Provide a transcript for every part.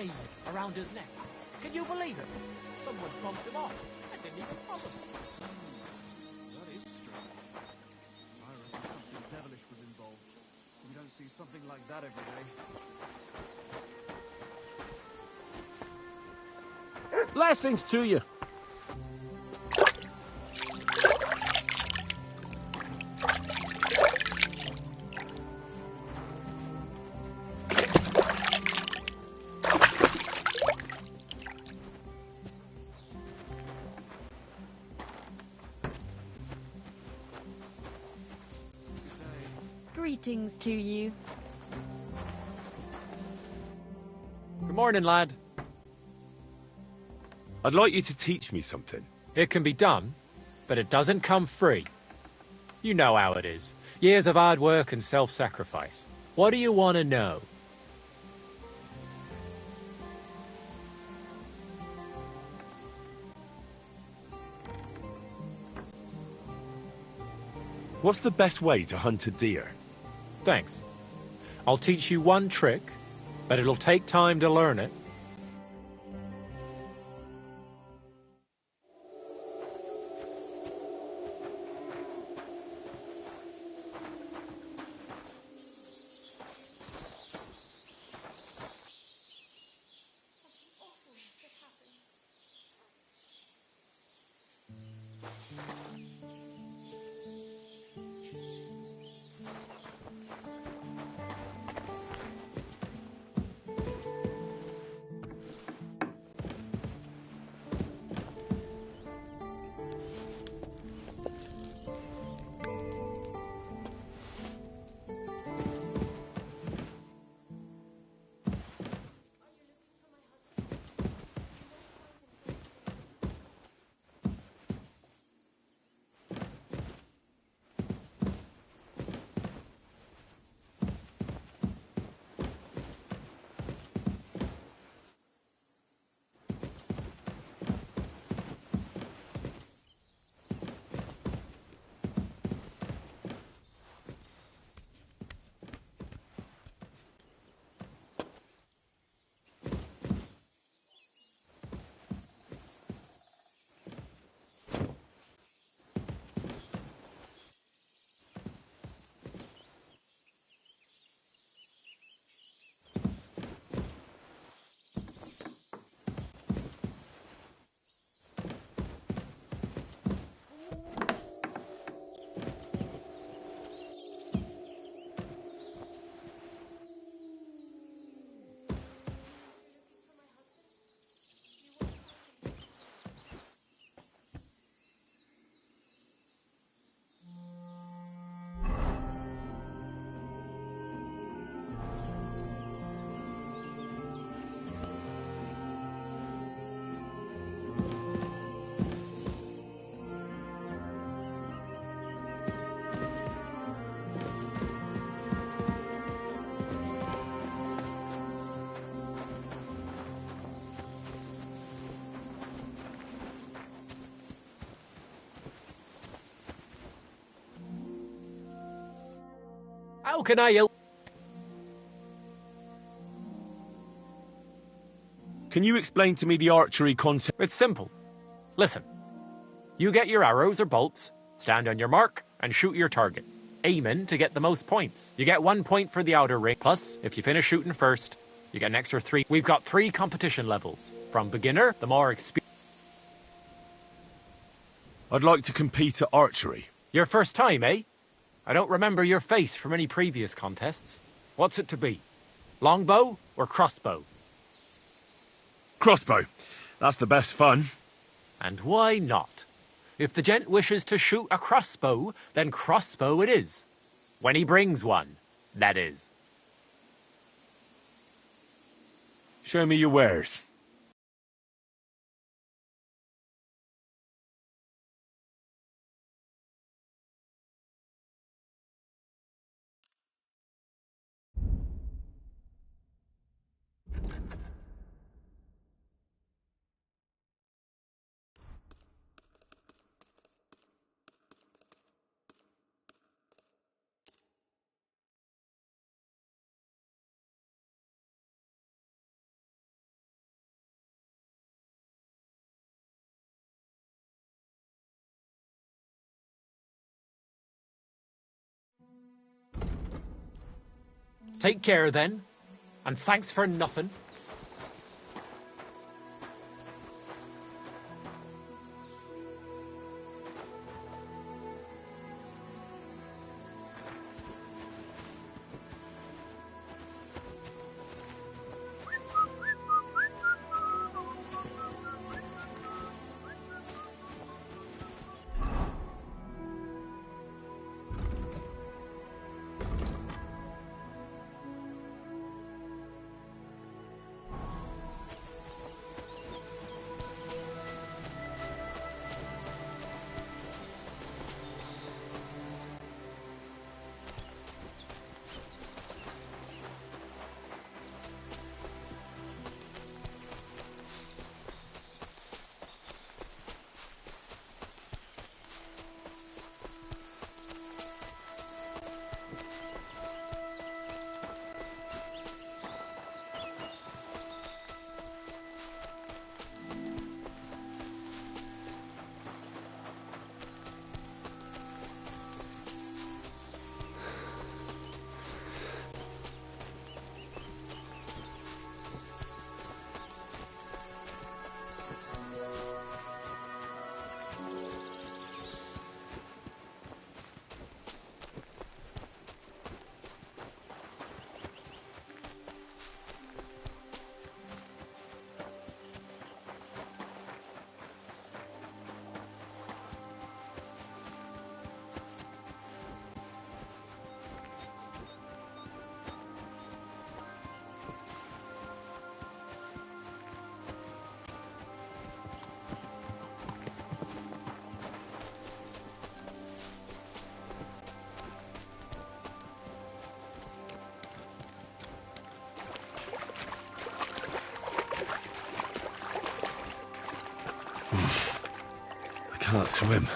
chains around his neck. Can you believe it? Someone bumped him off and didn't even bother. That is strange. I reckon something devilish was involved. We don't see something like that every day. Blessings to you. Greetings to you. Good morning, lad. I'd like you to teach me something. It can be done, but it doesn't come free. You know how it is. Years of hard work and self-sacrifice. What do you want to know? What's the best way to hunt a deer? Thanks. I'll teach you one trick, but it'll take time to learn it. How can I help? Can you explain to me the archery concept? It's simple. Listen. You get your arrows or bolts, stand on your mark, and shoot your target. Aim in to get the most points. You get 1 point for the outer ring. Plus, if you finish shooting first, you get an extra 3. We've got 3 competition levels. From beginner, the more experienced. I'd like to compete at archery. Your first time, eh? I don't remember your face from any previous contests. What's it to be? Longbow or crossbow? Crossbow. That's the best fun. And why not? If the gent wishes to shoot a crossbow, then crossbow it is. When he brings one, that is. Show me your wares. Take care then, and thanks for nothing. I can't swim.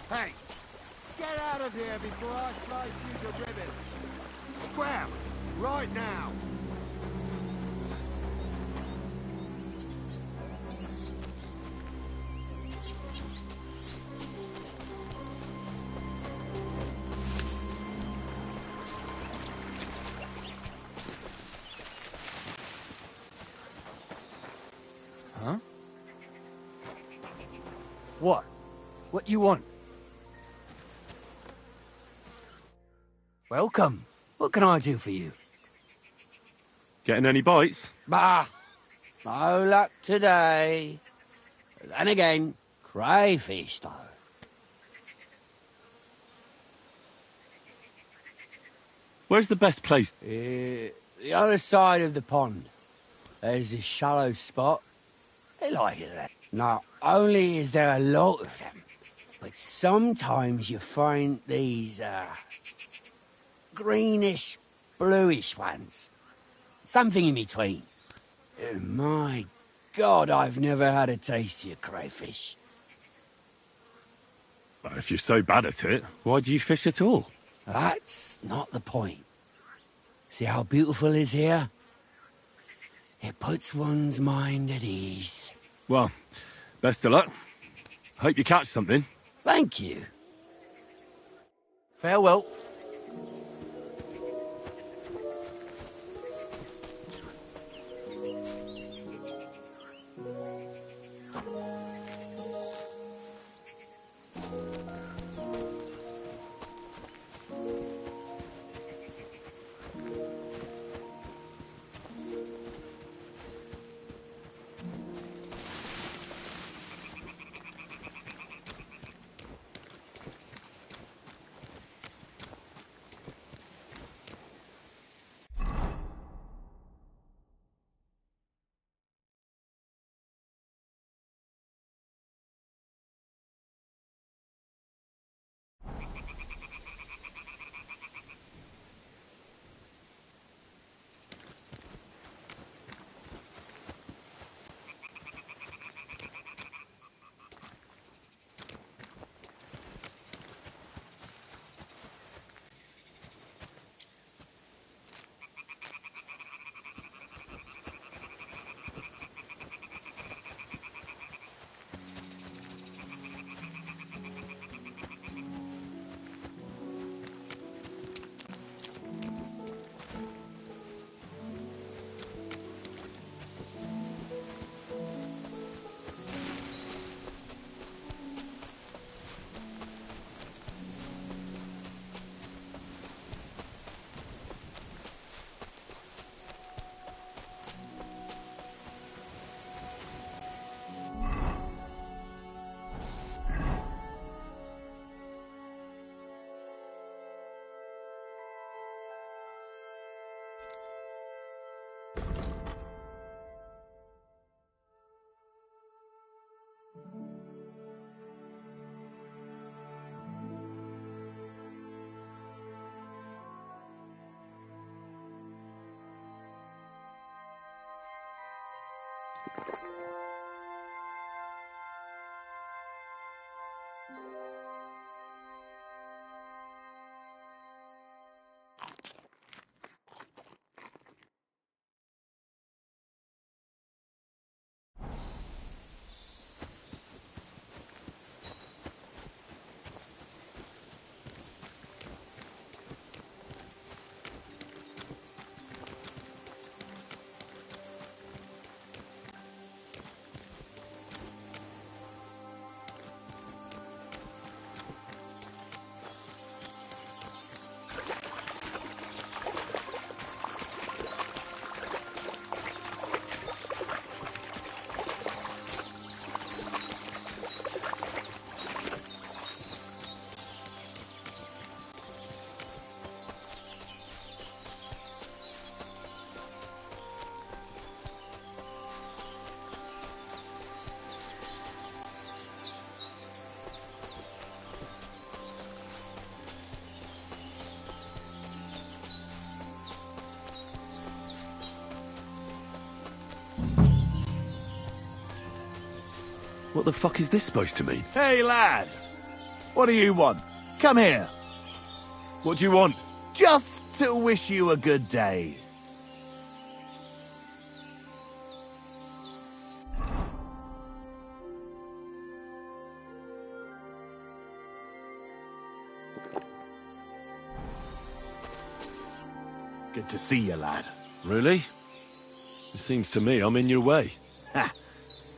Hey, get out of here before I slice you to ribbons. Scram, right now. Huh? What? What do you want? Welcome. What can I do for you? Getting any bites? Bah! No luck today. Then again, crayfish though. Where's the best place? The other side of the pond. There's this shallow spot. They like it there. Not only is there a lot of them, but sometimes you find these, greenish, bluish ones. Something in between. Oh, my God, I've never had a tastier crayfish. Well, if you're so bad at it, why do you fish at all? That's not the point. See how beautiful it is here? It puts one's mind at ease. Well, best of luck. Hope you catch something. Thank you. Farewell. What the fuck is this supposed to mean? Hey, lad! What do you want? Come here. What do you want? Just to wish you a good day. Good to see you, lad. Really? It seems to me I'm in your way. Ha!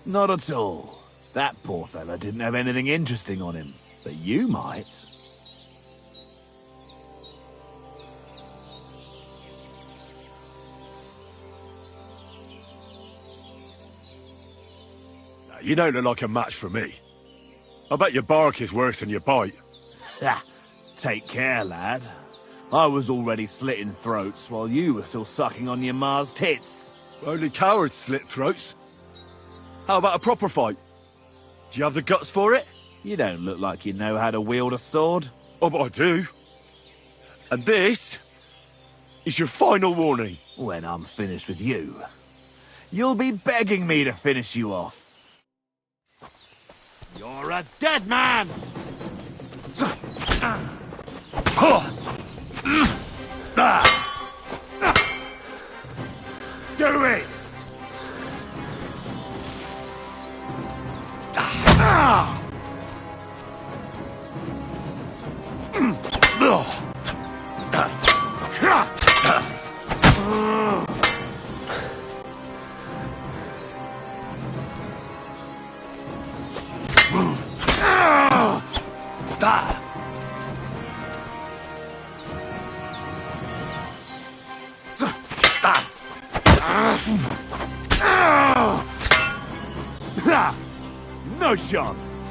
Not at all. That poor fella didn't have anything interesting on him, but you might. You don't look like a match for me. I bet your bark is worse than your bite. Ha! Take care, lad. I was already slitting throats while you were still sucking on your ma's tits. Only cowards slit throats. How about a proper fight? Do you have the guts for it? You don't look like you know how to wield a sword. Oh, but I do. And this is your final warning. When I'm finished with you, you'll be begging me to finish you off. You're a dead man! Do it! No chance.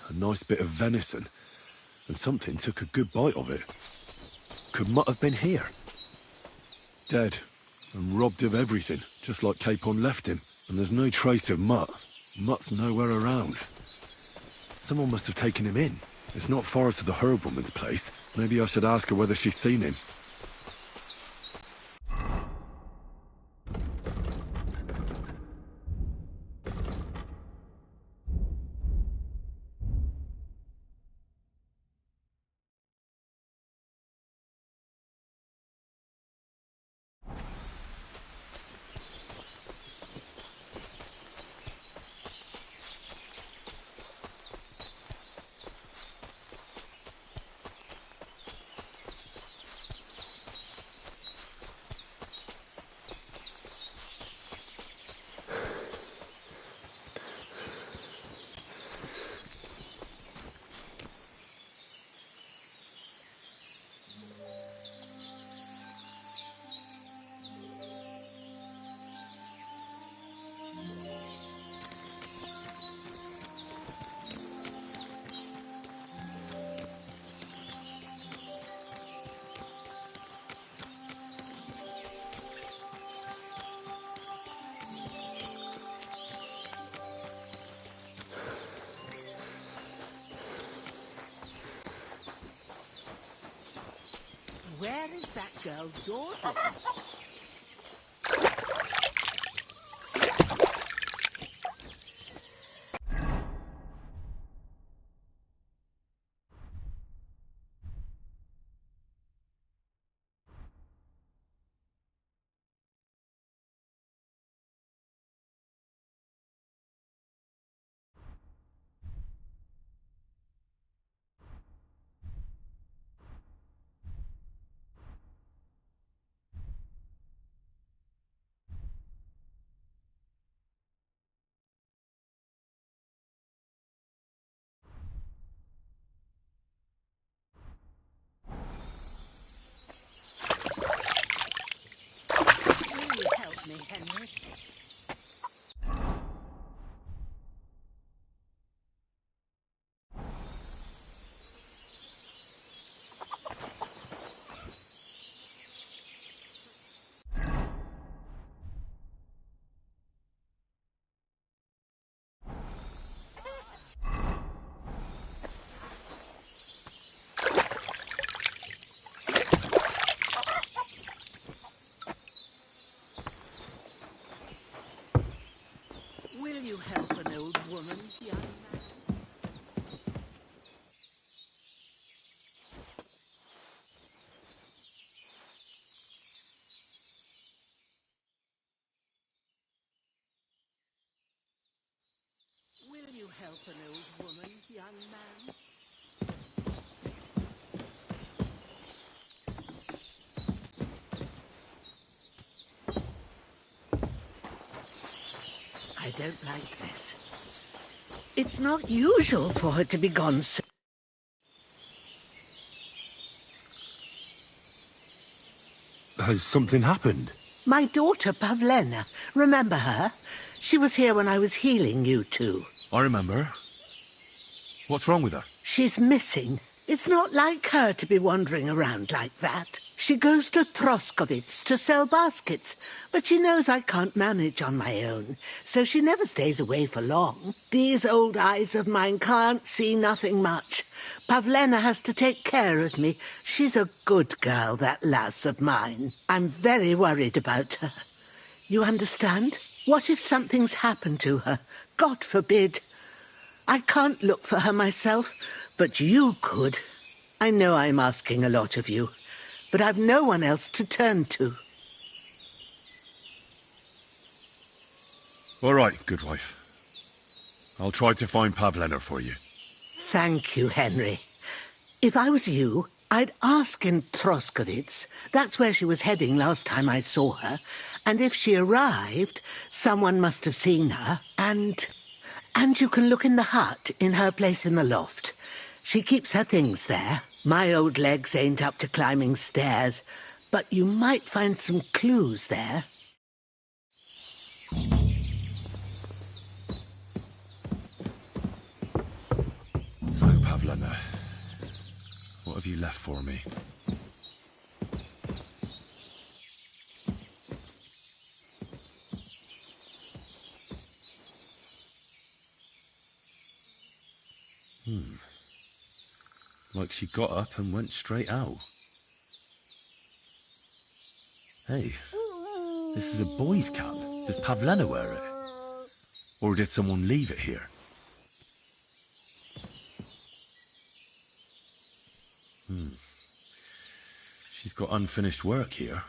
A nice bit of venison, and something took a good bite of it. Could Mutt have been here? Dead, and robbed of everything, just like Capon left him. And there's no trace of Mutt. Mutt's nowhere around. Someone must have taken him in. It's not far to the herb woman's place. Maybe I should ask her whether she's seen him. Where is that girl's daughter? Henry. you help an old woman, young man? I don't like this. It's not usual for her to be gone so... Has something happened? My daughter, Pavlena. Remember her? She was here when I was healing you two. I remember. What's wrong with her? She's missing. It's not like her to be wandering around like that. She goes to Troskovitz to sell baskets, but she knows I can't manage on my own, so she never stays away for long. These old eyes of mine can't see nothing much. Pavlena has to take care of me. She's a good girl, that lass of mine. I'm very worried about her. You understand? What if something's happened to her? God forbid. I can't look for her myself, but you could. I know I'm asking a lot of you, but I've no one else to turn to. All right, good wife. I'll try to find Pavlena for you. Thank you, Henry. If I was you, I'd ask in Troskovitz. That's where she was heading last time I saw her. And if she arrived, someone must have seen her. And you can look in the hut in her place in the loft. She keeps her things there. My old legs ain't up to climbing stairs, but you might find some clues there. So, Pavlena, what have you left for me? Like she got up and went straight out. Hey, this is a boy's cap. Does Pavlena wear it? Or did someone leave it here? She's got unfinished work here.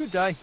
Good day.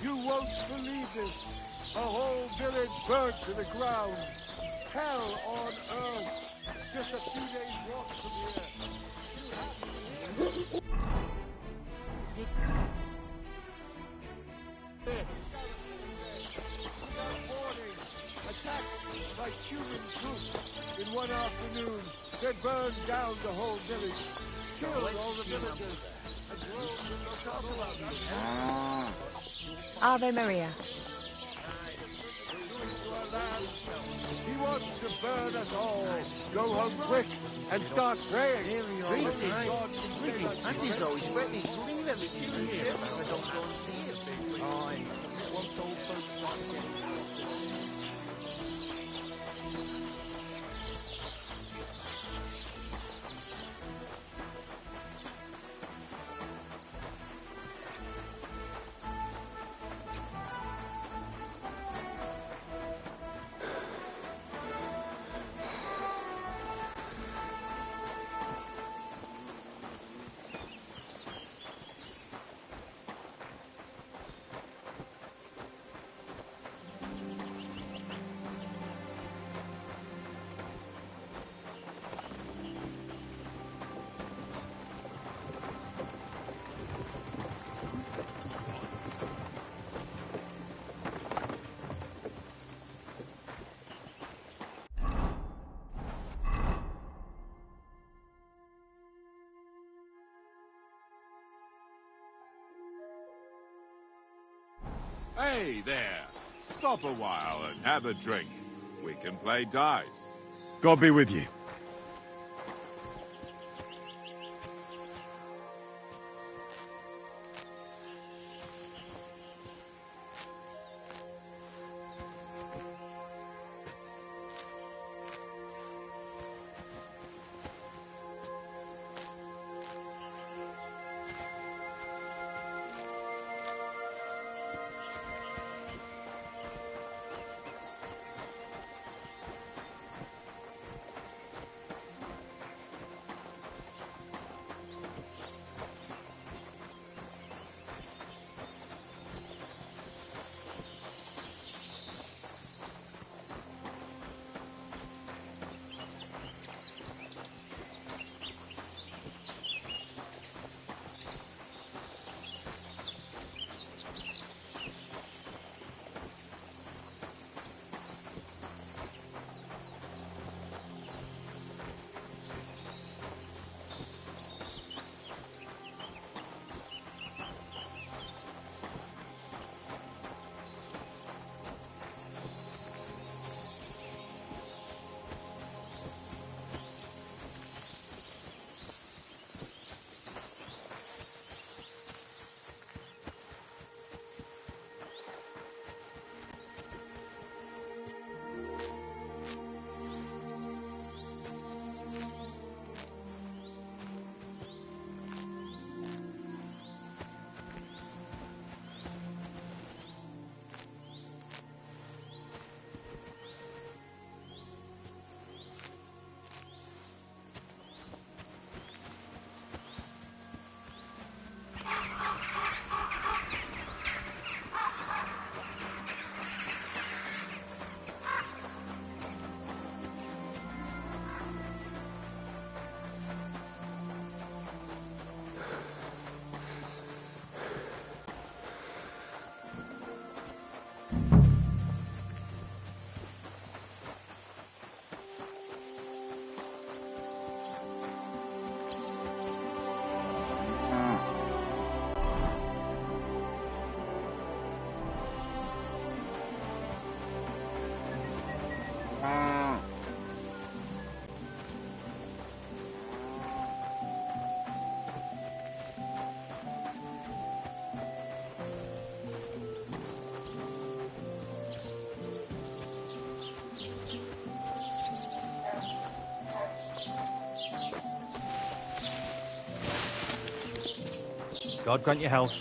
You won't believe this. A whole village burnt to the ground. Hell on earth. Just a few days' walk from here. You have to hear. Without warning, attacked by human troops in one afternoon. They burned down the whole village, killed all the villagers, and drove the Notable. Ave Maria. He wants to burn us all. Go home quick and start praying. Greetings. Andy's always threatening to leave everything here. I don't go and see him. Aye. Once old folks start getting Hey there! Stop a while and have a drink. We can play dice. God be with you. God grant you health.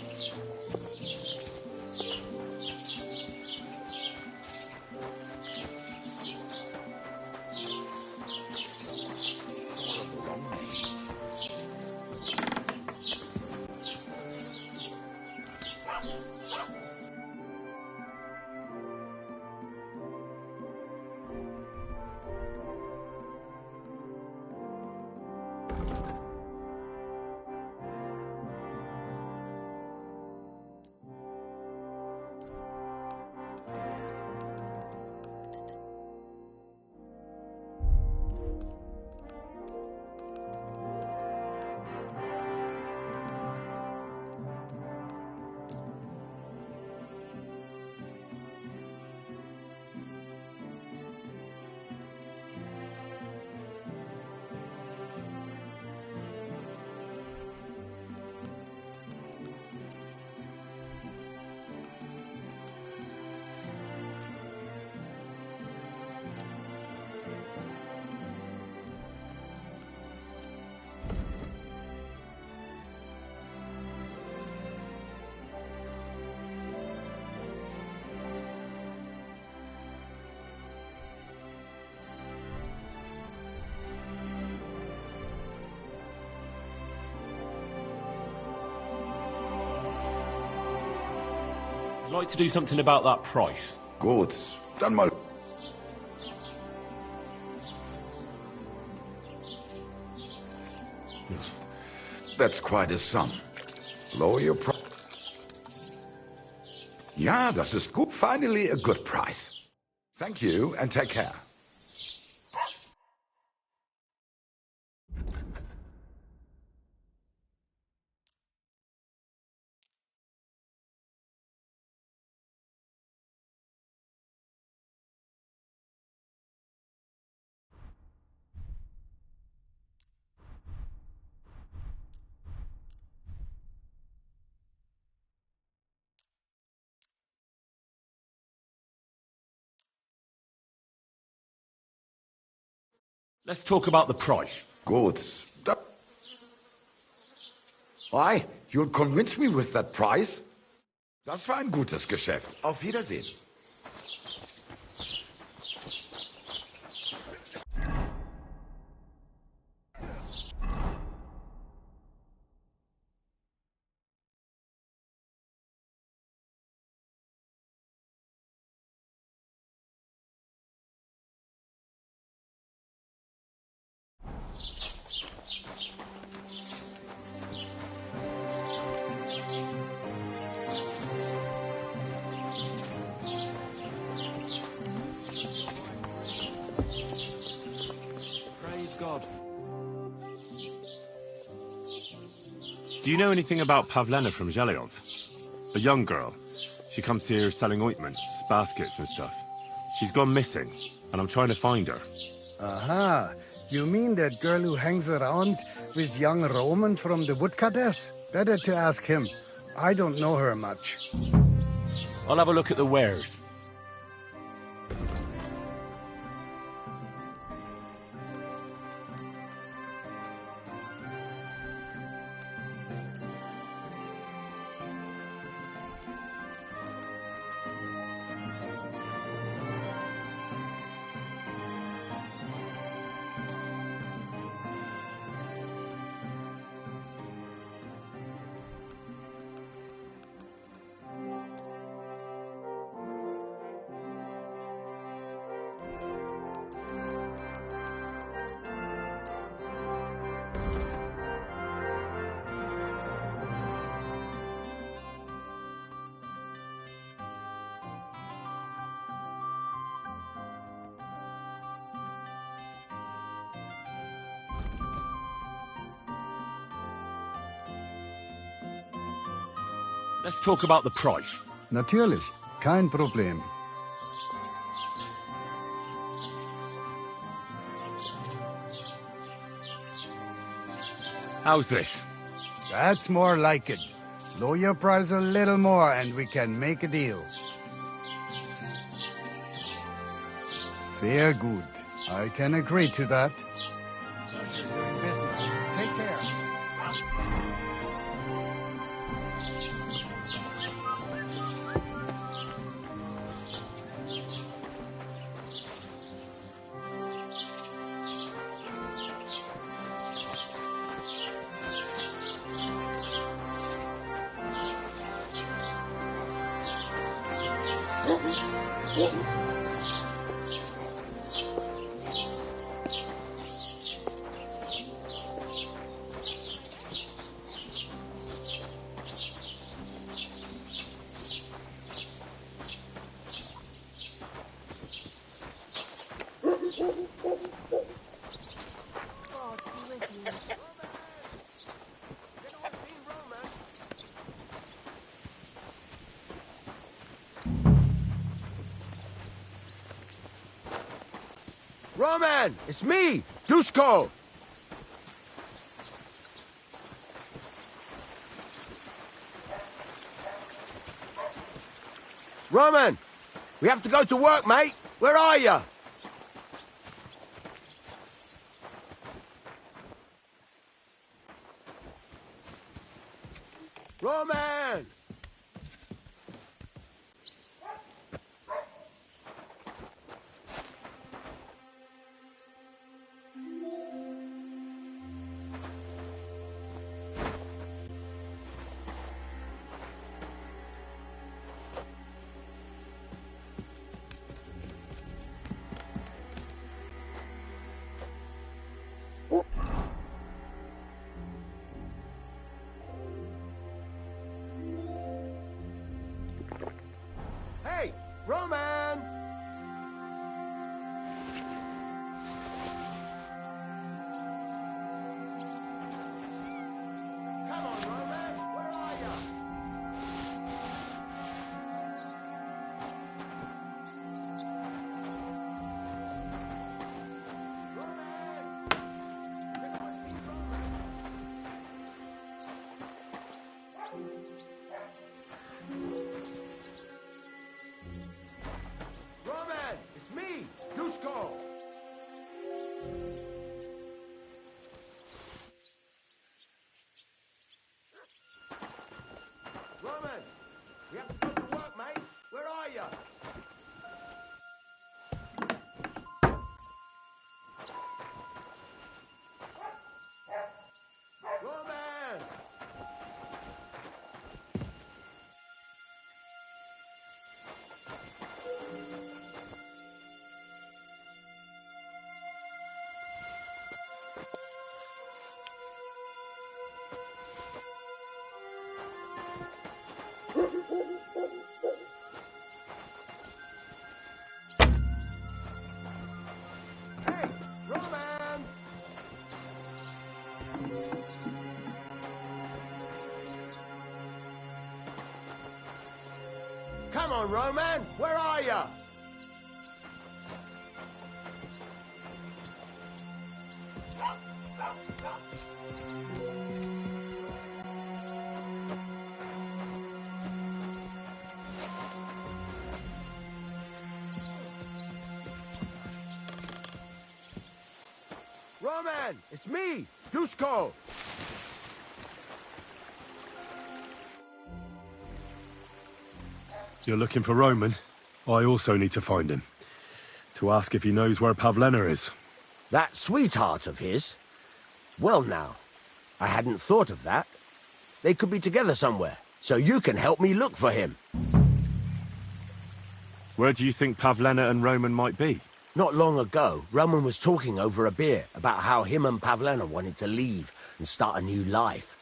I'd like to do something about that price. Gut, dann mal. That's quite a sum. Lower your price. Ja, das ist gut. Finally a good price. Thank you and take care. Let's talk about the price. Gut. Why? You'll convince me with that price? Das war ein gutes Geschäft. Auf Wiedersehen. Do you know anything about Pavlena from Zhelyov? A young girl. She comes here selling ointments, baskets and stuff. She's gone missing, and I'm trying to find her. Aha. You mean that girl who hangs around with young Roman from the woodcutters? Better to ask him. I don't know her much. I'll have a look at the wares. Let's talk about the price. Natürlich. Kein Problem. How's this? That's more like it. Lower your price a little more and we can make a deal. Sehr gut. I can agree to that. Pleasure doing business. Take care. Roman, it's me, Dushko. Roman, we have to go to work, mate. Where are you? Roman! Hey, Roman! Come on, Roman, where are you? Roman, it's me, Dushko. Roman, we have to go to work, mate. Where are you? Roman! Hey, Roman! Come on, Roman, where are you? Roman, it's me, Dushko. You're looking for Roman? I also need to find him. To ask if he knows where Pavlena is. That sweetheart of his? Well now, I hadn't thought of that. They could be together somewhere, so you can help me look for him. Where do you think Pavlena and Roman might be? Not long ago, Roman was talking over a beer about how him and Pavlena wanted to leave and start a new life.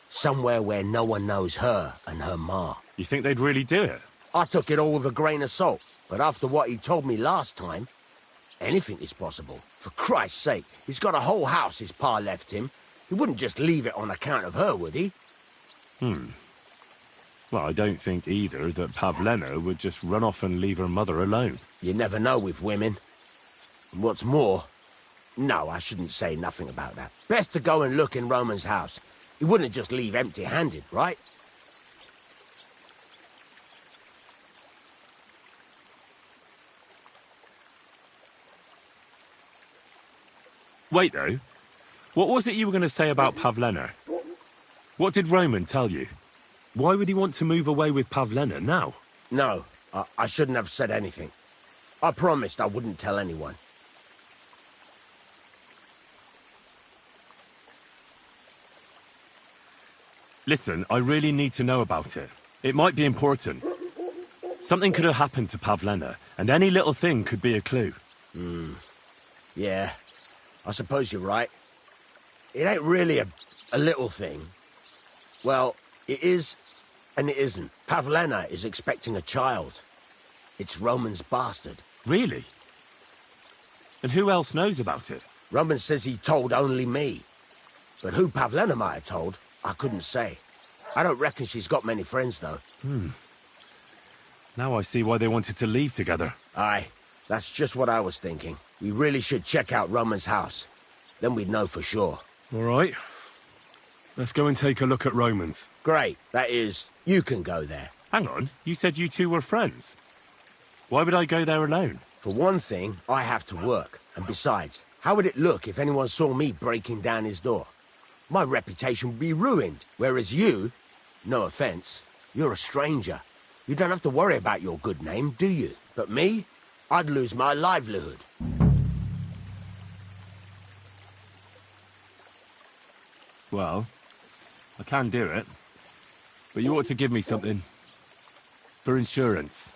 Somewhere where no one knows her and her ma. You think they'd really do it? I took it all with a grain of salt, but after what he told me last time, anything is possible. For Christ's sake, he's got a whole house his pa left him. He wouldn't just leave it on account of her, would he? Well, I don't think either that Pavlena would just run off and leave her mother alone. You never know with women. And what's more... No, I shouldn't say nothing about that. Best to go and look in Roman's house. He wouldn't just leave empty-handed, right? Wait, though. What was it you were going to say about Pavlena? What did Roman tell you? Why would he want to move away with Pavlena now? No, I shouldn't have said anything. I promised I wouldn't tell anyone. Listen, I really need to know about it. It might be important. Something could have happened to Pavlena, and any little thing could be a clue. Yeah, I suppose you're right. It ain't really a little thing. Well, it is and it isn't. Pavlena is expecting a child. It's Roman's bastard. Really? And who else knows about it? Roman says he told only me. But who Pavlena might have told, I couldn't say. I don't reckon she's got many friends, though. Now I see why they wanted to leave together. Aye, that's just what I was thinking. We really should check out Roman's house. Then we'd know for sure. All right. Let's go and take a look at Roman's. Great. That is, you can go there. Hang on, you said you two were friends. Why would I go there alone? For one thing, I have to work. And besides, how would it look if anyone saw me breaking down his door? My reputation would be ruined. Whereas you, no offense, you're a stranger. You don't have to worry about your good name, do you? But me, I'd lose my livelihood. Well, I can do it. But you ought to give me something. For insurance.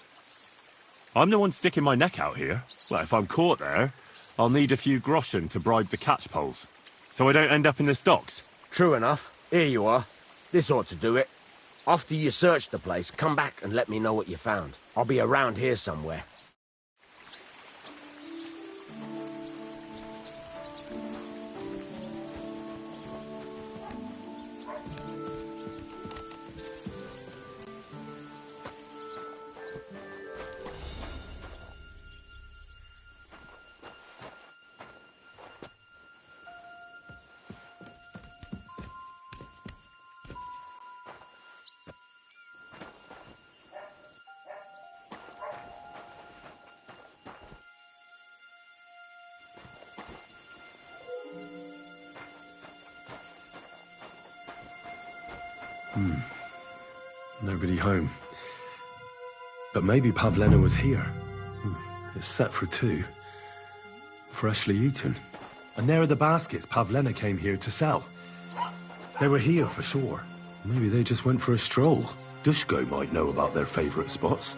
I'm the one sticking my neck out here. Well, if I'm caught there, I'll need a few groschen to bribe the catchpoles. So I don't end up in the stocks. True enough. Here you are. This ought to do it. After you search the place, come back and let me know what you found. I'll be around here somewhere. Nobody home. But maybe Pavlena was here. It's set for 2. Freshly eaten. And there are the baskets Pavlena came here to sell. They were here for sure. Maybe they just went for a stroll. Dushko might know about their favourite spots.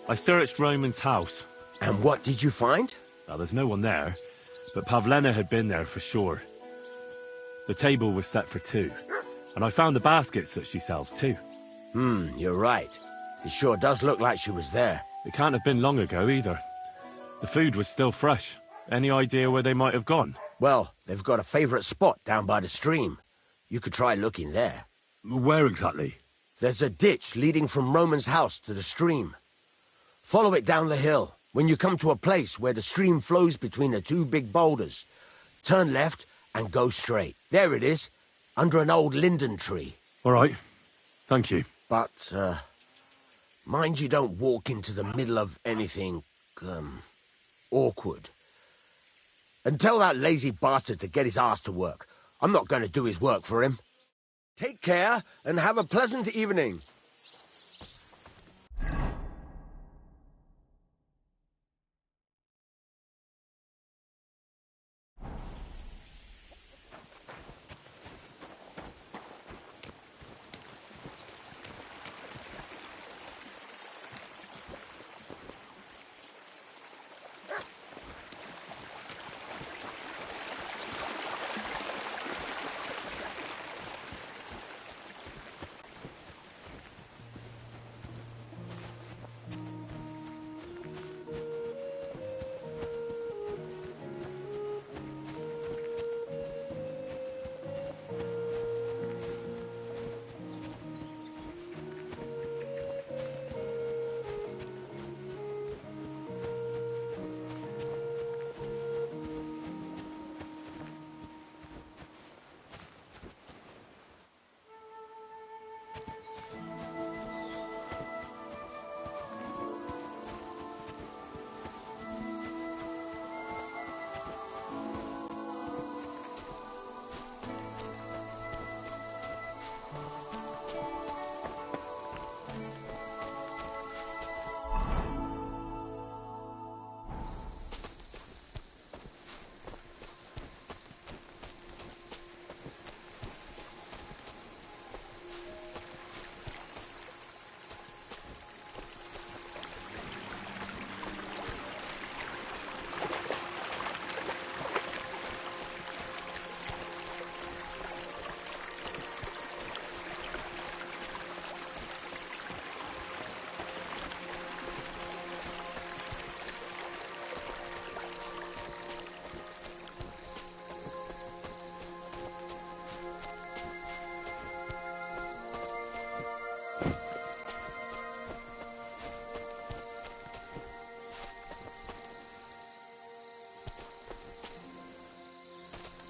I searched Roman's house. And what did you find? Well, there's no one there, but Pavlena had been there for sure. The table was set for 2, and I found the baskets that she sells too. You're right. It sure does look like she was there. It can't have been long ago either. The food was still fresh. Any idea where they might have gone? Well, they've got a favourite spot down by the stream. You could try looking there. Where exactly? There's a ditch leading from Roman's house to the stream. Follow it down the hill. When you come to a place where the stream flows between the 2 big boulders, turn left and go straight. There it is, under an old linden tree. All right. Thank you. But, mind you don't walk into the middle of anything, awkward. And tell that lazy bastard to get his ass to work. I'm not going to do his work for him. Take care and have a pleasant evening.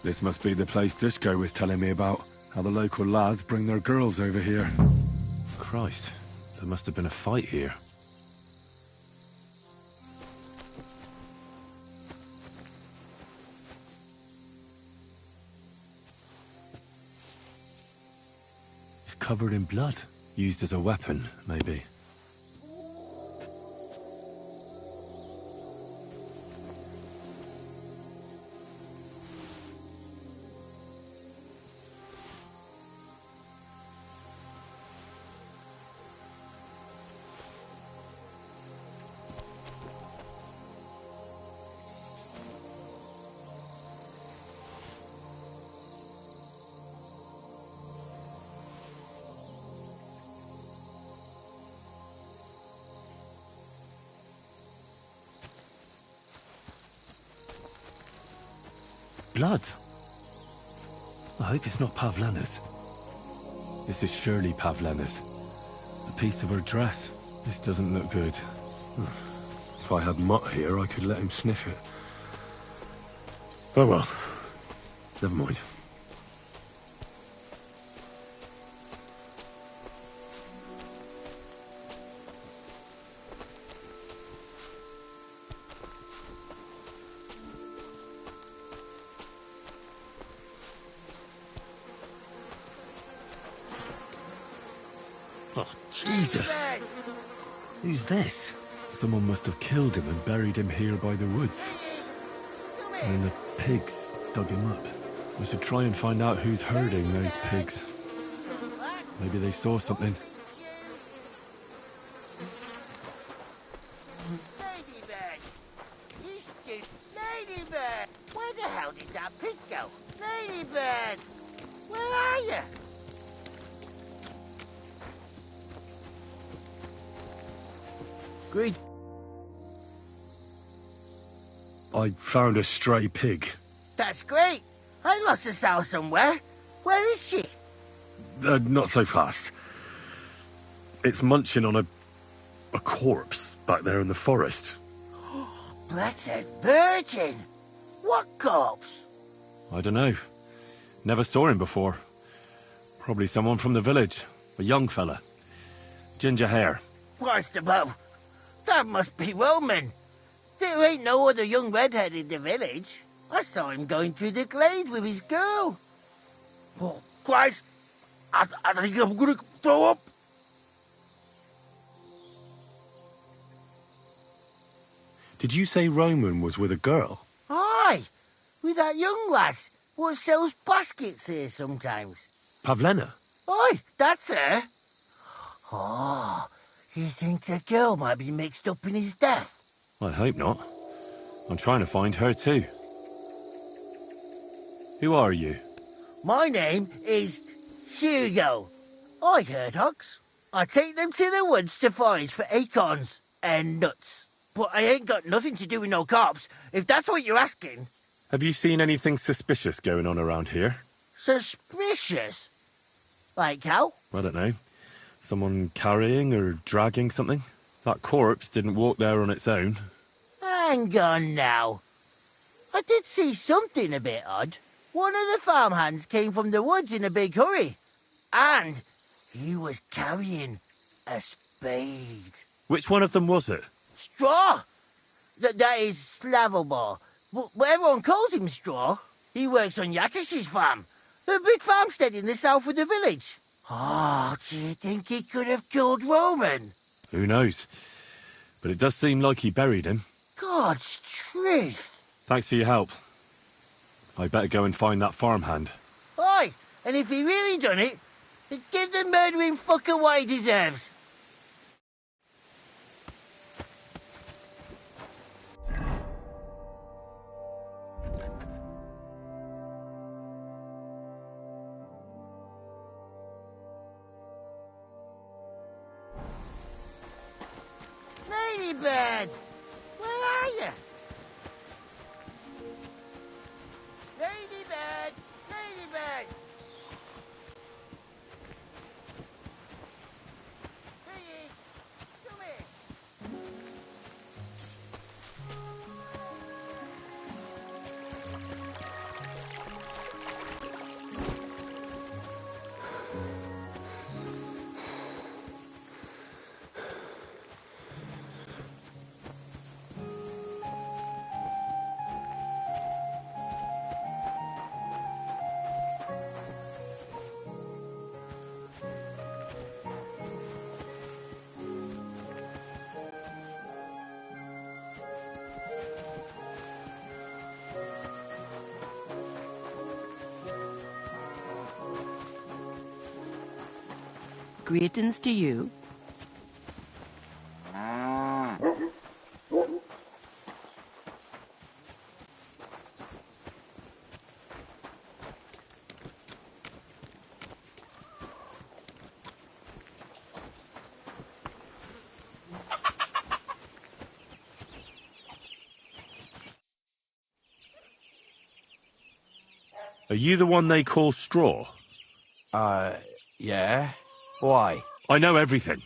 This must be the place Dushko was telling me about. How the local lads bring their girls over here. Christ, there must have been a fight here. It's covered in blood. Used as a weapon, maybe. Blood? I hope it's not Pavlena's. This is surely Pavlena's. A piece of her dress. This doesn't look good. If I had Mutt here, I could let him sniff it. Oh well. Never mind. Oh, Jesus! Who's this? Someone must have killed him and buried him here by the woods. And then the pigs dug him up. We should try and find out who's herding those pigs. Maybe they saw something. Ladybird! You stupid ladybird! Where the hell did that pig go? Ladybird! Where are you? Great. I found a stray pig. That's great. I lost a sow somewhere. Where is she? Not so fast. It's munching on a corpse back there in the forest. Blessed Virgin! What corpse? I don't know. Never saw him before. Probably someone from the village. A young fella. Ginger hair. Christ above. That must be Roman. There ain't no other young redhead in the village. I saw him going through the glade with his girl. Oh, Christ. I think I'm gonna throw up. Did you say Roman was with a girl? Aye, with that young lass what sells baskets here sometimes. Pavlena? Aye, that's her. Oh, you think the girl might be mixed up in his death? I hope not. I'm trying to find her too. Who are you? My name is Hugo. I herd hogs. I take them to the woods to forage for acorns and nuts. But I ain't got nothing to do with no cops, if that's what you're asking. Have you seen anything suspicious going on around here? Suspicious? Like how? I don't know. Someone carrying or dragging something? That corpse didn't walk there on its own. Hang on now. I did see something a bit odd. One of the farmhands came from the woods in a big hurry. And he was carrying a spade. Which one of them was it? Straw! That is Slavobor. But everyone calls him Straw. He works on Yakish's farm. A big farmstead in the south of the village. Oh, do you think he could have killed Roman? Who knows? But it does seem like he buried him. God's truth. Thanks for your help. I better go and find that farmhand. Aye, and if he really done it, give the murdering fucker what he deserves. Ladybird! Where are you? Ladybird! Ladybird! Piggy! Come here! Greetings to you. Are you the one they call Straw? Yeah. Why? I know everything.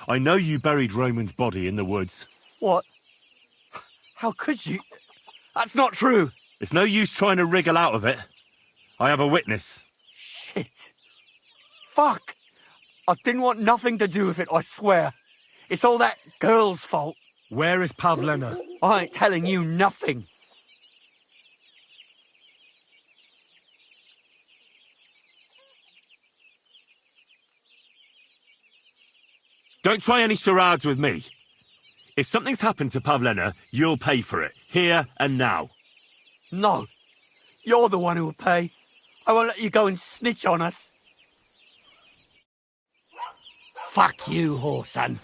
I know you buried Roman's body in the woods. What? How could you? That's not true. It's no use trying to wriggle out of it. I have a witness. Shit. Fuck. I didn't want nothing to do with it, I swear. It's all that girl's fault. Where is Pavlena? I ain't telling you nothing. Don't try any charades with me. If something's happened to Pavlena, you'll pay for it, here and now. No. You're the one who will pay. I won't let you go and snitch on us. Fuck you, whoreson.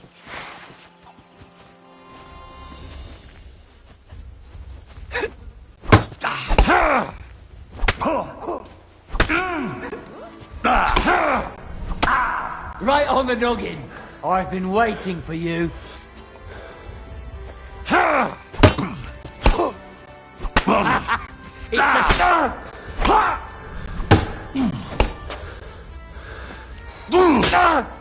Right on the noggin. I've been waiting for you. It's a...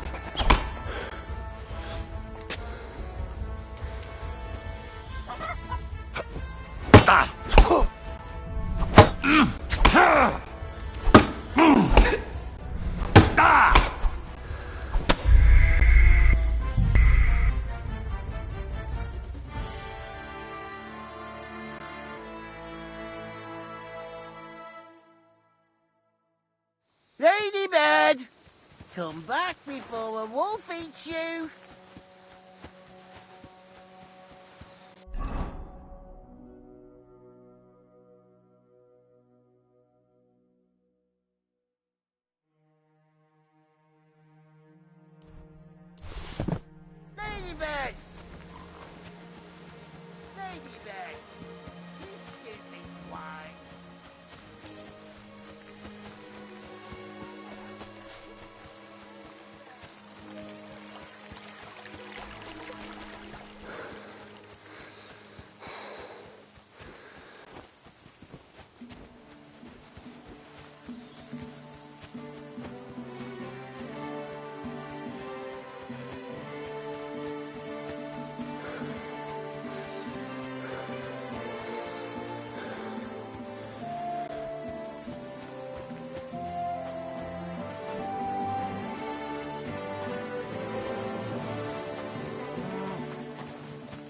Ladybird! Come back before a wolf eats you! Ladybird! Ladybird! You stupid swine!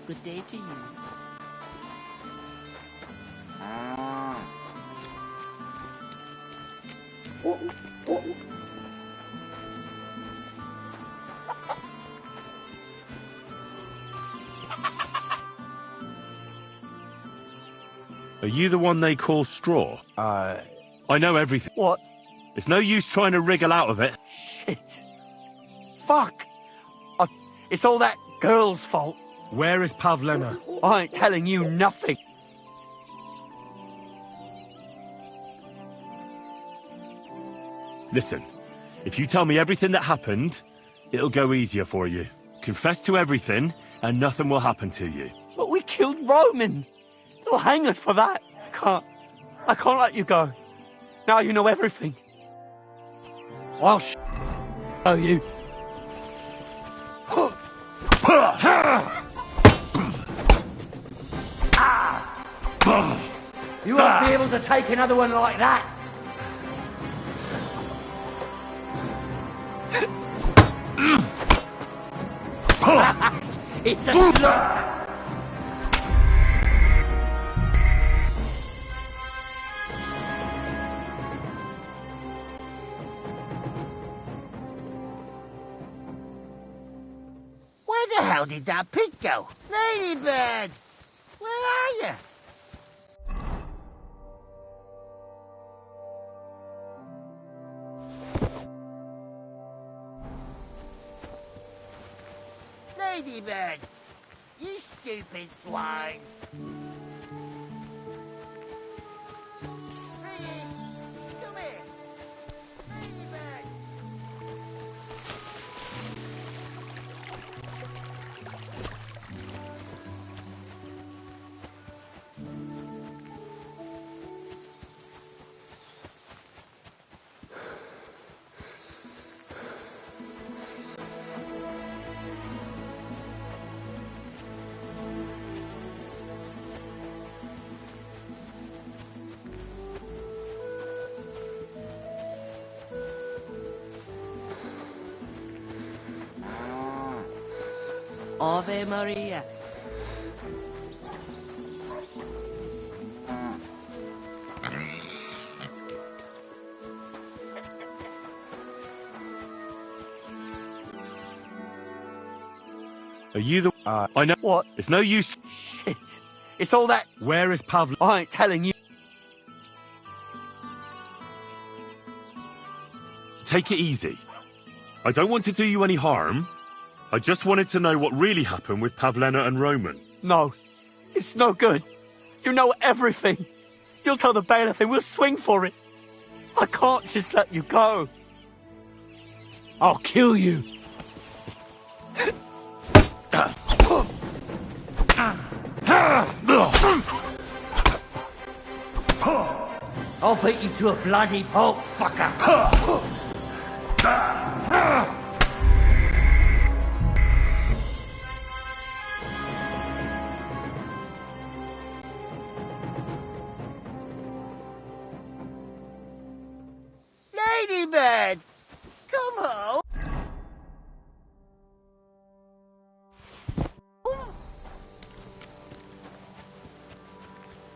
Good day to you. Are you the one they call Straw? I know everything. What? It's no use trying to wriggle out of it. Shit. Fuck. It's all that girl's fault. Where is Pavlena? I ain't telling you nothing. Listen, if you tell me everything that happened, it'll go easier for you. Confess to everything, and nothing will happen to you. But we killed Roman. They'll hang us for that. I can't let you go. Now you know everything. I'll show you. You won't be able to take another one like that. It's a slug. Where the hell did that pig go? Ladybird! Where are you? Ladybird! You stupid swine! Piggy, come here! Ladybird! Ave Maria. Are you the... I know... What? It's no use... Shit. It's all that... Where is Pavlo? I ain't telling you. Take it easy. I don't want to do you any harm. I just wanted to know what really happened with Pavlena and Roman. No. It's no good. You know everything. You'll tell the bailiff and we'll swing for it. I can't just let you go. I'll kill you. I'll beat you to a bloody pulp, fucker. Ladybird! Come home!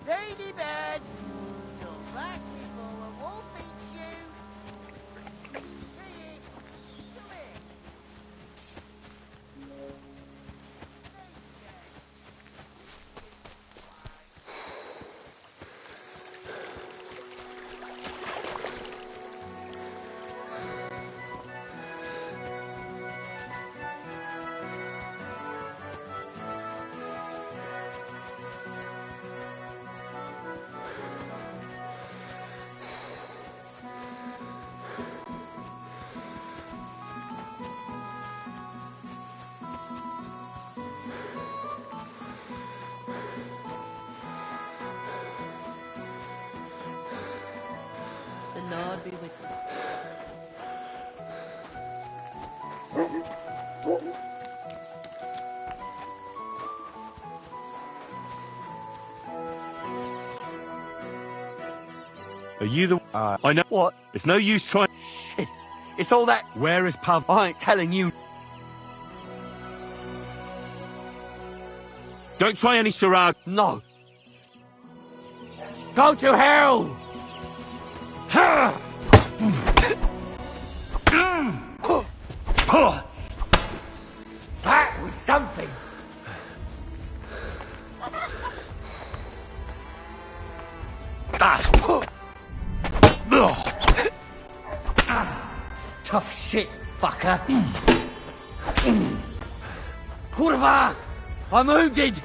Ladybird! Your black people won't beat you! Piggy, come here! The Lord be with you. Are you the... I know... What? It's no use trying... Shit. It's all that... Where is Pavlo? I ain't telling you. Don't try any charade. No. Go to hell! That was something. Tough shit, fucker. Kurva! I'm wounded!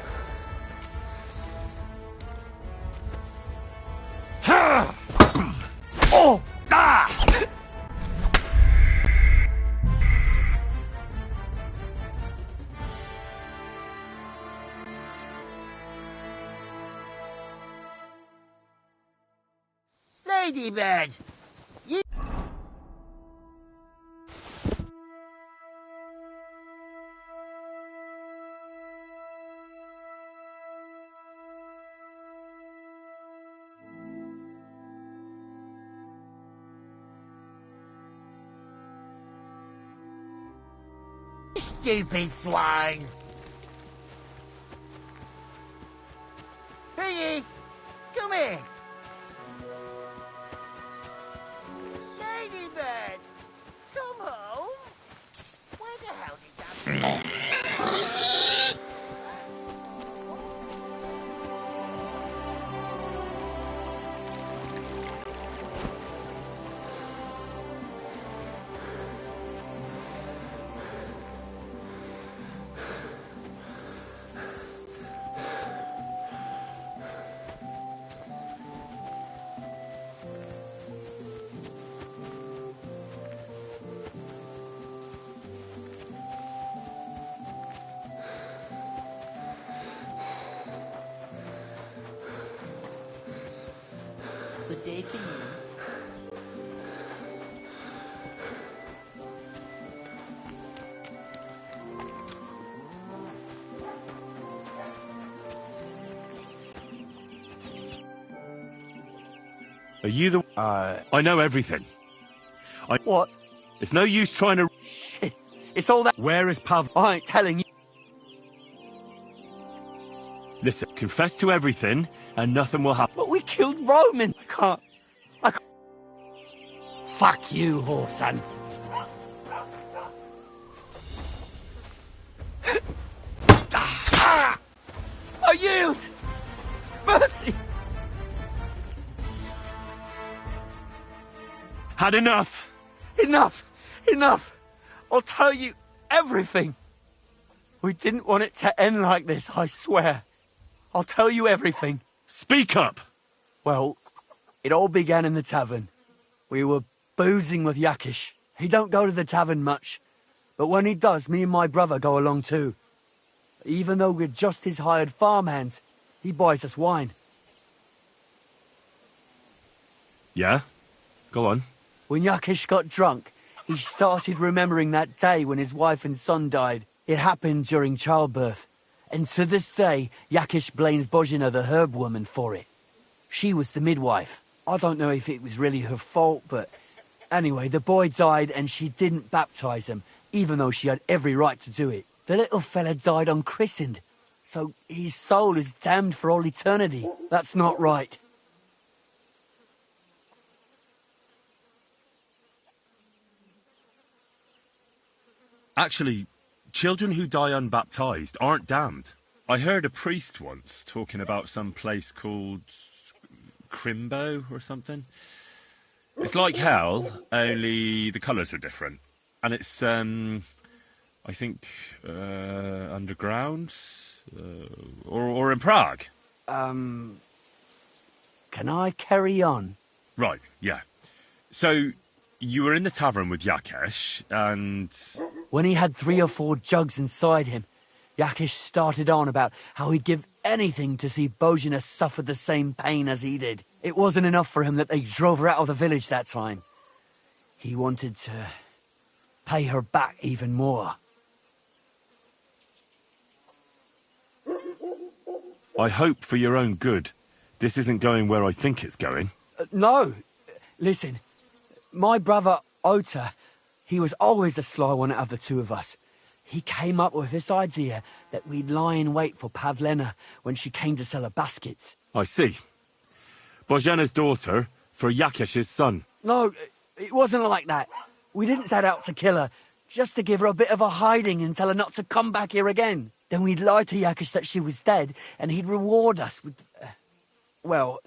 Oh! Ah! Ladybird! You... Stupid swine! Piggy, come here! Ladybird, come home! Where the hell did that... Good day to you. Are you the... I know everything. What? It's no use trying to... Shit. It's all that... Where is Pav... I ain't telling you. Listen, confess to everything, and nothing will happen. But we killed Roman. I can't... Fuck you, whoreson. I yield! Mercy! Had enough! Enough! Enough! I'll tell you everything. We didn't want it to end like this, I swear. I'll tell you everything. Speak up! Well, it all began in the tavern. We were boozing with Yakish. He don't go to the tavern much, but when he does, me and my brother go along too. Even though we're just his hired farmhands, he buys us wine. Yeah? Go on. When Yakish got drunk, he started remembering that day when his wife and son died. It happened during childbirth. And to this day, Yakish blames Bozhina, the herb woman, for it. She was the midwife. I don't know if it was really her fault, but... Anyway, the boy died and she didn't baptize him, even though she had every right to do it. The little fella died unchristened, so his soul is damned for all eternity. That's not right. Actually, children who die unbaptized aren't damned. I heard a priest once talking about some place called Crimbo or something. It's like hell, only the colours are different. And it's, I think, underground? Or in Prague. Can I carry on? Right, yeah. So, you were in the tavern with Yakesh, and... When he had 3 or 4 jugs inside him, Yakish started on about how he'd give anything to see Bozhina suffer the same pain as he did. It wasn't enough for him that they drove her out of the village that time. He wanted to pay her back even more. I hope for your own good, this isn't going where I think it's going. No. Listen, my brother Ota, he was always the sly one out of the two of us. He came up with this idea that we'd lie in wait for Pavlena when she came to sell her baskets. I see. Bozhana's daughter for Yakesh's son. No, it wasn't like that. We didn't set out to kill her, just to give her a bit of a hiding and tell her not to come back here again. Then we'd lie to Yakesh that she was dead, and he'd reward us with... well,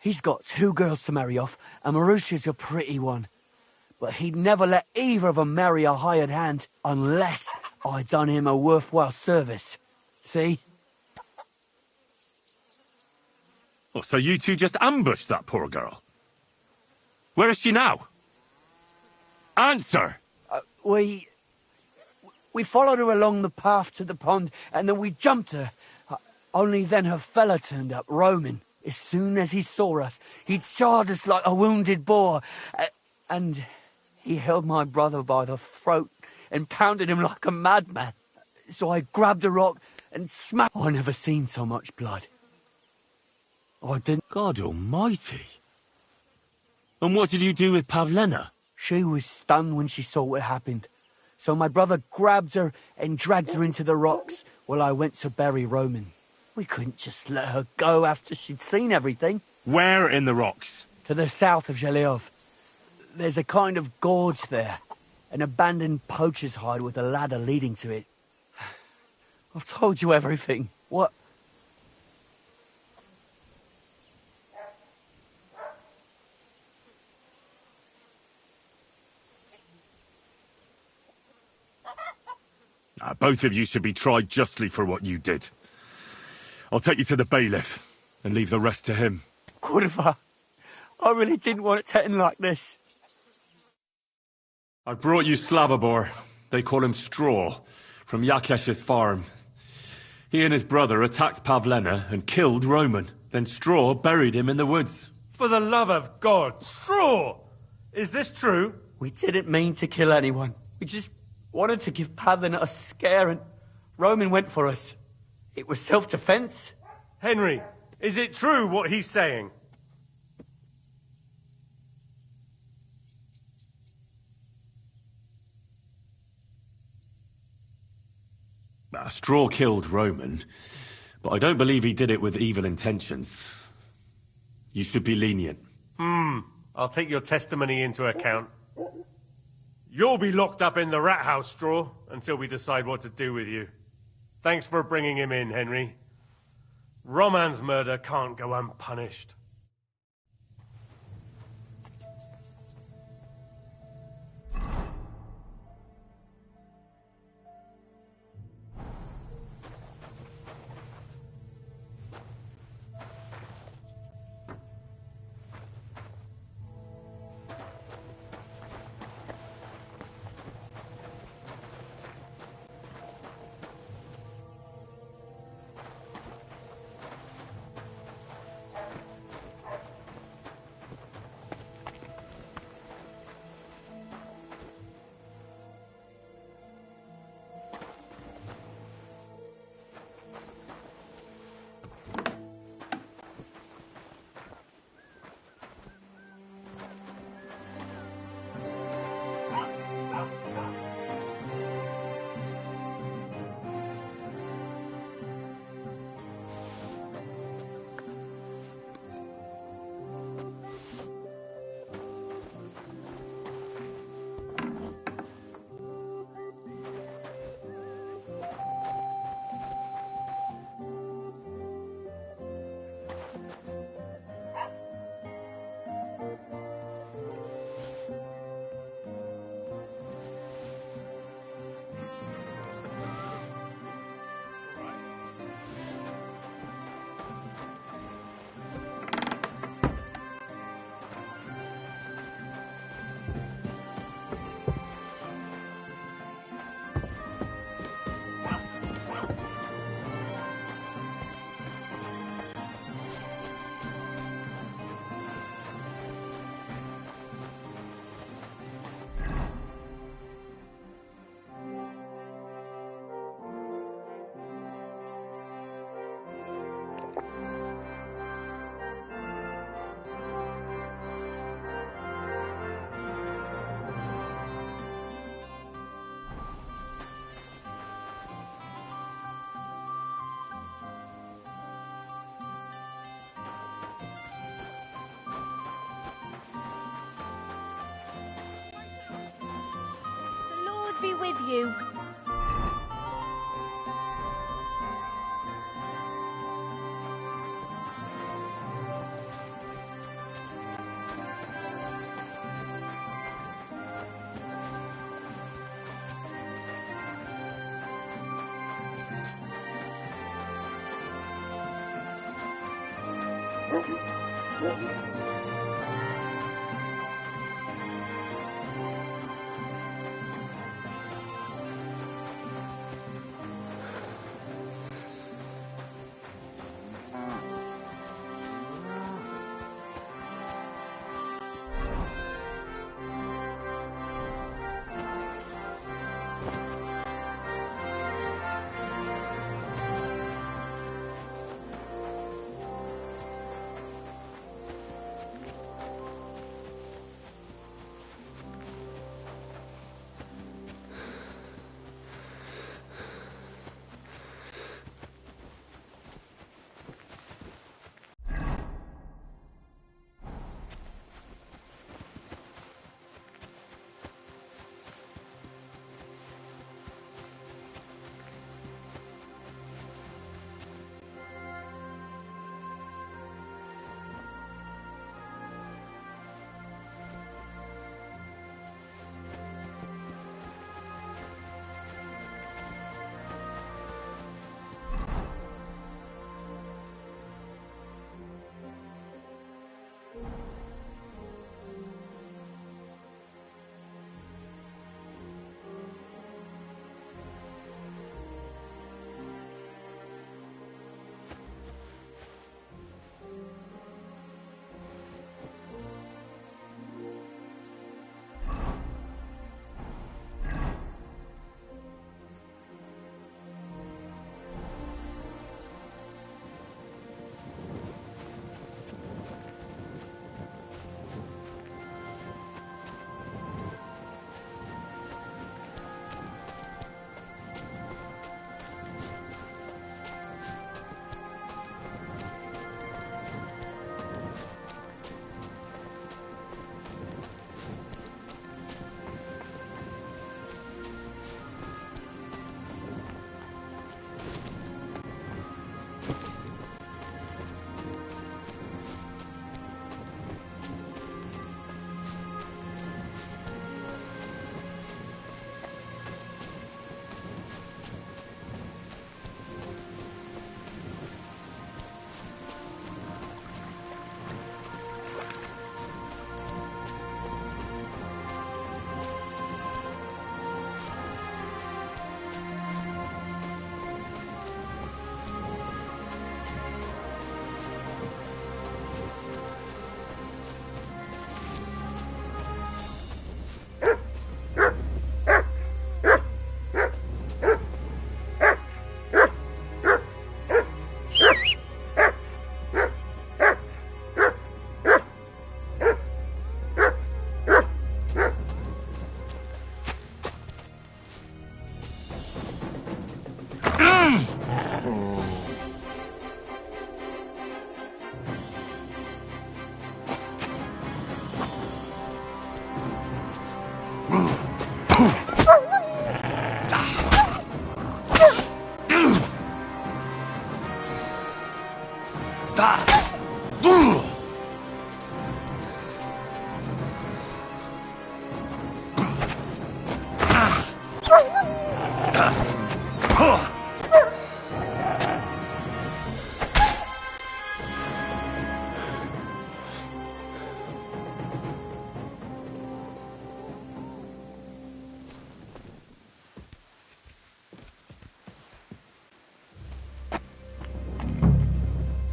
he's got 2 girls to marry off, and Marusha's a pretty one. But he'd never let either of them marry a hired hand unless I'd done him a worthwhile service. See? Oh, so you two just ambushed that poor girl? Where is she now? Answer! We followed her along the path to the pond, and then we jumped her. Only then her fella turned up, Roman. As soon as he saw us, he charged us like a wounded boar. And he held my brother by the throat and pounded him like a madman. So I grabbed a rock and smacked... I never seen so much blood. I didn't... God almighty. And what did you do with Pavlena? She was stunned when she saw what happened. So my brother grabbed her and dragged her into the rocks while I went to bury Roman. We couldn't just let her go after she'd seen everything. Where in the rocks? To the south of Zheleov. There's a kind of gorge there. An abandoned poacher's hide with a ladder leading to it. I've told you everything. What? Both of you should be tried justly for what you did. I'll take you to the bailiff and leave the rest to him. Kurva, I really didn't want it to end like this. I brought you Slavobor. They call him Straw, from Yakesh's farm. He and his brother attacked Pavlena and killed Roman. Then Straw buried him in the woods. For the love of God, Straw! Is this true? We didn't mean to kill anyone. We just wanted to give Pathan a scare, and Roman went for us. It was self-defense. Henry, is it true what he's saying? Straw killed Roman, but I don't believe he did it with evil intentions. You should be lenient. I'll take your testimony into account. You'll be locked up in the rat house, Straw, until we decide what to do with you. Thanks for bringing him in, Henry. Roman's murder can't go unpunished. Be with you.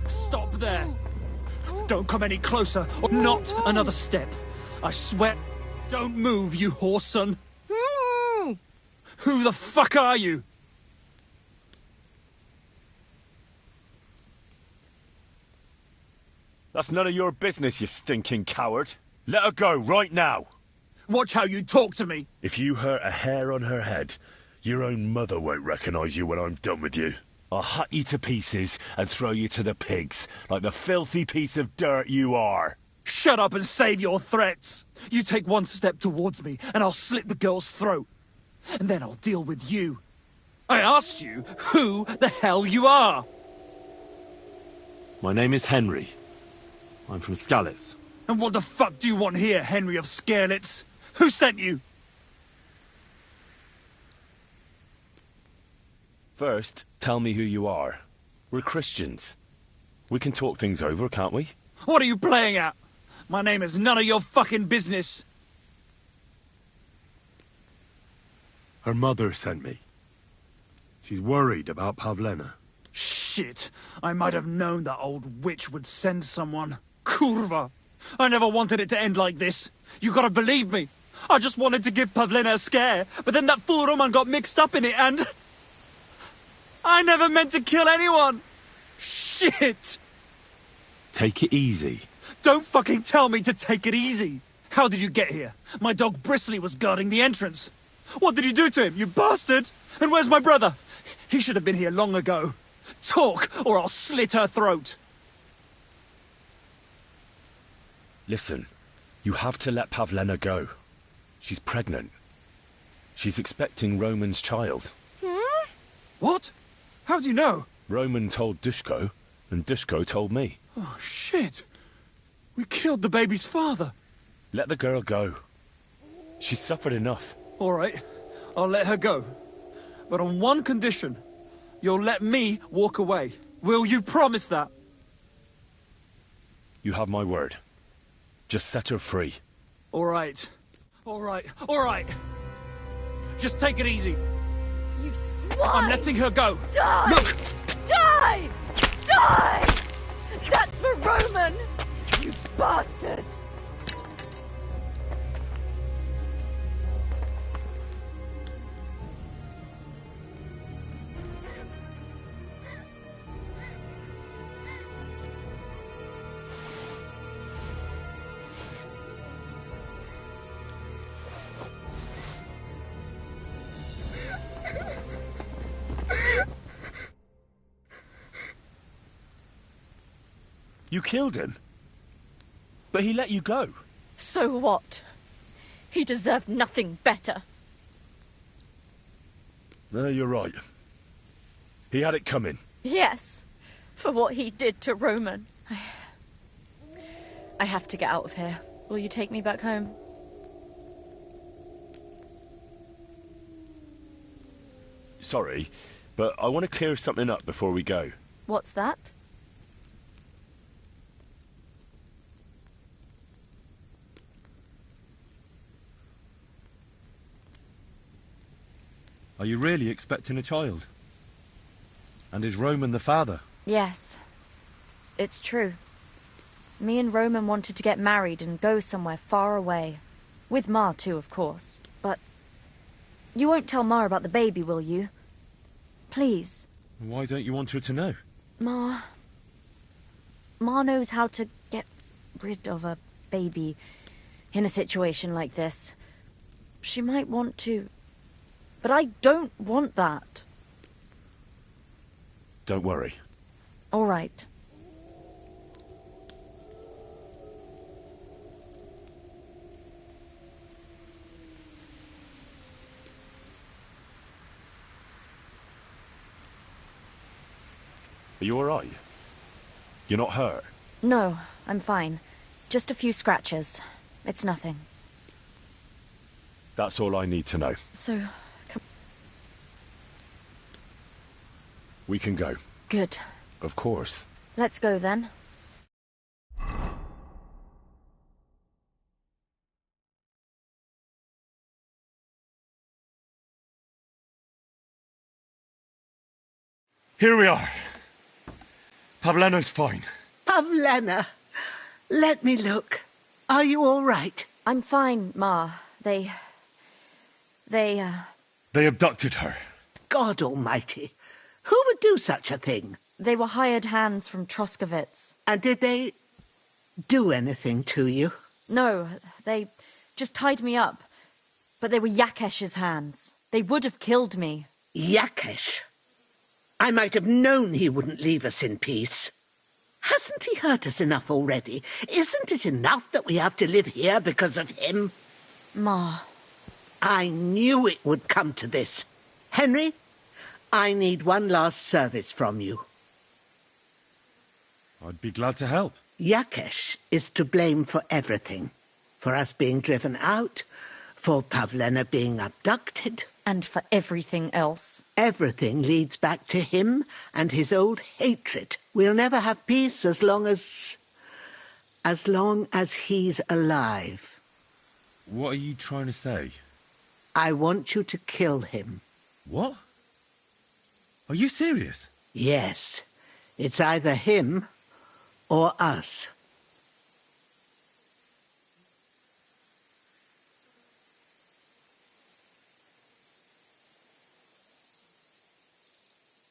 Stop there! Don't come any closer, or not another step. I swear, don't move, you whore son. Who the fuck are you? That's none of your business, you stinking coward. Let her go, right now. Watch how you talk to me. If you hurt a hair on her head, your own mother won't recognise you when I'm done with you. I'll hut you to pieces and throw you to the pigs, like the filthy piece of dirt you are. Shut up and save your threats. You take one step towards me and I'll slit the girl's throat. And then I'll deal with you. I asked you who the hell you are. My name is Henry. I'm from Skalitz. And what the fuck do you want here, Henry of Skalitz? Who sent you? First, tell me who you are. We're Christians. We can talk things over, can't we? What are you playing at? My name is none of your fucking business. Her mother sent me. She's worried about Pavlena. Shit. I might have known that old witch would send someone. Kurva. I never wanted it to end like this. You gotta believe me. I just wanted to give Pavlena a scare, but then that fool Roman got mixed up in it and... I never meant to kill anyone! Shit! Take it easy. Don't fucking tell me to take it easy! How did you get here? My dog Bristly was guarding the entrance. What did you do to him, you bastard? And where's my brother? He should have been here long ago. Talk, or I'll slit her throat. Listen, you have to let Pavlena go. She's pregnant. She's expecting Roman's child. What? How do you know? Roman told Dushko, and Dushko told me. Oh, shit. We killed the baby's father. Let the girl go. She's suffered enough. All right, I'll let her go. But on one condition. You'll let me walk away. Will you promise that? You have my word. Just set her free. All right. All right. All right. Just take it easy. You swine! I'm letting her go. Die! Look! Die! Die! That's for Roman! You bastard! You killed him? But he let you go. So what? He deserved nothing better. No, you're right. He had it coming. Yes, for what he did to Roman. I have to get out of here. Will you take me back home? Sorry, but I want to clear something up before we go. What's that? Are you really expecting a child? And is Roman the father? Yes. It's true. Me and Roman wanted to get married and go somewhere far away. With Ma too, of course. But you won't tell Ma about the baby, will you? Please. Why don't you want her to know? Ma knows how to get rid of a baby in a situation like this. She might want to. But I don't want that. Don't worry. All right. Are you all right? You're not hurt? No, I'm fine. Just a few scratches. It's nothing. That's all I need to know. So, We can go. good. Of course. Let's go then. Here we are. Pavlena's fine. Pavlena, let me look. Are you all right? I'm fine, Ma. They They abducted her. God almighty. Who would do such a thing? They were hired hands from Troskovitz. And did they do anything to you? No, they just tied me up. But they were Yakesh's hands. They would have killed me. Yakesh? I might have known he wouldn't leave us in peace. Hasn't he hurt us enough already? Isn't it enough that we have to live here because of him? Ma. I knew it would come to this. Henry, I need one last service from you. I'd be glad to help. Yakesh is to blame for everything. For us being driven out, for Pavlena being abducted. And for everything else. Everything leads back to him and his old hatred. We'll never have peace as long as he's alive. What are you trying to say? I want you to kill him. What? Are you serious? Yes. It's either him or us.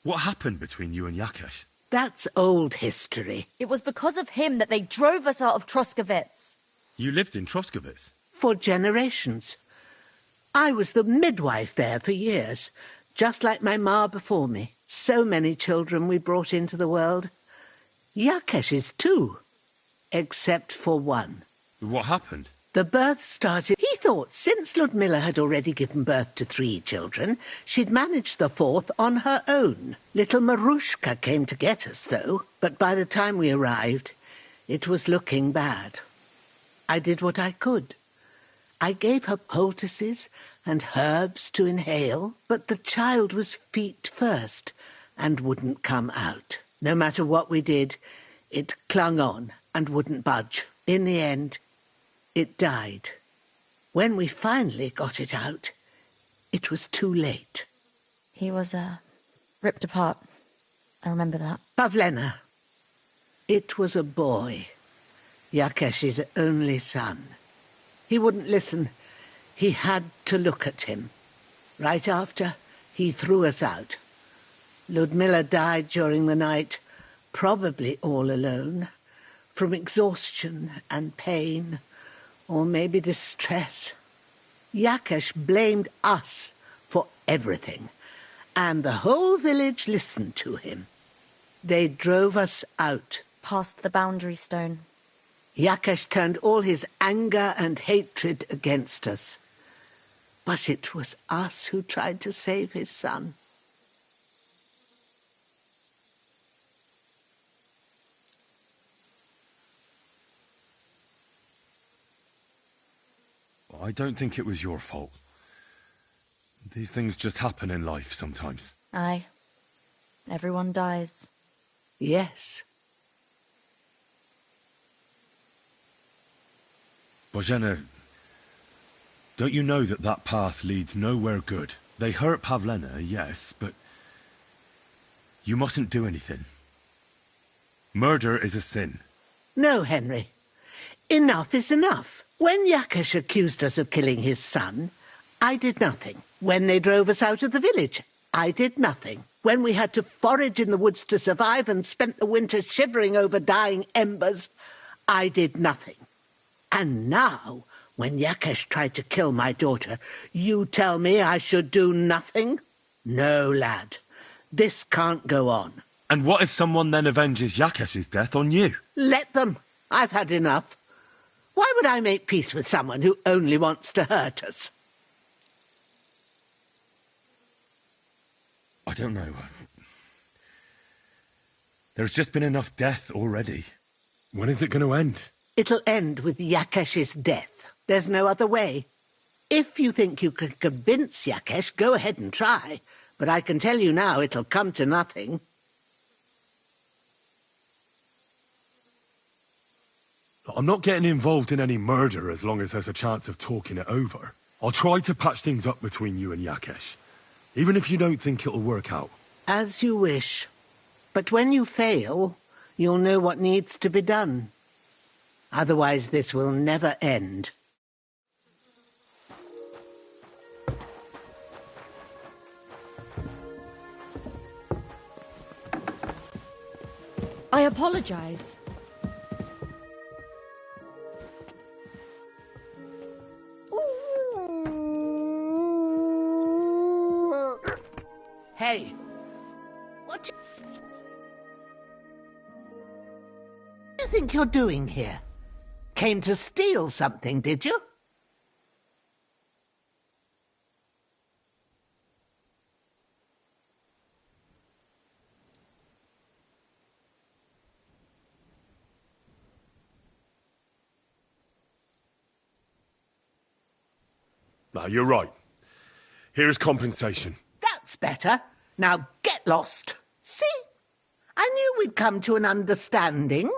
What happened between you and Yakesh? That's old history. It was because of him that they drove us out of Troskovitz. You lived in Troskovitz? For generations. I was the midwife there for years, just like my ma before me. So many children we brought into the world. Yakesh's too, except for one. What happened? The birth started... He thought since Ludmilla had already given birth to 3 children, she'd managed the 4th on her own. Little Marushka came to get us, though, but by the time we arrived, it was looking bad. I did what I could. I gave her poultices and herbs to inhale, but the child was feet first and wouldn't come out. No matter what we did, it clung on and wouldn't budge. In the end, it died. When we finally got it out, it was too late. He was, ripped apart. I remember that. Pavlena. It was a boy. Yakesh's only son. He wouldn't listen. He had to look at him. Right after, he threw us out. Ludmilla died during the night, probably all alone, from exhaustion and pain, or maybe distress. Yakesh blamed us for everything, and the whole village listened to him. They drove us out. Past the boundary stone. Yakesh turned all his anger and hatred against us. But it was us who tried to save his son. I don't think it was your fault. These things just happen in life sometimes. Aye. Everyone dies. Yes. Bozhena, don't you know that that path leads nowhere good? They hurt Pavlena, yes, but you mustn't do anything. Murder is a sin. No, Henry. Enough is enough. When Yakesh accused us of killing his son, I did nothing. When they drove us out of the village, I did nothing. When we had to forage in the woods to survive and spent the winter shivering over dying embers, I did nothing. And now, when Yakesh tried to kill my daughter, you tell me I should do nothing? No, lad. This can't go on. And what if someone then avenges Yakesh's death on you? Let them. I've had enough. Why would I make peace with someone who only wants to hurt us? I don't know. There's just been enough death already. When is it going to end? It'll end with Yakesh's death. There's no other way. If you think you can convince Yakesh, go ahead and try. But I can tell you now it'll come to nothing. I'm not getting involved in any murder as long as there's a chance of talking it over. I'll try to patch things up between you and Yakesh, even if you don't think it'll work out. As you wish. But when you fail, you'll know what needs to be done. Otherwise, this will never end. I apologize. Hey, what do you think you're doing here? Came to steal something, did you? No, you're right. Here's compensation. That's better. Now get lost. See? I knew we'd come to an understanding.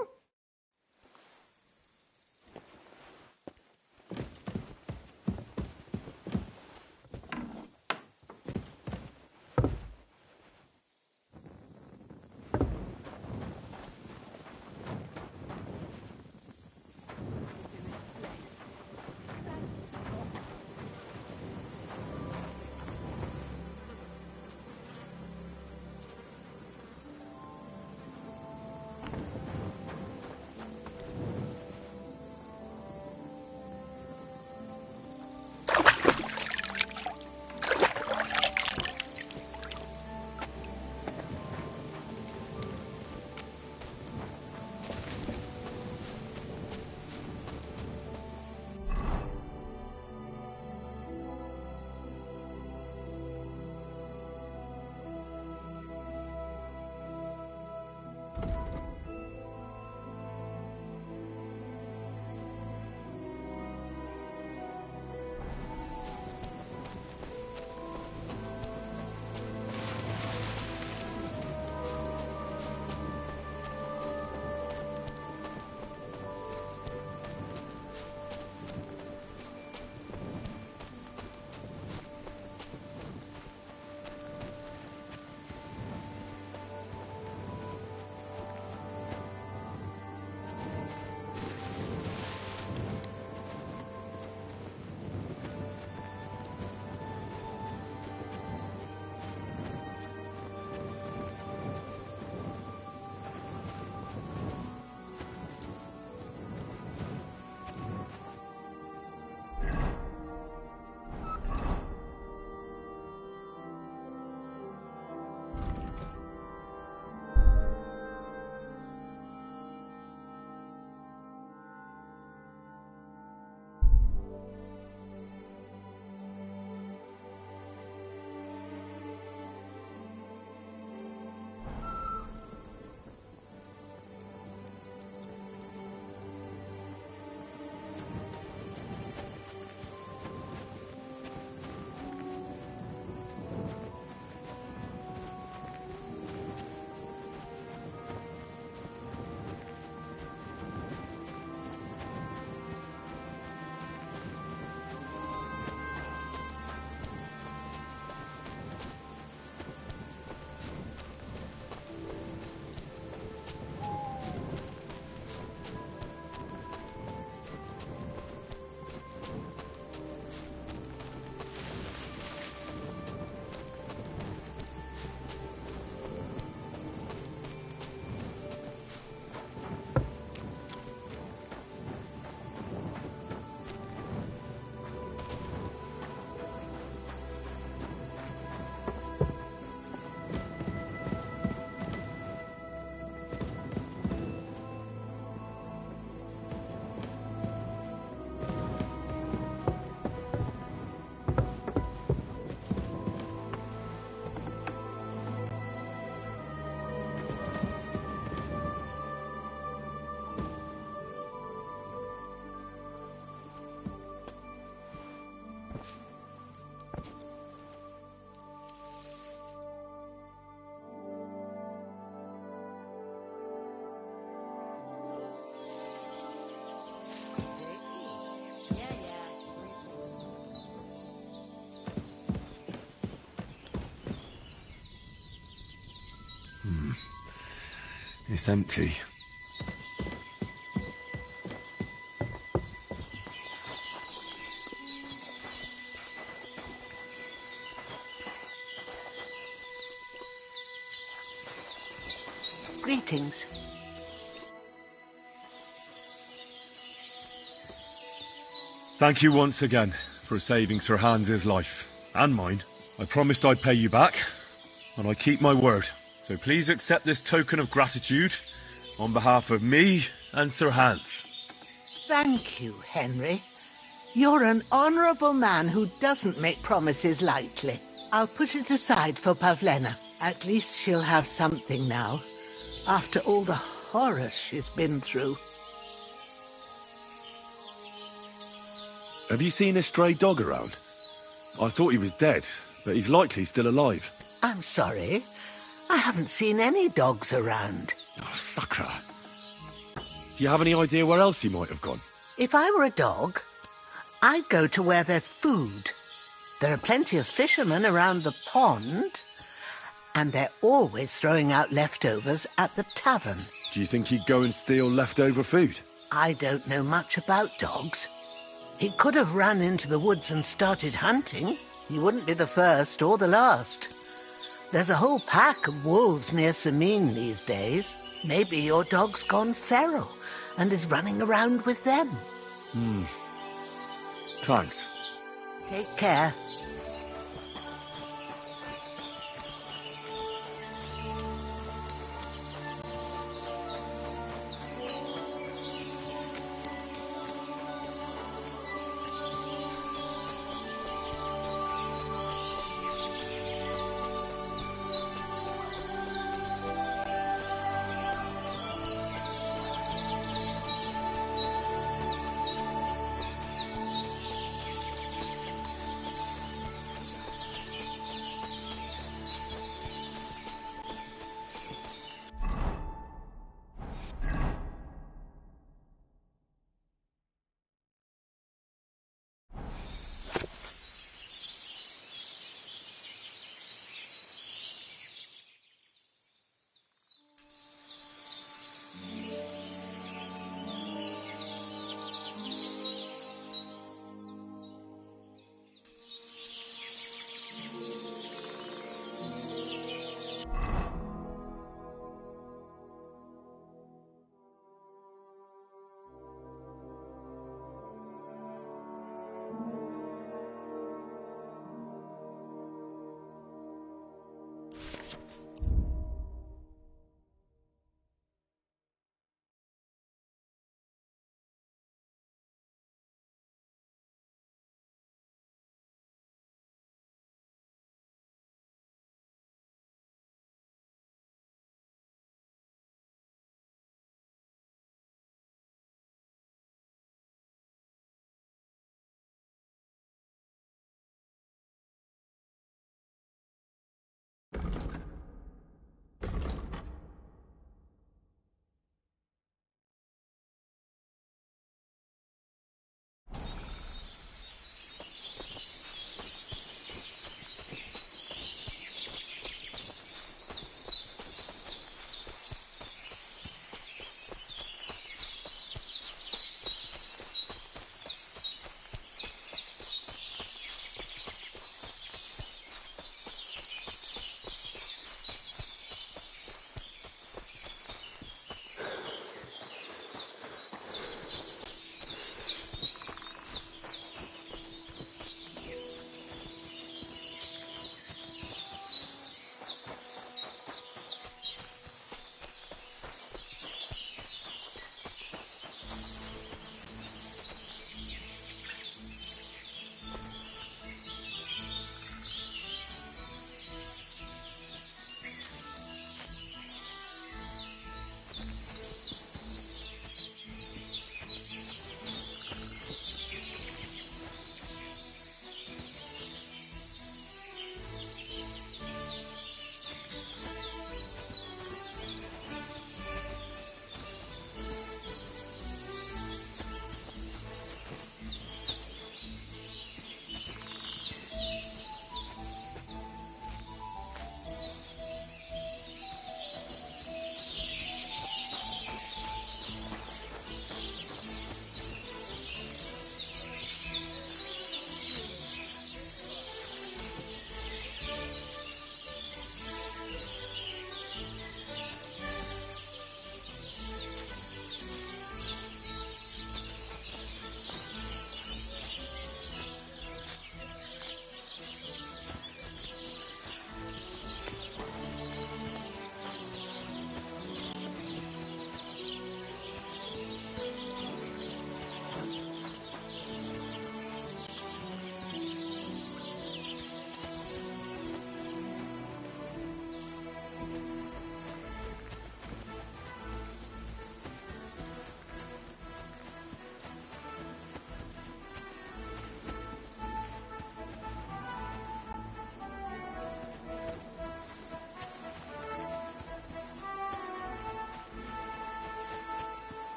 It's empty. Greetings. Thank you once again for saving Sir Hans's life. And mine. I promised I'd pay you back, and I keep my word. So please accept this token of gratitude on behalf of me and Sir Hans. Thank you, Henry. You're an honourable man who doesn't make promises lightly. I'll put it aside for Pavlena. At least she'll have something now, after all the horrors she's been through. Have you seen a stray dog around? I thought he was dead, but he's likely still alive. I'm sorry. I haven't seen any dogs around. Oh, Sakra. Do you have any idea where else he might have gone? If I were a dog, I'd go to where there's food. There are plenty of fishermen around the pond, and they're always throwing out leftovers at the tavern. Do you think he'd go and steal leftover food? I don't know much about dogs. He could have run into the woods and started hunting. He wouldn't be the first or the last. There's a whole pack of wolves near Sameen these days. Maybe your dog's gone feral and is running around with them. Thanks. Take care.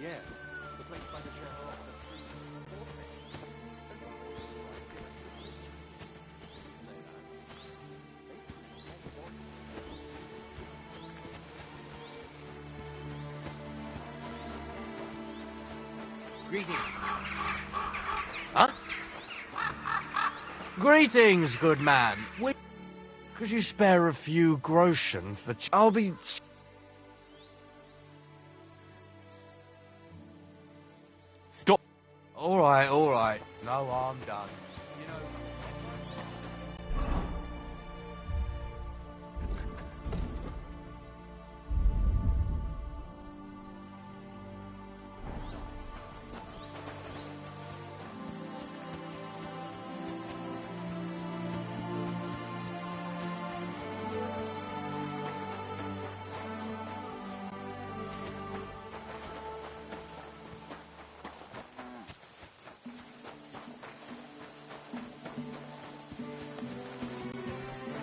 Yeah, the place by the church. Greetings. Huh? Greetings, good man. Could you spare a few groschen for I'll be... Stop. All right. No, I'm done. You know...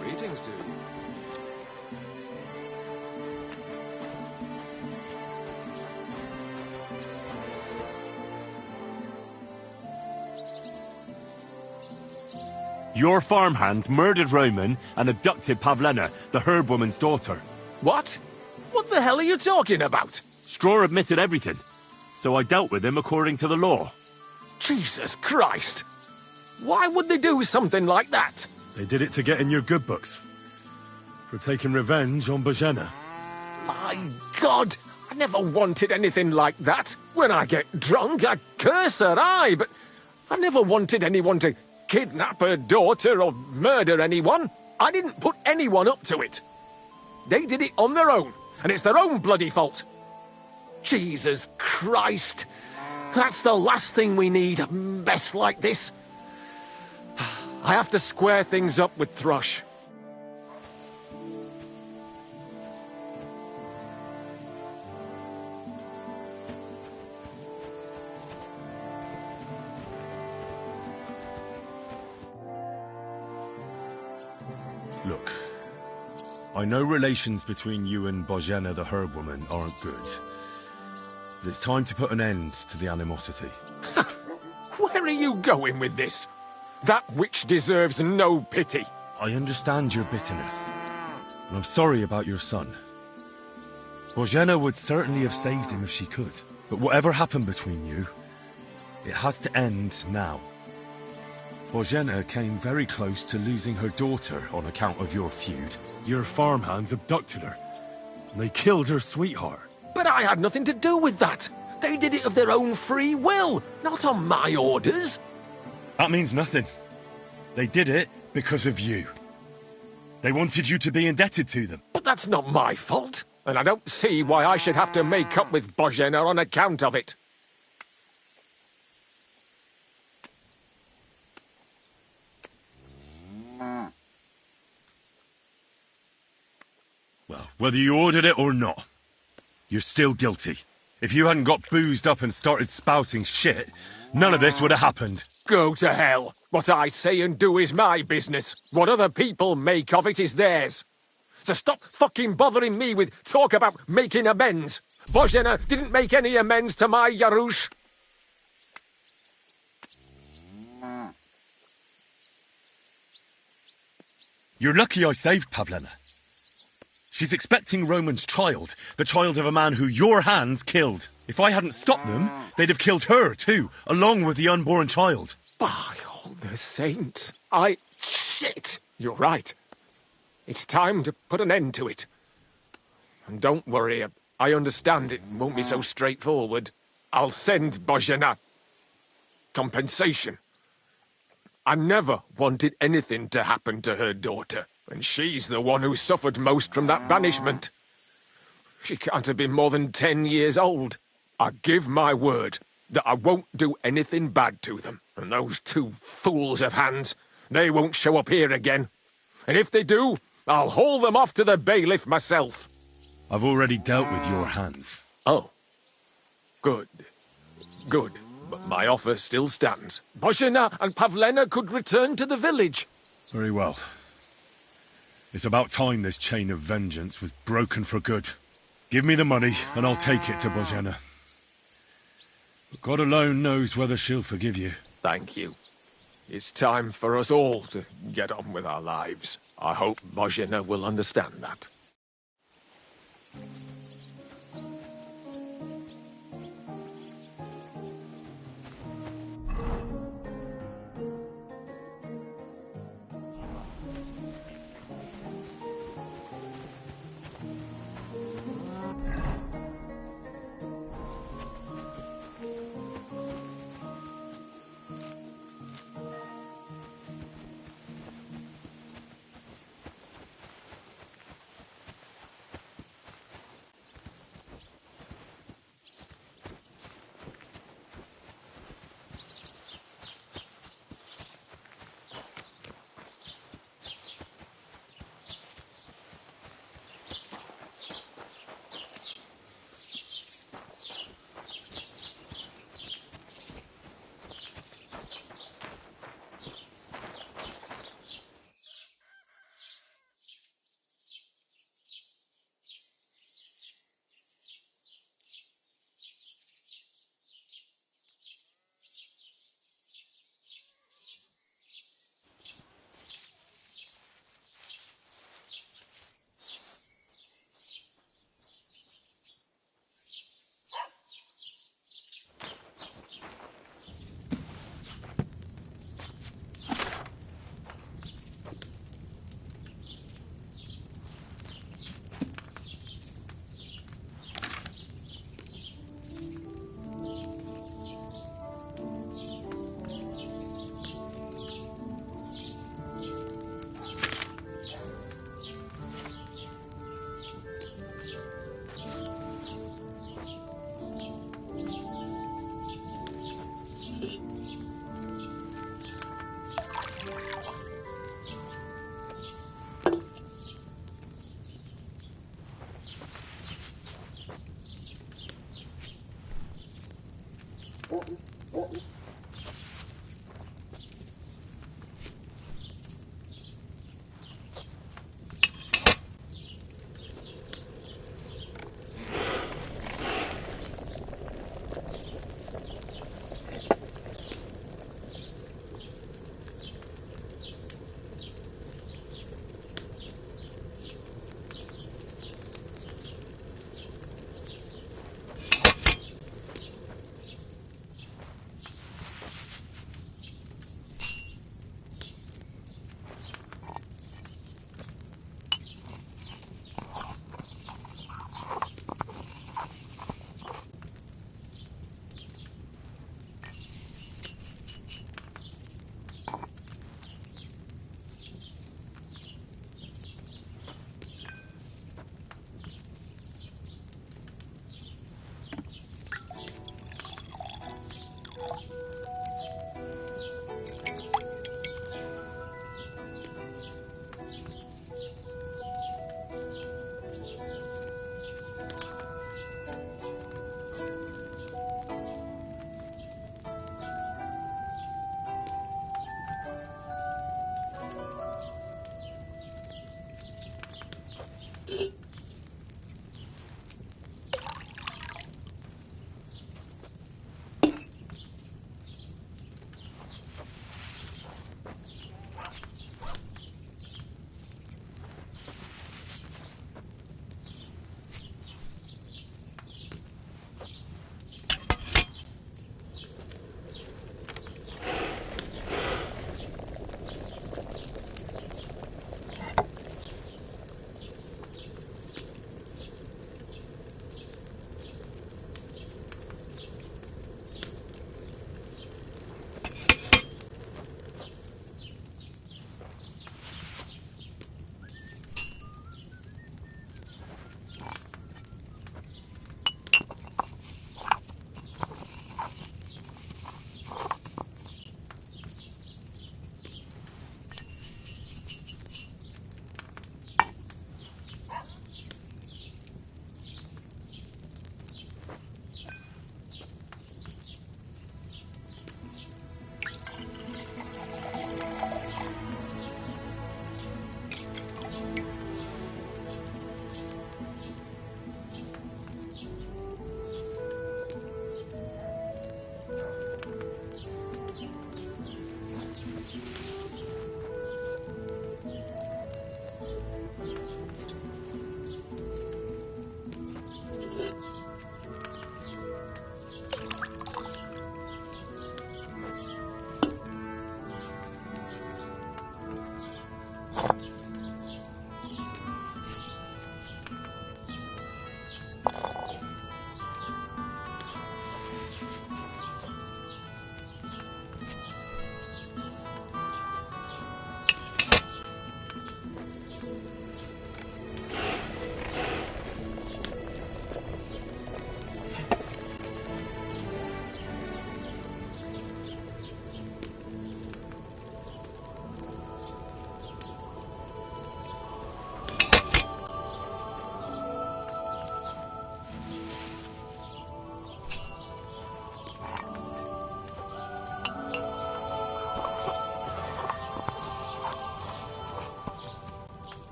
Greetings, dude. Your farmhands murdered Roman and abducted Pavlena, the herb woman's daughter. What? What the hell are you talking about? Straw admitted everything, so I dealt with him according to the law. Jesus Christ! Why would they do something like that? They did it to get in your good books. For taking revenge on Bojena. My God! I never wanted anything like that. When I get drunk, I curse her, aye, but I never wanted anyone to kidnap her daughter or murder anyone. I didn't put anyone up to it. They did it on their own, and it's their own bloody fault. Jesus Christ! That's the last thing we need, a mess like this. I have to square things up with Thrush. Look, I know relations between you and Bojena the herb woman aren't good. But it's time to put an end to the animosity. Where are you going with this? That witch deserves no pity. I understand your bitterness, and I'm sorry about your son. Bojena would certainly have saved him if she could, but whatever happened between you, it has to end now. Bojena came very close to losing her daughter on account of your feud. Your farmhands abducted her, and they killed her sweetheart. But I had nothing to do with that. They did it of their own free will, not on my orders. That means nothing. They did it because of you. They wanted you to be indebted to them. But that's not my fault, and I don't see why I should have to make up with Bojena on account of it. Well, whether you ordered it or not, you're still guilty. If you hadn't got boozed up and started spouting shit, none of this would have happened. Go to hell. What I say and do is my business. What other people make of it is theirs. So stop fucking bothering me with talk about making amends. Bojena didn't make any amends to my Yarush. You're lucky I saved Pavlena. She's expecting Roman's child, the child of a man who your hands killed. If I hadn't stopped them, they'd have killed her too, along with the unborn child. By all the saints, Shit! You're right. It's time to put an end to it. And don't worry, I understand it won't be so straightforward. I'll send Bojena compensation. I never wanted anything to happen to her daughter, and she's the one who suffered most from that banishment. She can't have been more than 10 years old. I give my word that I won't do anything bad to them. And those two fools of hands, they won't show up here again. And if they do, I'll haul them off to the bailiff myself. I've already dealt with your hands. Oh. Good. Good. But my offer still stands. Bojena and Pavlena could return to the village. Very well. It's about time this chain of vengeance was broken for good. Give me the money, and I'll take it to Bojena. God alone knows whether she'll forgive you. Thank you. It's time for us all to get on with our lives. I hope Bozhena will understand that.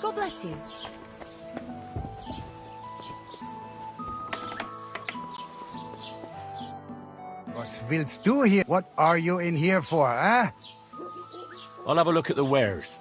God bless you. Was willst du hier? What are you in here for, eh? I'll have a look at the wares.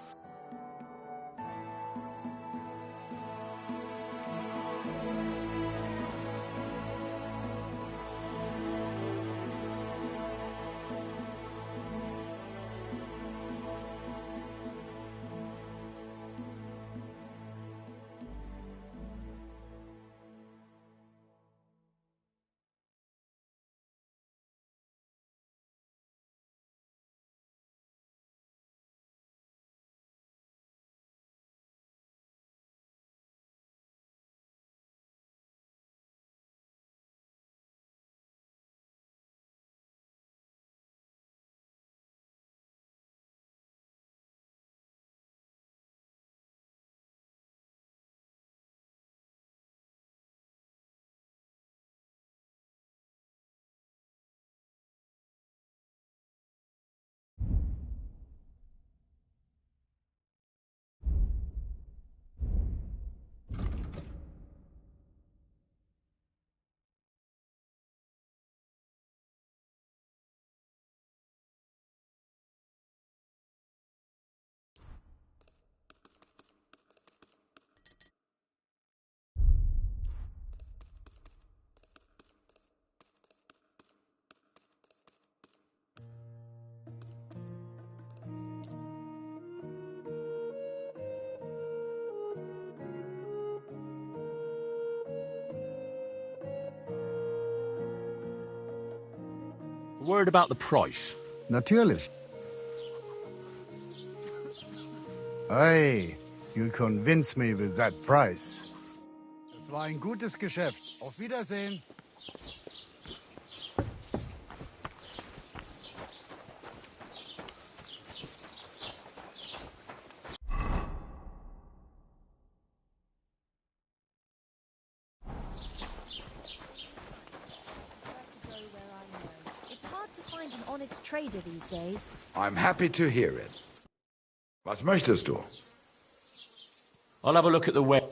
Word about the price. Natürlich. Hey, you convince me with that price. Das war ein gutes Geschäft. Auf Wiedersehen. It's hard to find an honest trader these days. I'm happy to hear it. Was möchtest du? I'll have a look at the ware.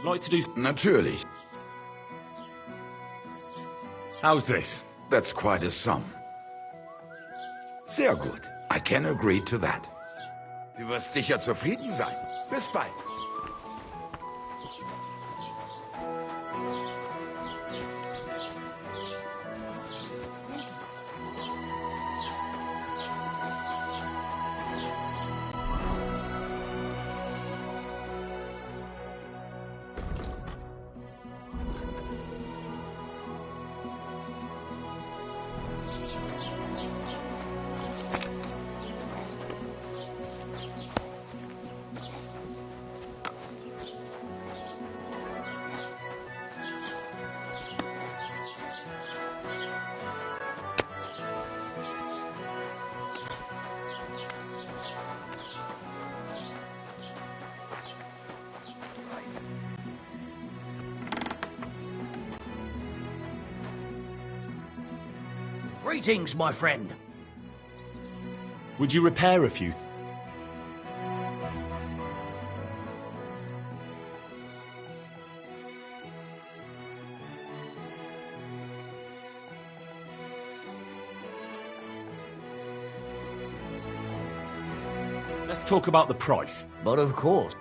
I'd like to do... Natürlich. How's this? That's quite a sum. Sehr gut. I can agree to that. Du wirst sicher zufrieden sein. Bis bald. Greetings, my friend. Would you repair a few? Let's talk about the price. But of course.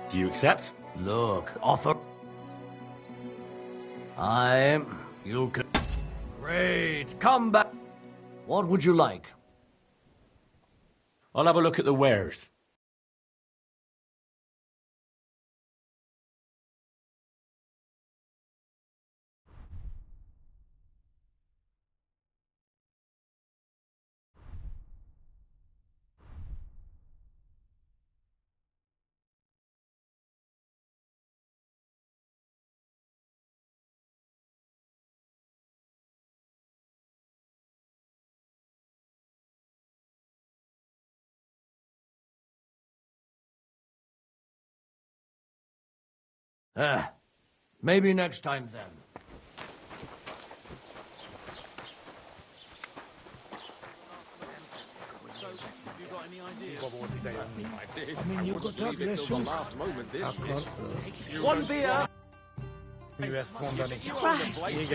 Do you accept? Look, offer. You'll... Great, come back. What would you like? I'll have a look at the wares. Maybe next time then. One beer!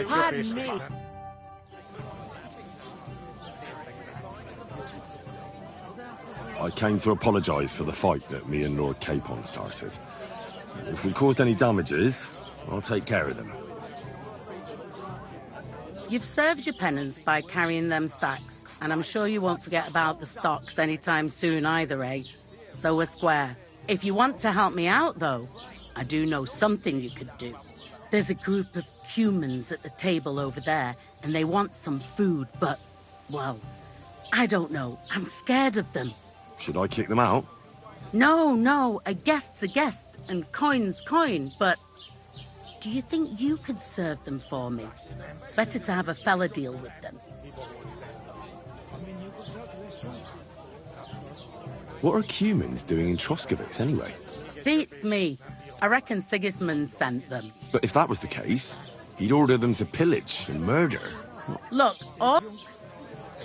Pardon me. I came to apologise for the fight that me and Lord Capon started. If we caused any damages, I'll take care of them. You've served your penance by carrying them sacks, and I'm sure you won't forget about the stocks anytime soon either, eh? So we're square. If you want to help me out, though, I do know something you could do. There's a group of humans at the table over there, and they want some food, but, well, I don't know. I'm scared of them. Should I kick them out? No, a guest's a guest, and coin's coin, but do you think you could serve them for me? Better to have a fella deal with them. What are humans doing in Troskovitz, anyway? Beats me. I reckon Sigismund sent them. But if that was the case, he'd order them to pillage and murder. Look, oh...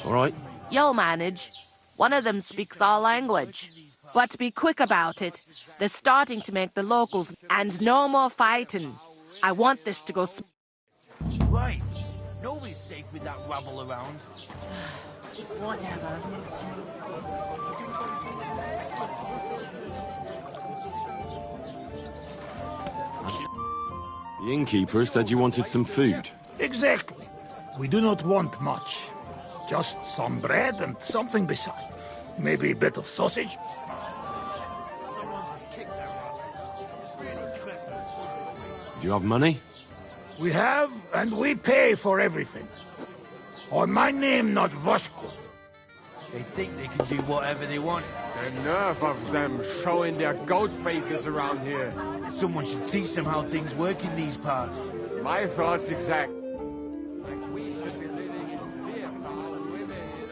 All right. You'll manage. One of them speaks our language. But be quick about it. They're starting to make the locals, and no more fighting. I want this to go... Right. Nobody's safe with that rabble around. Whatever. The innkeeper said you wanted some food. Exactly. We do not want much. Just some bread and something beside. Maybe a bit of sausage. Do you have money? We have, and we pay for everything. On my name, not Voshko. They think they can do whatever they want. The nerve of them showing their goat faces around here. Someone should teach them how things work in these parts. My thoughts exact.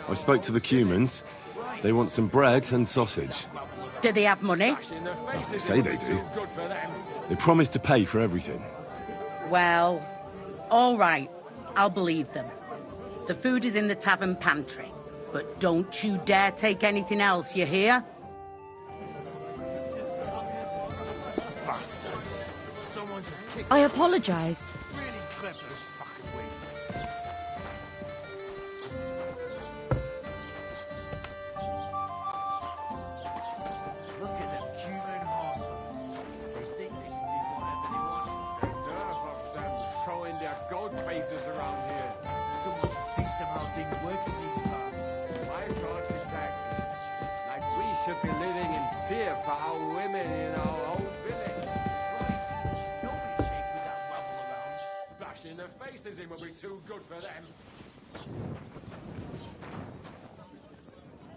I spoke to the Cumans. They want some bread and sausage. Do they have money? Well, they say they do. They promised to pay for everything. Well, all right. I'll believe them. The food is in the tavern pantry. But don't you dare take anything else, you hear? Bastards. I apologize.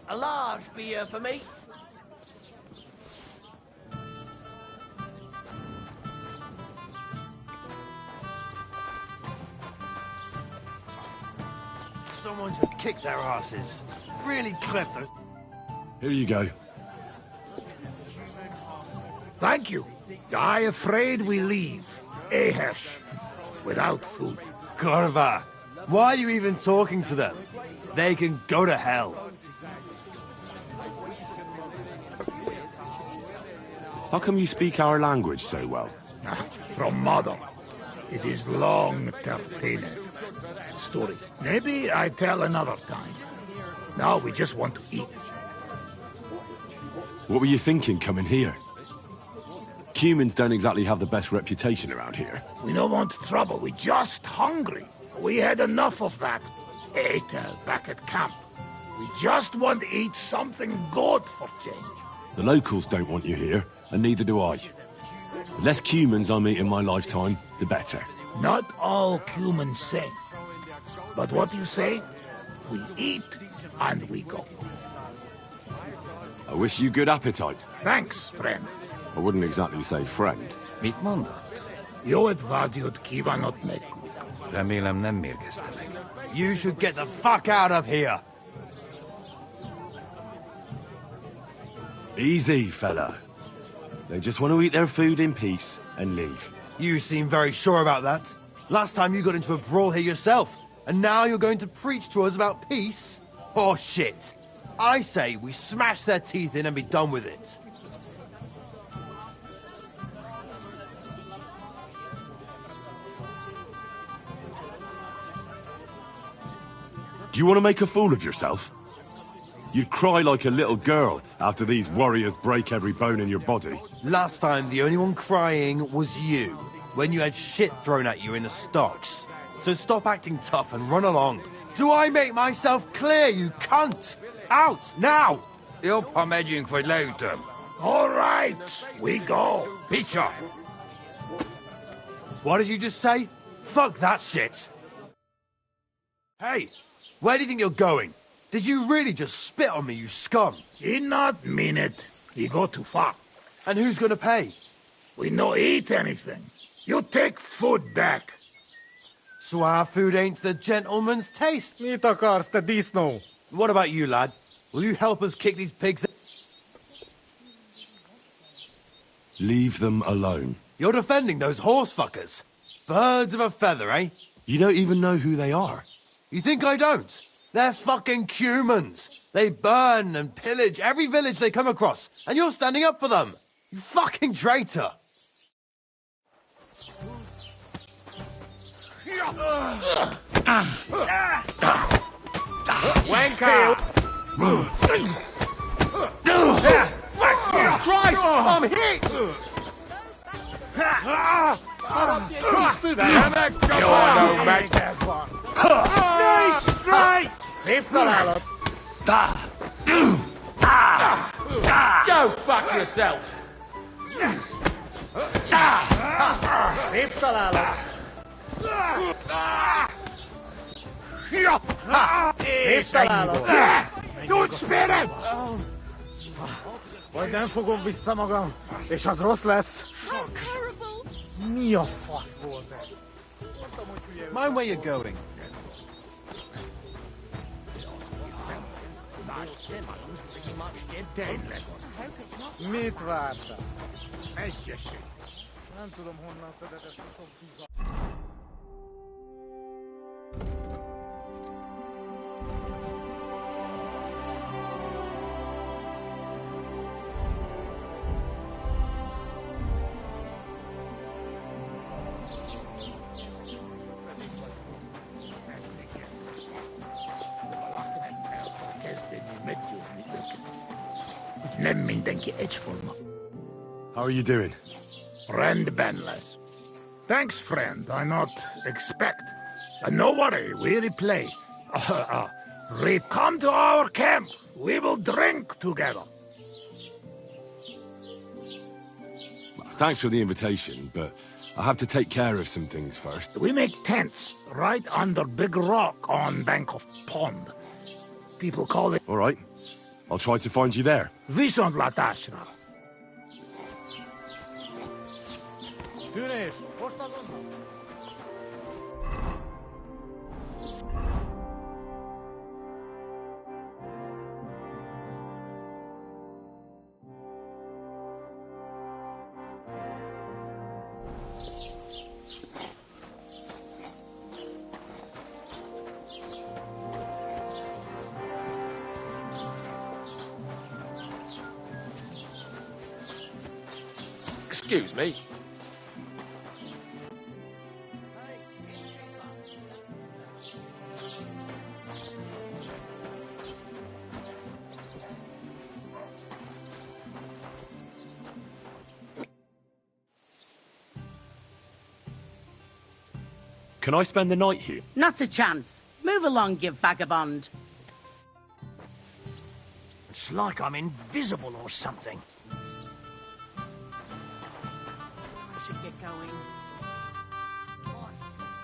A large beer for me. Someone should kick their asses. Really clever. Here you go. Thank you. I afraid we leave. Ahesh. Without food. Corva, why are you even talking to them? They can go to hell. How come you speak our language so well? From mother. It is long, Tartine. Story. Maybe I tell another time. Now we just want to eat. What were you thinking coming here? Humans don't exactly have the best reputation around here. We don't want trouble, we just hungry. We had enough of that eater back at camp. We just want to eat something good for change. The locals don't want you here, and neither do I. The less humans I meet in my lifetime, the better. Not all humans same. But what you say? We eat and we go. I wish you good appetite. Thanks, friend. I wouldn't exactly say friend. Mit mondott? Jót vágyod kívánott nekünk. Remélem nem mérgezte meg. You should get the fuck out of here! Easy, fella. They just want to eat their food in peace and leave. You seem very sure about that. Last time you got into a brawl here yourself, and now you're going to preach to us about peace? Oh, shit. I say we smash their teeth in and be done with it. Do you want to make a fool of yourself? You'd cry like a little girl after these warriors break every bone in your body. Last time, the only one crying was you, when you had shit thrown at you in the stocks. So stop acting tough and run along. Do I make myself clear, you cunt? Out, now! Jobb, ha megyünk, vagy leütöm. All right, we go. Picture! What did you just say? Fuck that shit! Hey, where do you think you're going? Did you really just spit on me, you scum? He not mean it. He go too far. And who's gonna pay? We no eat anything. You take food back. So our food ain't the gentleman's taste. Mit akarsz, te disznó? What about you, lad? Will you help us kick these pigs? Leave them alone. You're defending those horse fuckers. Birds of a feather, eh? You don't even know who they are. You think I don't? They're fucking humans. They burn and pillage every village they come across, and you're standing up for them. You fucking traitor. Wanker! Christ! I'm hit! Jó, meg! Nice strike! Szép találat! Go fuck yourself! Szép találat! Szép találat! Nyújts félre! Vagy nem fogom vissza magam, és az rossz lesz. Mi a fasz volt ez? Mind where you're going. Mit vártál? Egyesség. Nem tudom, honnan szedett ezt a sok bizalmat. Nem mindenki egyforma. How are you doing? Rendben lesz. Thanks, friend. I not expect. And no worry, we replay. Come to our camp. We will drink together. Thanks for the invitation, but I have to take care of some things first. We make tents right under big rock on bank of pond. People call it... All right. I'll try to find you there. Viszontlátásra. Tűnés! Most azonnal! Excuse me. Can I spend the night here? Not a chance. Move along, you vagabond. It's like I'm invisible or something. I should get going.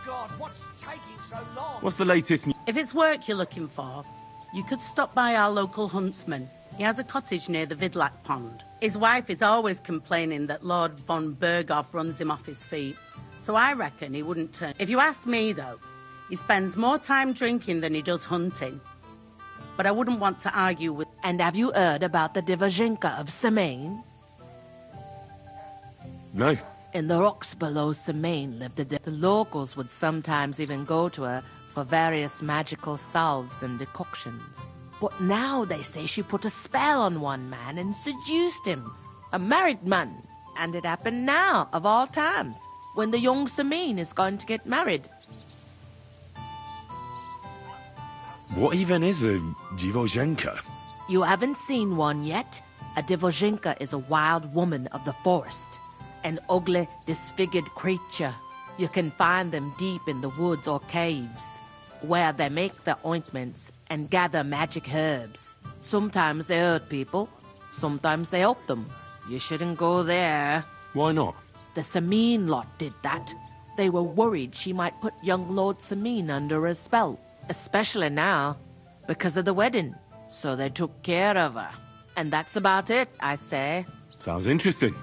God, what's taking so long? What's the latest news? If it's work you're looking for, you could stop by our local huntsman. He has a cottage near the Vidlac pond. His wife is always complaining that Lord von Berghoff runs him off his feet. So I reckon he wouldn't turn. If you ask me, though, he spends more time drinking than he does hunting. But I wouldn't want to argue with... And have you heard about the Divozhenka of Semaine? No. In the rocks below Semaine lived the locals would sometimes even go to her for various magical salves and decoctions. But now they say she put a spell on one man and seduced him. A married man. And it happened now, of all times, when the young Semaine is going to get married. What even is a Divozhenka? You haven't seen one yet? A Divozhenka is a wild woman of the forest. An ugly, disfigured creature. You can find them deep in the woods or caves, where they make their ointments and gather magic herbs. Sometimes they hurt people, sometimes they help them. You shouldn't go there. Why not? The Semaine lot did that. They were worried she might put young Lord Semaine under a spell, especially now, because of the wedding. So they took care of her. And that's about it, I say. Sounds interesting.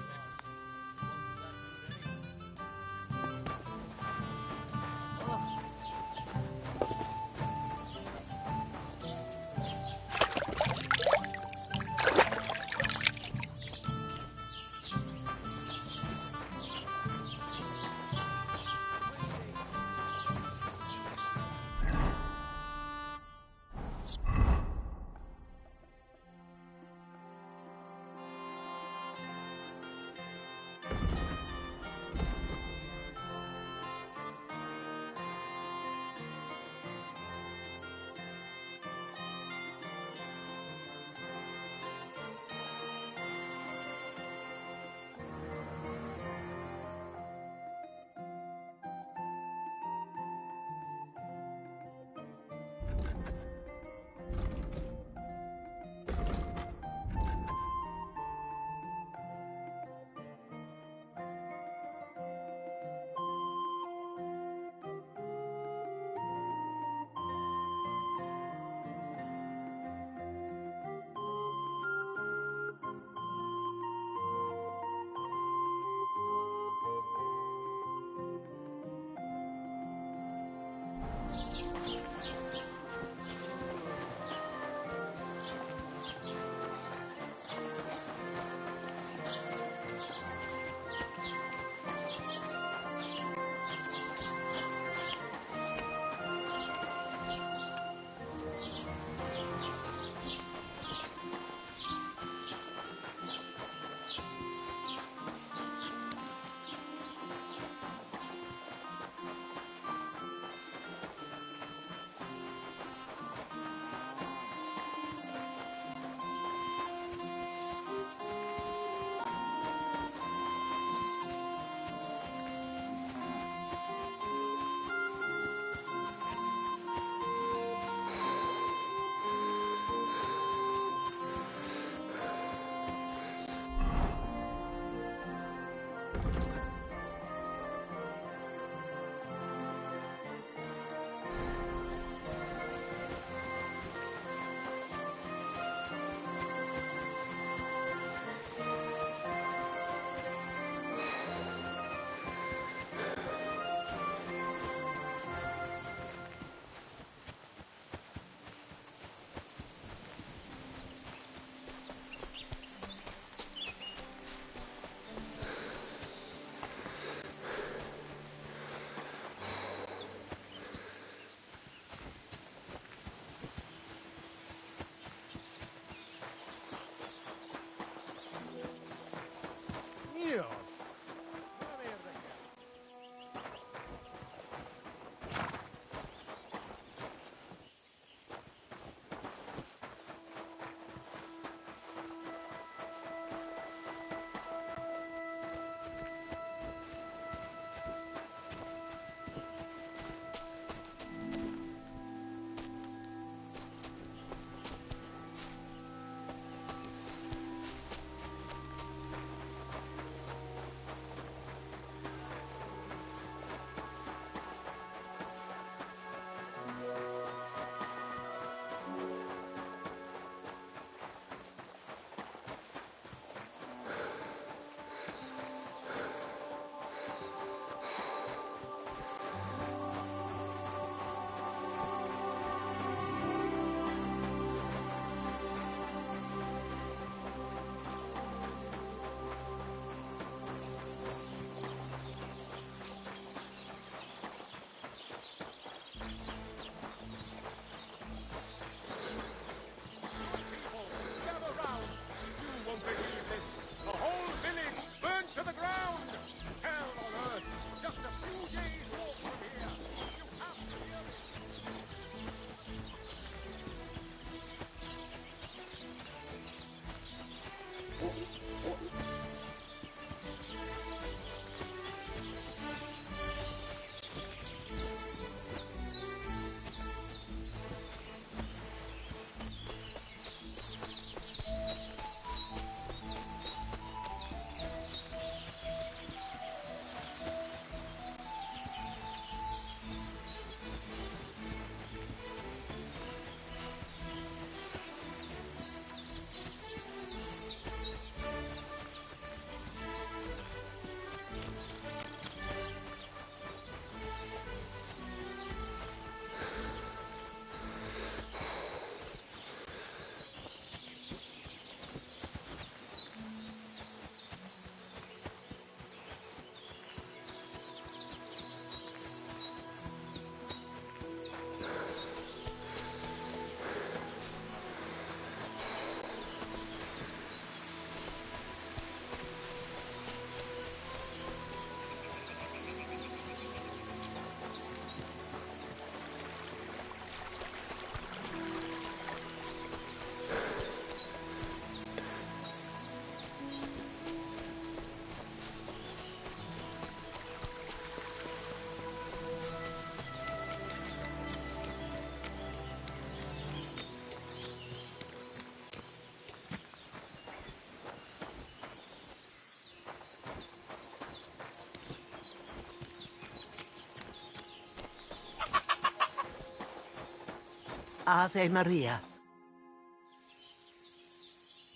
Ave Maria.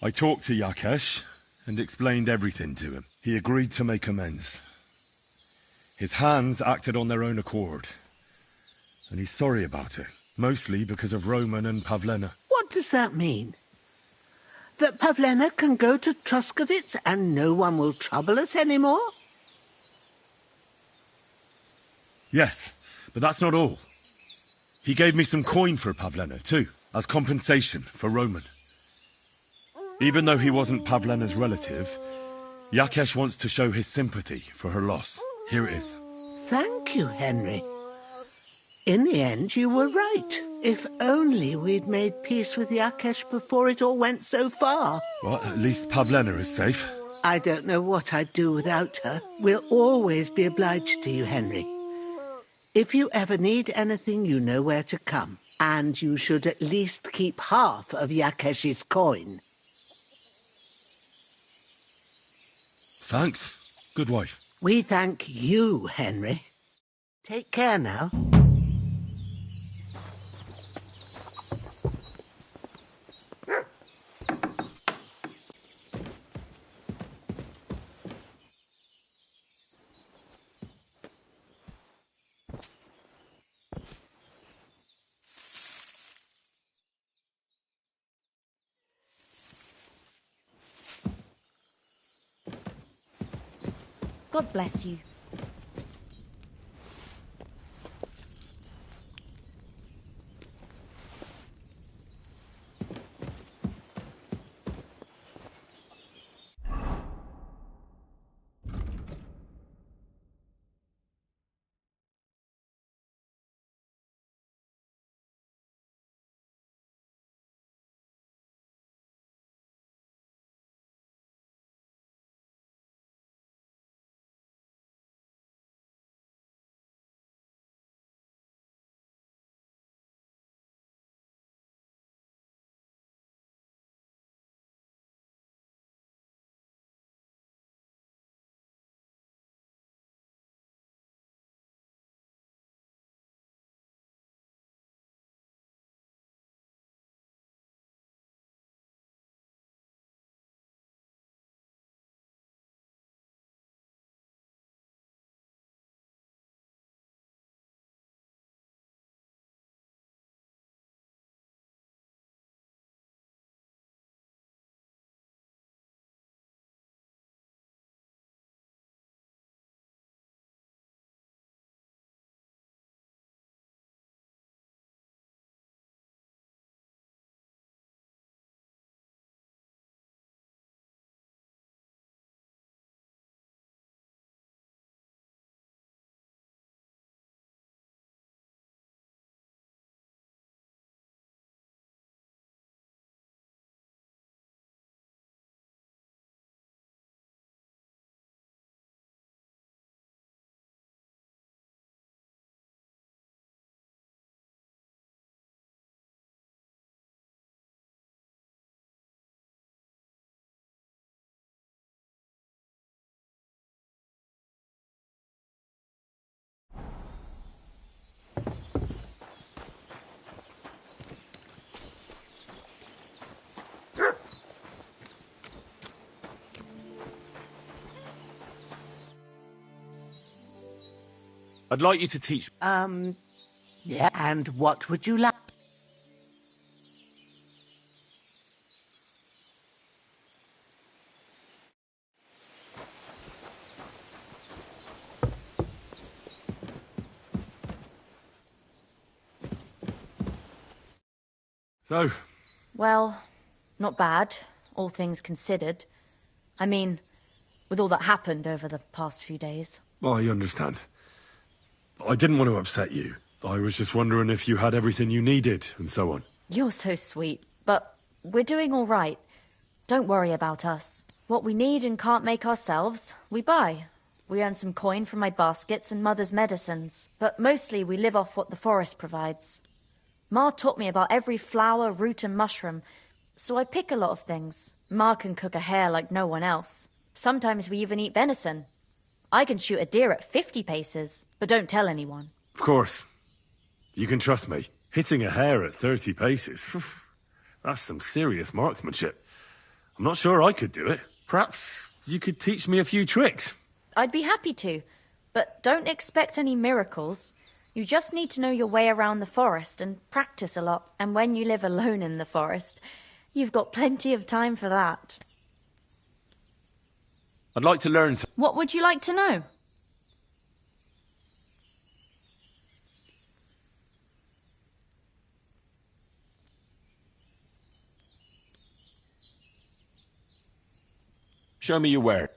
I talked to Yakesh and explained everything to him. He agreed to make amends. His hands acted on their own accord. And he's sorry about it, mostly because of Roman and Pavlena. What does that mean? That Pavlena can go to Troskovitz and no one will trouble us anymore? Yes, but that's not all. He gave me some coin for Pavlena, too, as compensation for Roman. Even though he wasn't Pavlena's relative, Yakesh wants to show his sympathy for her loss. Here it is. Thank you, Henry. In the end, you were right. If only we'd made peace with Yakesh before it all went so far. Well, at least Pavlena is safe. I don't know what I'd do without her. We'll always be obliged to you, Henry. If you ever need anything, you know where to come. And you should at least keep half of Yakesh's coin. Thanks, good wife. We thank you, Henry. Take care now. God bless you. I'd like you to teach... Yeah, and what would you like? So? Well, not bad, all things considered. I mean, with all that happened over the past few days. Well, I understand. I didn't want to upset you. I was just wondering if you had everything you needed, and so on. You're so sweet, but we're doing all right. Don't worry about us. What we need and can't make ourselves, we buy. We earn some coin from my baskets and Mother's medicines, but mostly we live off what the forest provides. Ma taught me about every flower, root and mushroom, so I pick a lot of things. Ma can cook a hare like no one else. Sometimes we even eat venison. I can shoot a deer at 50 paces, but don't tell anyone. Of course. You can trust me. Hitting a hare at 30 paces. That's some serious marksmanship. I'm not sure I could do it. Perhaps you could teach me a few tricks. I'd be happy to, but don't expect any miracles. You just need to know your way around the forest and practice a lot. And when you live alone in the forest, you've got plenty of time for that. I'd like to learn some. What would you like to know? Show me your where.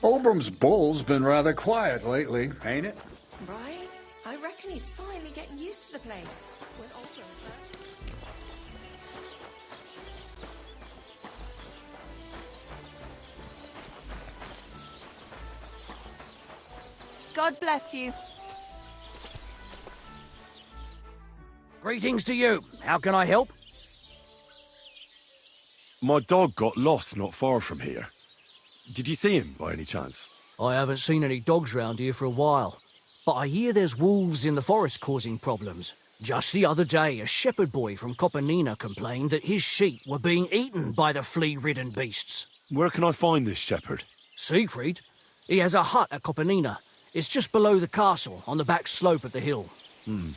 Obram's bull's been rather quiet lately, ain't it? Right? I reckon he's finally getting used to the place. When Obram's God bless you. Greetings to you. How can I help? My dog got lost not far from here. Did you see him by any chance? I haven't seen any dogs round here for a while, but I hear there's wolves in the forest causing problems. Just the other day, a shepherd boy from Kopanina complained that his sheep were being eaten by the flea-ridden beasts. Where can I find this shepherd? Siegfried? He has a hut at Kopanina. It's just below the castle, on the back slope of the hill. And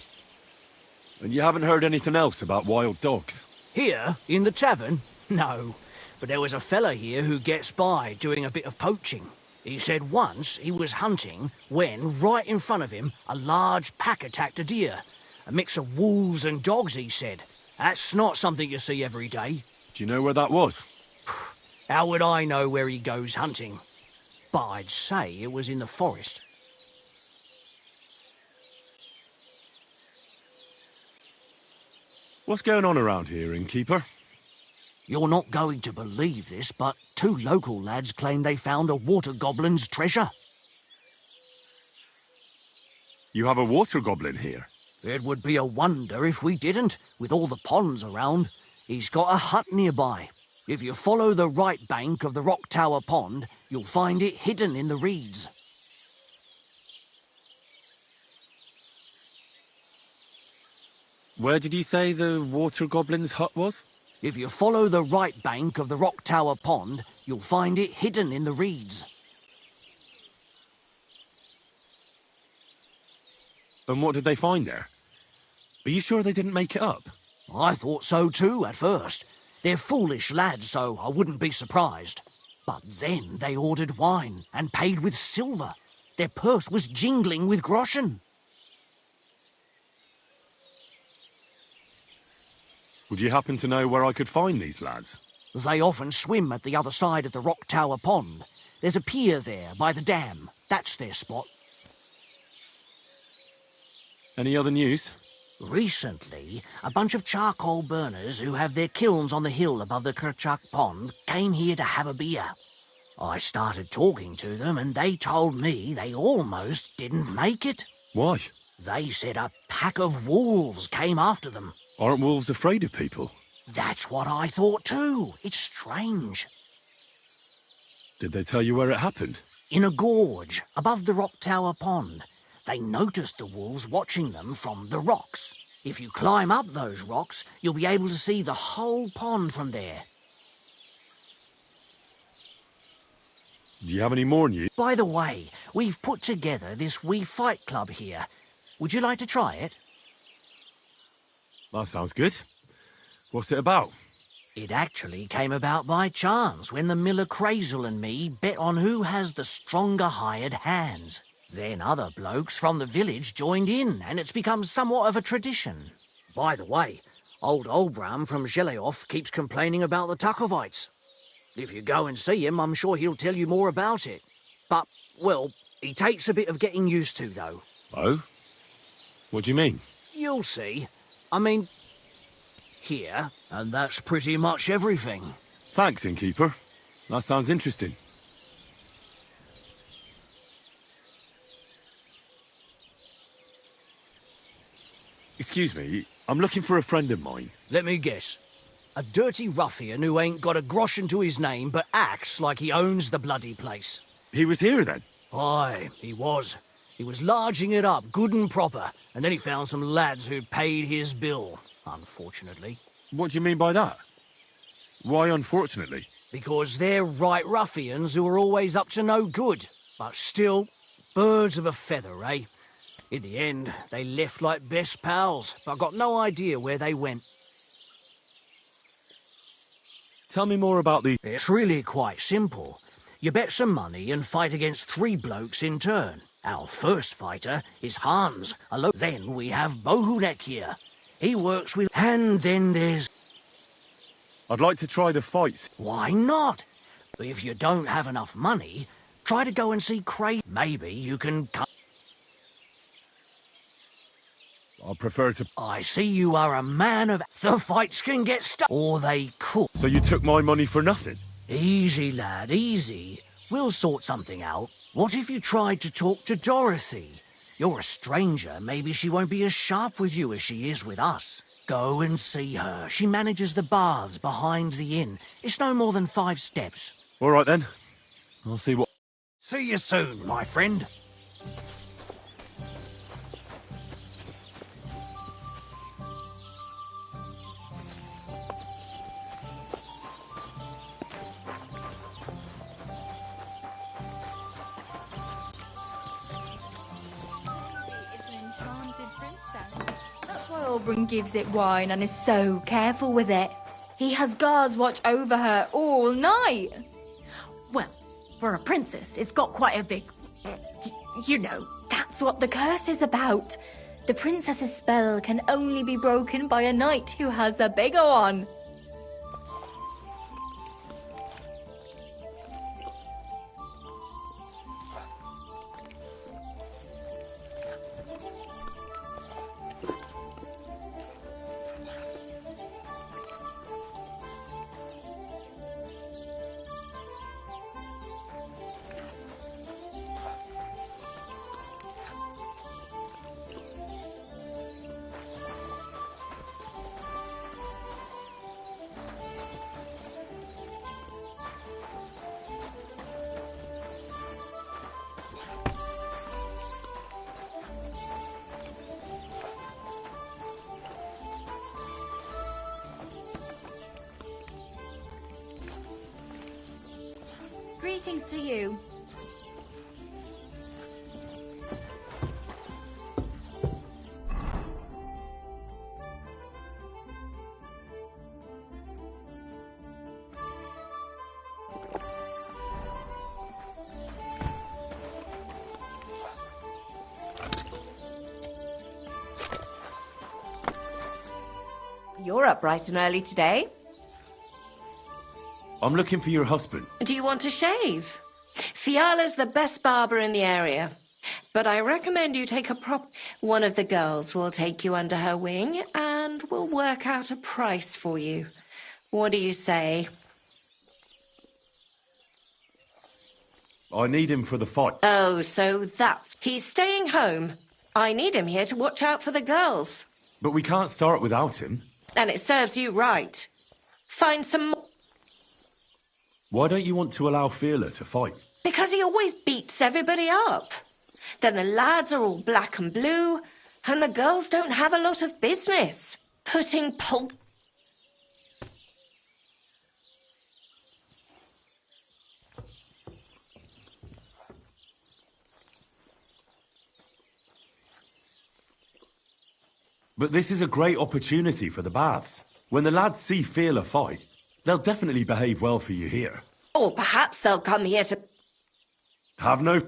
you haven't heard anything else about wild dogs? Here, in the tavern? No. But there was a fella here who gets by doing a bit of poaching. He said once he was hunting when, right in front of him, a large pack attacked a deer. A mix of wolves and dogs, he said. That's not something you see every day. Do you know where that was? How would I know where he goes hunting? But I'd say it was in the forest. What's going on around here, innkeeper? You're not going to believe this, but 2 local lads claim they found a water goblin's treasure. You have a water goblin here? It would be a wonder if we didn't, with all the ponds around. He's got a hut nearby. If you follow the right bank of the Rock Tower Pond, you'll find it hidden in the reeds. Where did you say the water goblin's hut was? If you follow the right bank of the Rock Tower Pond, you'll find it hidden in the reeds. And what did they find there? Are you sure they didn't make it up? I thought so too, at first. They're foolish lads, so I wouldn't be surprised. But then they ordered wine and paid with silver. Their purse was jingling with groschen. Would you happen to know where I could find these lads? They often swim at the other side of the Rock Tower Pond. There's a pier there by the dam. That's their spot. Any other news? Recently, a bunch of charcoal burners who have their kilns on the hill above the Kerchak Pond came here to have a beer. I started talking to them and they told me they almost didn't make it. Why? They said a pack of wolves came after them. Aren't wolves afraid of people? That's what I thought too. It's strange. Did they tell you where it happened? In a gorge, above the Rock Tower Pond. They noticed the wolves watching them from the rocks. If you climb up those rocks, you'll be able to see the whole pond from there. Do you have any more news? By the way, we've put together this wee fight club here. Would you like to try it? That sounds good. What's it about? It actually came about by chance when the miller Crazel and me bet on who has the stronger hired hands. Then other blokes from the village joined in, and it's become somewhat of a tradition. By the way, old Olbram from Zheleov keeps complaining about the Takovites. If you go and see him, I'm sure he'll tell you more about it. But, well, he takes a bit of getting used to, though. Oh? What do you mean? You'll see. I mean, here, and that's pretty much everything. Thanks, innkeeper. That sounds interesting. Excuse me, I'm looking for a friend of mine. Let me guess. A dirty ruffian who ain't got a groschen to his name but acts like he owns the bloody place. He was here then? Aye, he was. He was larging it up good and proper, and then he found some lads who'd paid his bill, unfortunately. What do you mean by that? Why unfortunately? Because they're right ruffians who are always up to no good. But still, birds of a feather, eh? In the end, they left like best pals, but got no idea where they went. Tell me more about these... It's really quite simple. You bet some money and fight against 3 blokes in turn. Our first fighter is Hans. Then we have Bohunek here. He works with... And then there's... I'd like to try the fights. Why not? If you don't have enough money, Try to go and see Craig. Maybe you can come. I prefer to... I see you are a man of... The fights can get stuck, or they could. So you took my money for nothing? Easy, lad, easy. We'll sort something out. What if you tried to talk to Dorothy? You're a stranger. Maybe she won't be as sharp with you as she is with us. Go and see her. She manages the baths behind the inn. It's no more than 5 steps. All right, then. I'll see what... See you soon, my friend. That's why Oberon gives it wine and is so careful with it. He has guards watch over her all night. Well, for a princess, it's got quite a big... you know. That's what the curse is about. The princess's spell can only be broken by a knight who has a bigger one. Greetings to you. You're up bright and early today. I'm looking for your husband. Do you want to shave? Fiala's the best barber in the area. But I recommend you take a One of the girls will take you under her wing and will work out a price for you. What do you say? I need him for the fight. Oh, so that's... He's staying home. I need him here to watch out for the girls. But we can't start without him. And it serves you right. Find some more... Why don't you want to allow Fiala to fight? Because he always beats everybody up. Then the lads are all black and blue, and the girls don't have a lot of business. Putting pulp... But this is a great opportunity for the baths. When the lads see Fiala fight, they'll definitely behave well for you here. Or perhaps they'll come here to... Have no...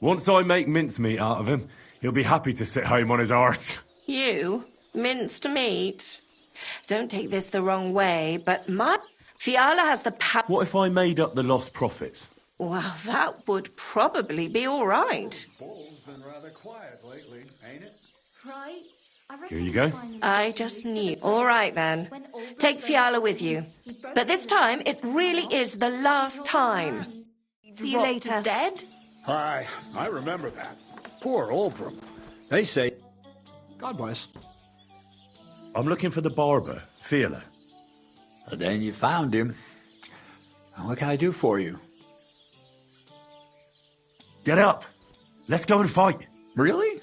Once I make mincemeat out of him, he'll be happy to sit home on his arse. You? Minced meat? Don't take this the wrong way, but my... Fiala has the power... What if I made up the lost profits? Well, that would probably be all right. Bull's been rather quiet lately, ain't it? Right? Here you go. I just knew. All right, then. Take Fiala with you. But this time, it really is the last time. See you later. Dead? I remember that. Poor Oberon. They say... God bless. I'm looking for the barber, Fiala. Then you found him. What can I do for you? Get up. Let's go and fight. Really?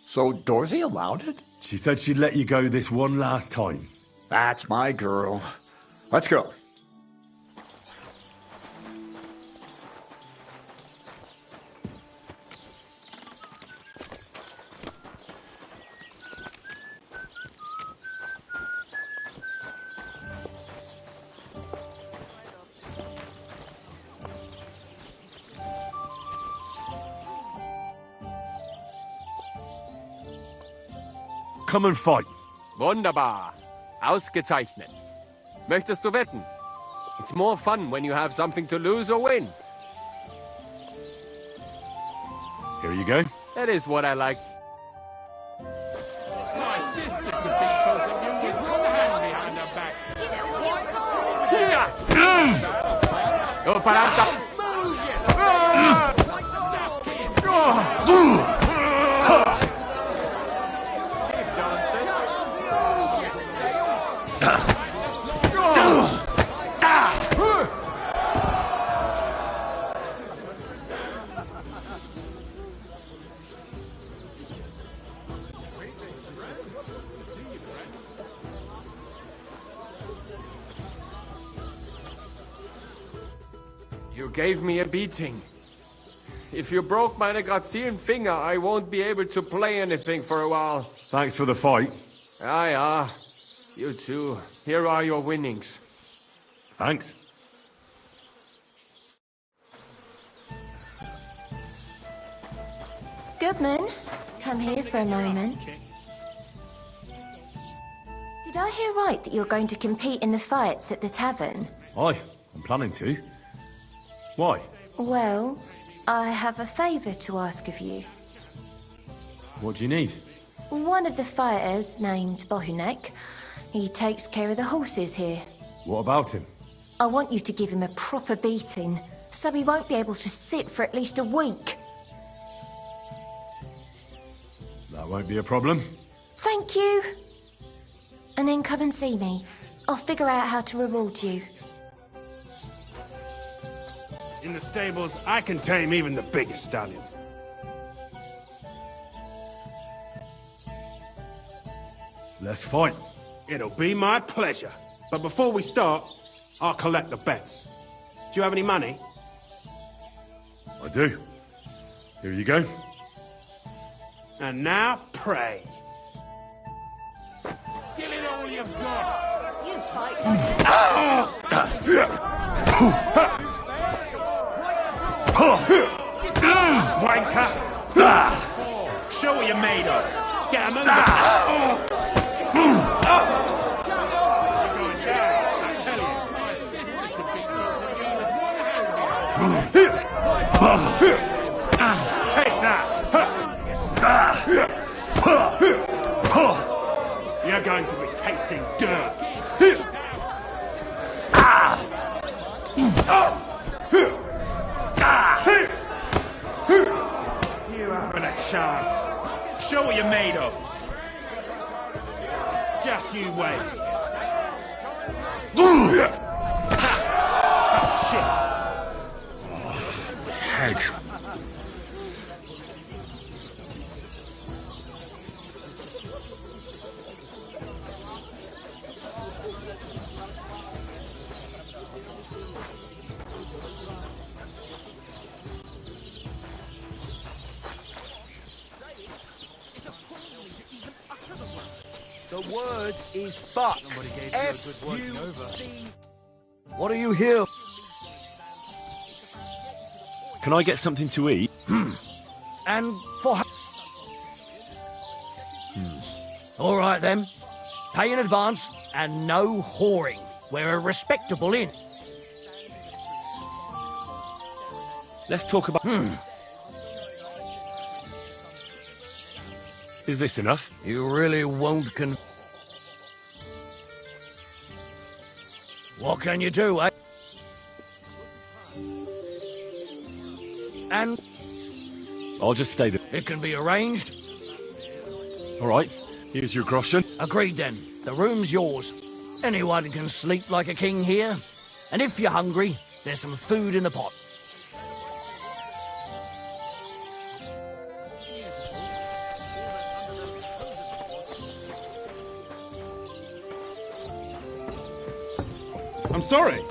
So Dorothy allowed it? She said she'd let you go this one last time. That's my girl. Let's go. Come and fight. Wunderbar. Ausgezeichnet. Möchtest du wetten? It's more fun when you have something to lose or win. Here you go. That is what I like. My sister could be both of you with one hand behind her back. Go Palanta! You gave me a beating. If you broke my Grazien finger, I won't be able to play anything for a while. Thanks for the fight. Ah. You too. Here are your winnings. Thanks. Goodman, come here for a moment. Did I hear right that you're going to compete in the fights at the tavern? Aye, I'm planning to. Why? Well, I have a favour to ask of you. What do you need? One of the fighters, named Bohunek, he takes care of the horses here. What about him? I want you to give him a proper beating, so he won't be able to sit for at least a week. That won't be a problem. Thank you. And then come and see me. I'll figure out how to reward you. In the stables, I can tame even the biggest stallion. Let's fight. It'll be my pleasure. But before we start, I'll collect the bets. Do you have any money? I do. Here you go. And now, pray. Give it all you've got. You fight. Wanker! Show what you're made of. Get a move. Take that! You're going to be tasting dirt. You haven't a chance. Show what you're made of. Just you wait. Tough shit. Head. The word is buck. Somebody gave you a good working over. What are you here? Can I get something to eat? And for... All right, then. Pay in advance and no whoring. We're a respectable inn. Let's talk about... Is this enough? You really won't What can you do, eh? And... I'll just stay there. It can be arranged. All right. Here's your groschen. Agreed, then. The room's yours. Anyone can sleep like a king here. And if you're hungry, there's some food in the pot. I'm sorry.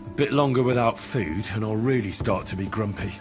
A bit longer without food and I'll really start to be grumpy.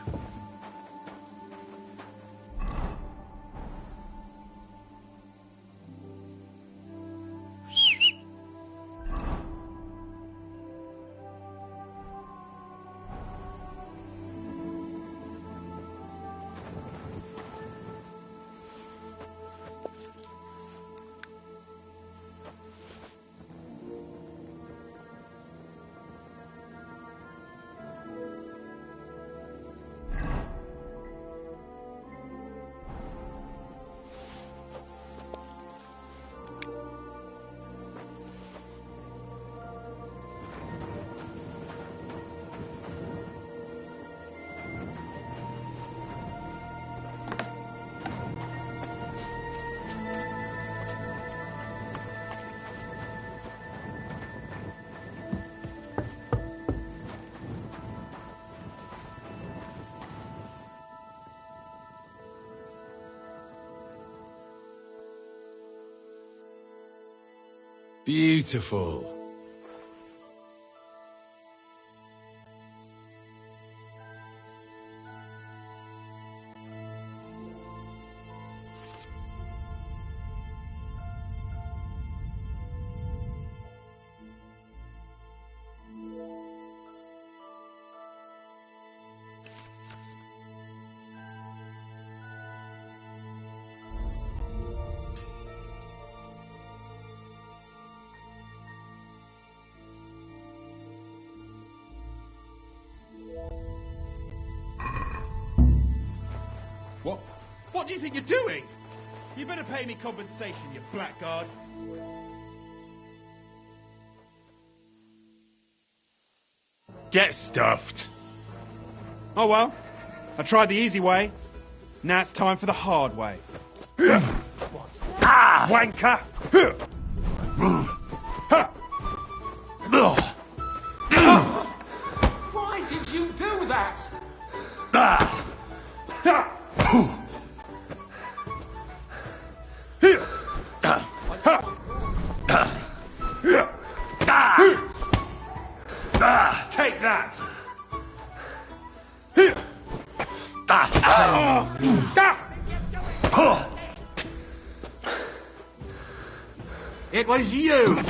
Beautiful. What do you think you're doing? You better pay me compensation, you blackguard. Get stuffed. Oh well, I tried the easy way. Now it's time for the hard way. Wanker! Why did you do that? Take that! It was you!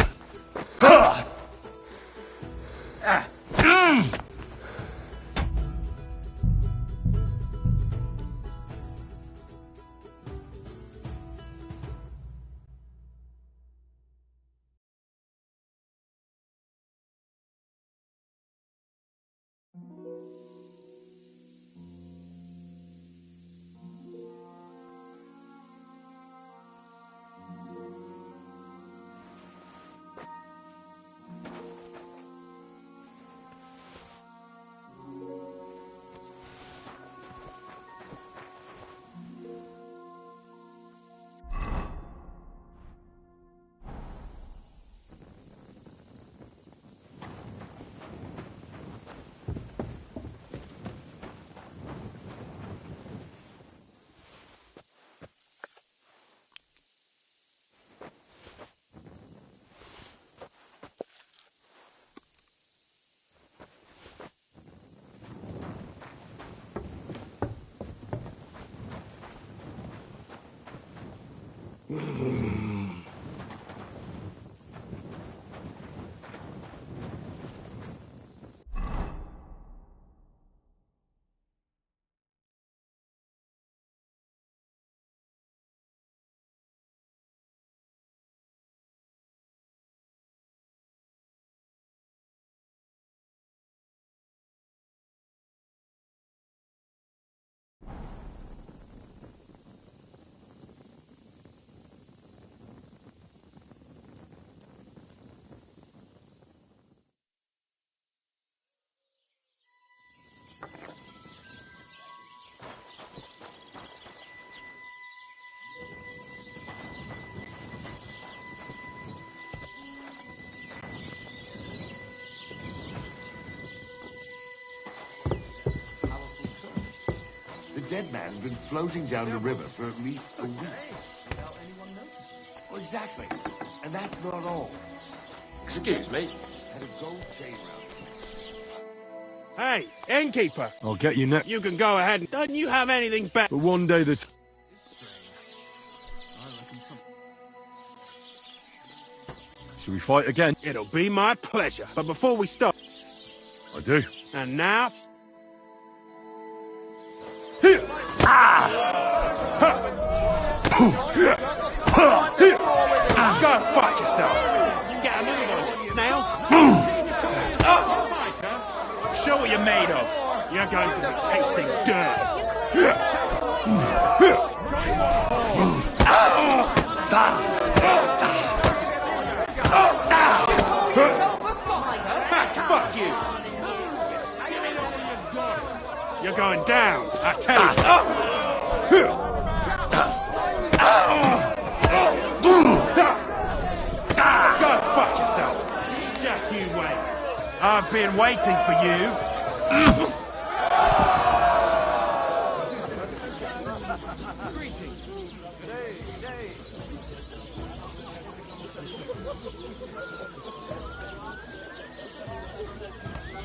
dead man's been floating down the river for at least a week. Well, exactly. And that's not all. Excuse me. Had a gold chain round. Hey, innkeeper. I'll get you next. You can go ahead. Don't you have anything better? But one day that's... Should we fight again? It'll be my pleasure. But before we start... I do. And now... Go fuck yourself. You get a move on, you snail. Show what you're made of. You're going to be tasting dirt. Fuck you. You're going down, I tell you. Go fuck yourself. Just you wait. I've been waiting for you.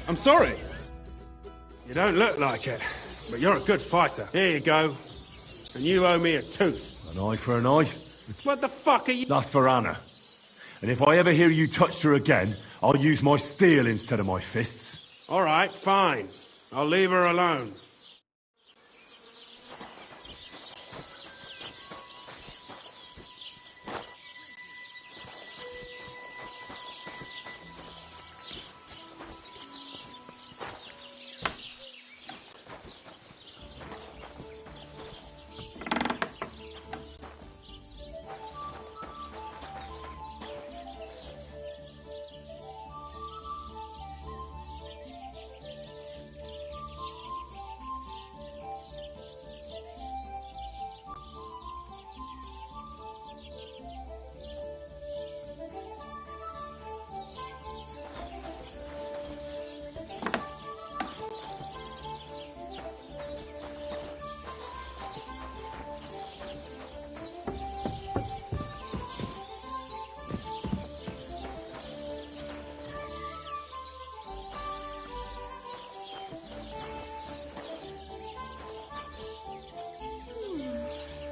I'm sorry. You don't look like it, but you're a good fighter. Here you go. And you owe me a tooth. An eye for an eye? What the fuck are you... That's for Anna. And if I ever hear you touched her again, I'll use my steel instead of my fists. All right, fine. I'll leave her alone.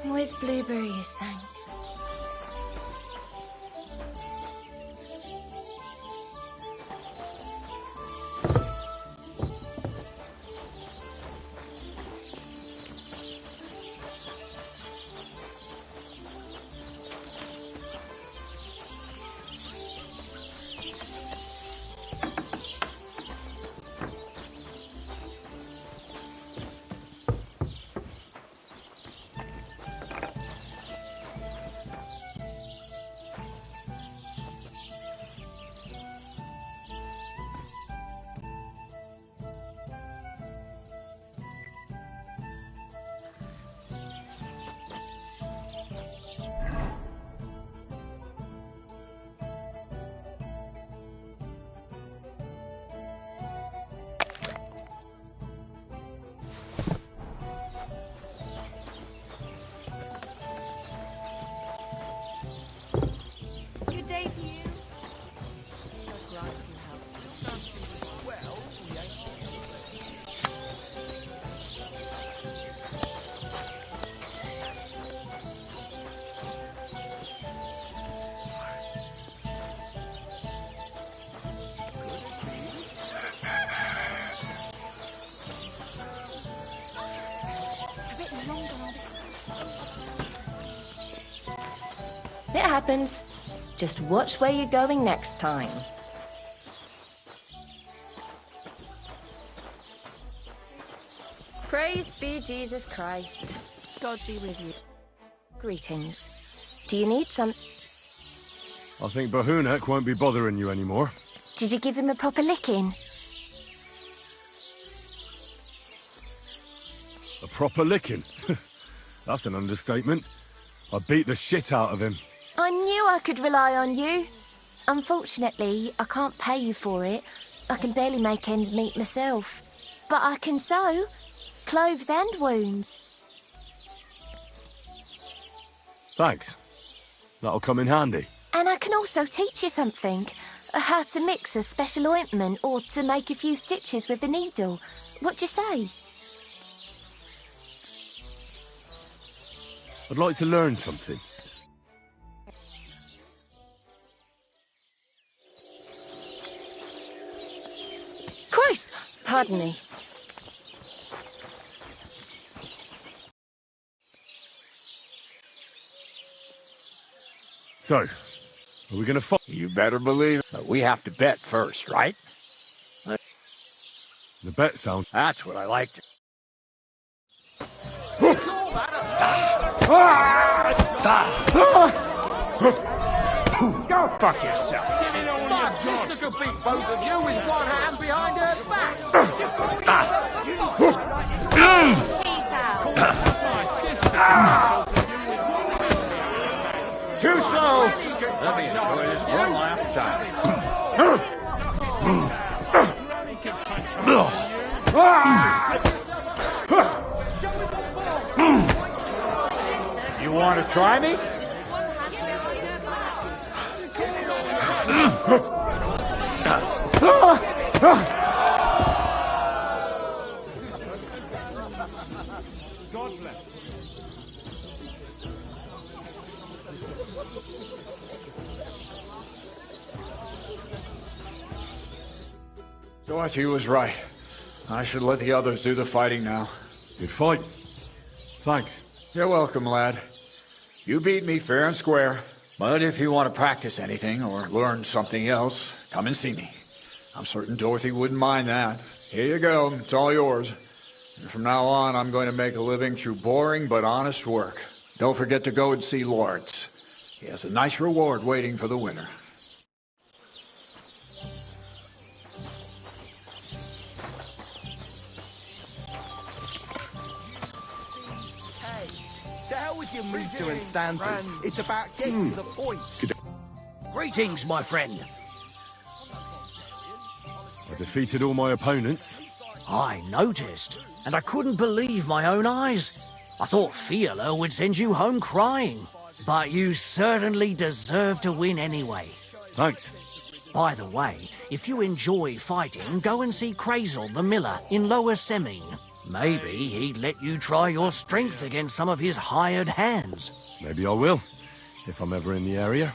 With blueberries, thanks. Good day to you. It happens. Just watch where you're going next time. Praise be Jesus Christ. God be with you. Greetings. Do you need some... I think Bahunek won't be bothering you anymore. Did you give him a proper licking? A proper licking? That's an understatement. I beat the shit out of him. I knew I could rely on you. Unfortunately, I can't pay you for it. I can barely make ends meet myself. But I can sew. Clothes and wounds. Thanks. That'll come in handy. And I can also teach you something. How to mix a special ointment or to make a few stitches with a needle. What do you say? I'd like to learn something. Christ! Pardon me. So, are we gonna fight? You better believe it. But we have to bet first, right? The bet sounds... That's what I liked. Go fuck yourself. My sister could beat both of you with one hand behind her back. Too slow. Let me enjoy this one last time. You want to try me? God bless. Dorothy was right. I should let the others do the fighting now. Good fight. Thanks. You're welcome, lad. You beat me fair and square. But if you want to practice anything or learn something else, come and see me. I'm certain Dorothy wouldn't mind that. Here you go. It's all yours. And from now on, I'm going to make a living through boring but honest work. Don't forget to go and see Lawrence. He has a nice reward waiting for the winner. To hell with your meter and stanzas. It's about getting to the point. Greetings, my friend. I defeated all my opponents. I noticed, and I couldn't believe my own eyes. I thought Fiala would send you home crying. But you certainly deserve to win anyway. Thanks. By the way, if you enjoy fighting, go and see Crazel the Miller in Lower Semine. Maybe he'd let you try your strength against some of his hired hands. Maybe I will, if I'm ever in the area.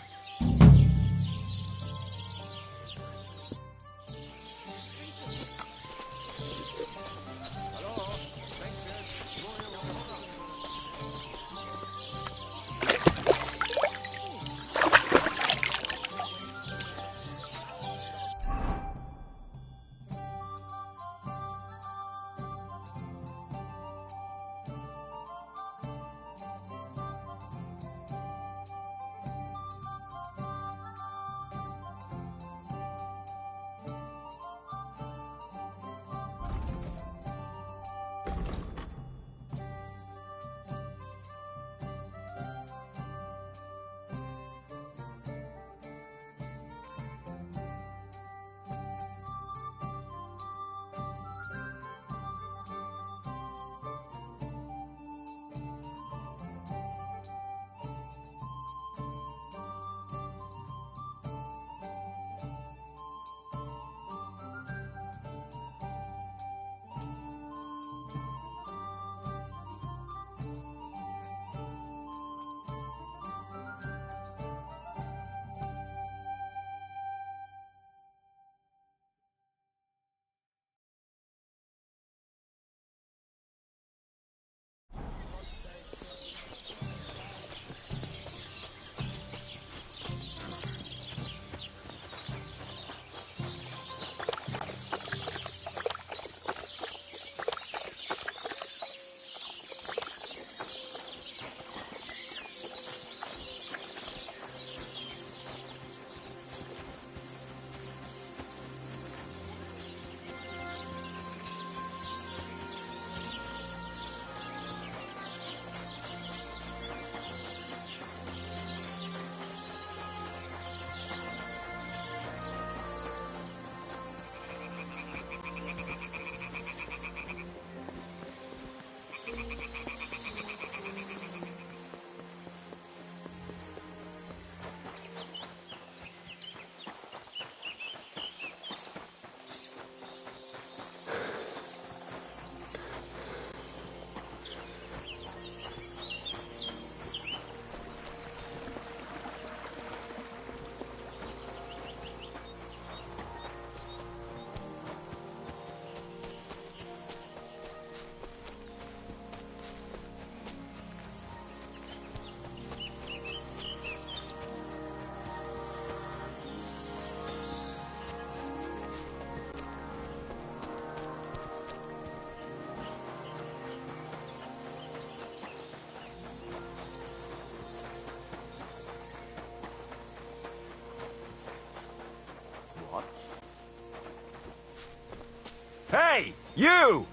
Hey, you!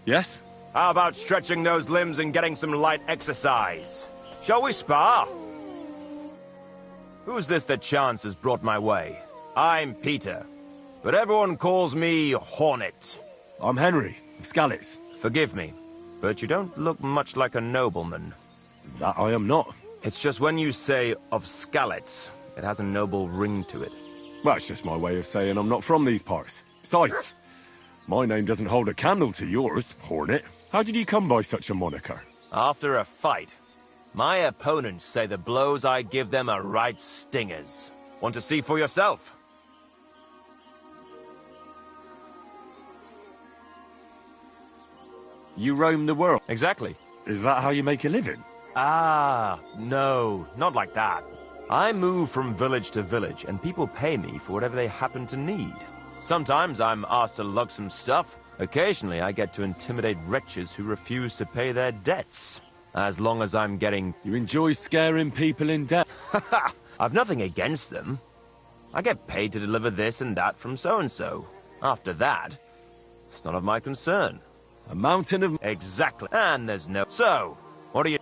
Yes? How about stretching those limbs and getting some light exercise? Shall we spar? Who's this that chance has brought my way? I'm Peter, but everyone calls me Hornet. I'm Henry, of Skalitz. Forgive me, but you don't look much like a nobleman. That I am not. It's just when you say of Skalitz, it has a noble ring to it. Well, it's just my way of saying I'm not from these parts. Besides, my name doesn't hold a candle to yours, Hornet. How did you come by such a moniker? After a fight, my opponents say the blows I give them are right stingers. Want to see for yourself? You roam the world? Exactly. Is that how you make a living? Ah, no, not like that. I move from village to village, and people pay me for whatever they happen to need. Sometimes I'm asked to lug some stuff. Occasionally I get to intimidate wretches who refuse to pay their debts. As long as I'm getting... You enjoy scaring people in debt? I've nothing against them. I get paid to deliver this and that from so-and-so. After that, it's none of my concern. A mountain of... Exactly. And there's no... So, what are you...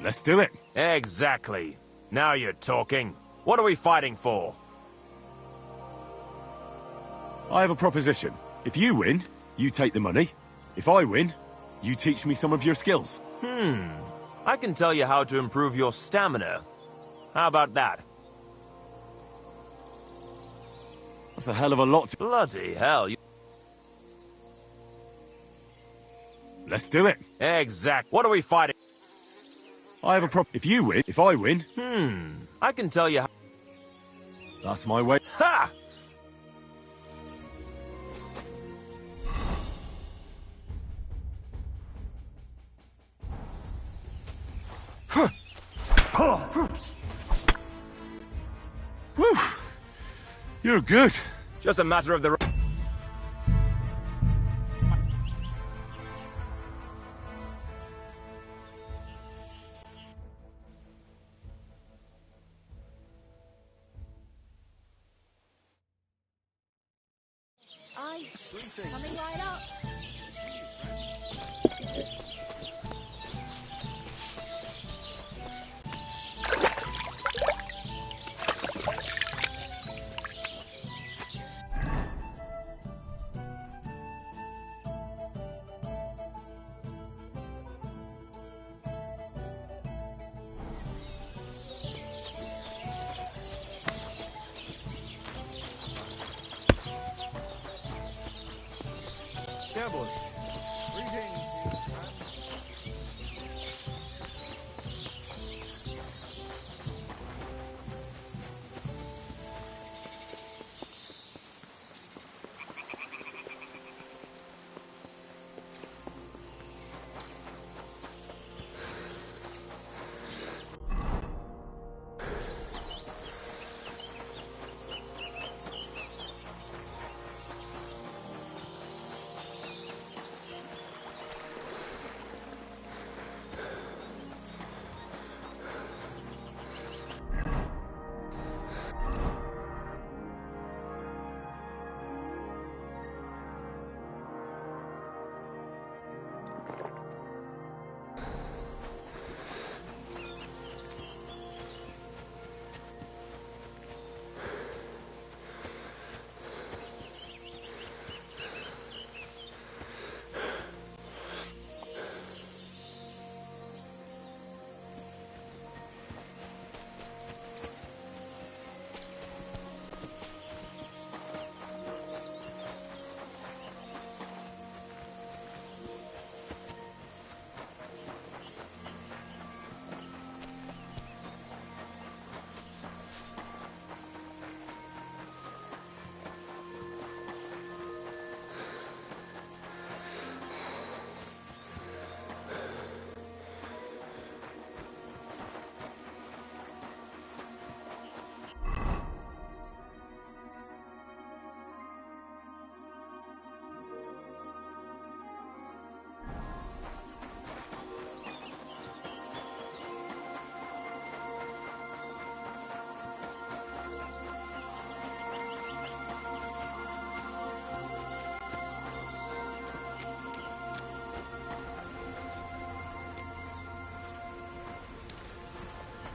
Let's do it. Exactly. Now you're talking. What are we fighting for? I have a proposition. If you win, you take the money. If I win, you teach me some of your skills. I can tell you how to improve your stamina. How about that? That's a hell of a lot. Bloody hell. Let's do it. Exact. What are we fighting? I have a If you win, if I win... I can tell you how... That's my way. Ha! Whew. You're good. Just a matter of the... Coming right up.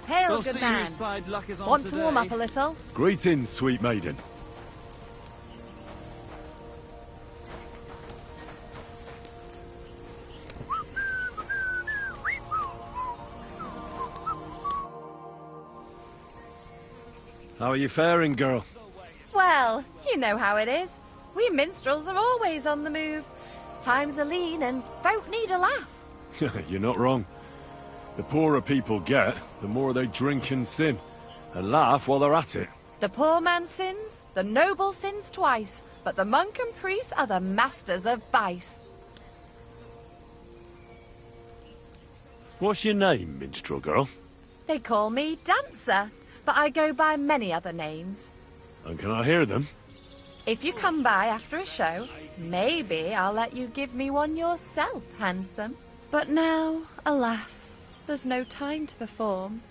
Hail, We'll good see man. whose side luck is on Want to today. warm up a little? Greetings, sweet maiden. How are you faring, girl? Well, you know how it is. We minstrels are always on the move. Times are lean and folk need a laugh. You're not wrong. The poorer people get, the more they drink and sin, and laugh while they're at it. The poor man sins, the noble sins twice, but the monk and priest are the masters of vice. What's your name, minstrel girl? They call me Dancer, but I go by many other names. And can I hear them? If you come by after a show, maybe I'll let you give me one yourself, handsome. But now, alas, there's no time to perform.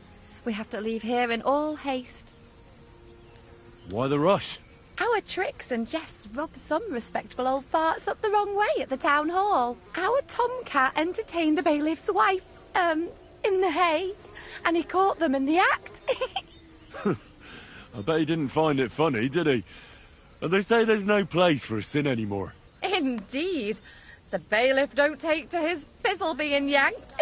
We have to leave here in all haste. Why the rush? Our tricks and jests rubbed some respectable old farts up the wrong way at the town hall. Our tomcat entertained the bailiff's wife, in the hay, and he caught them in the act. I bet he didn't find it funny, did he? And they say there's no place for sin anymore. Indeed. The bailiff don't take to his fizzle being yanked.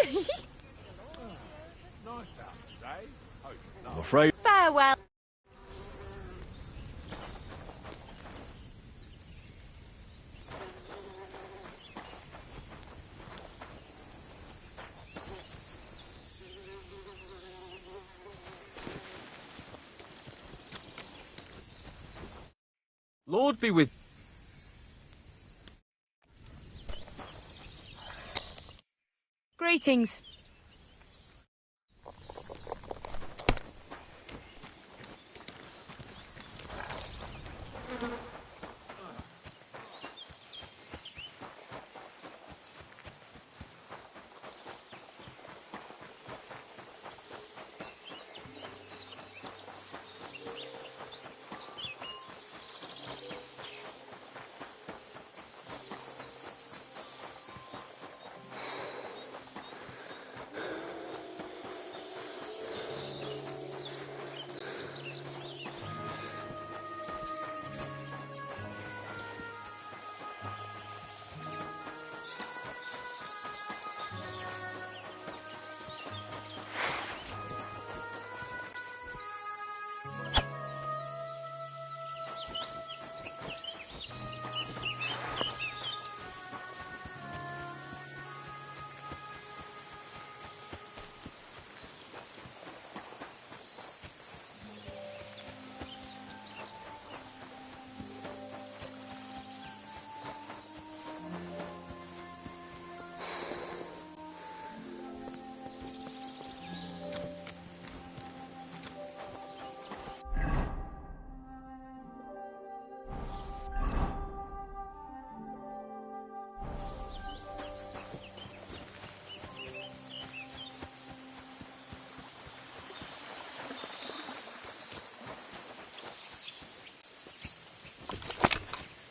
I'm afraid... Farewell. Lord be with... Greetings.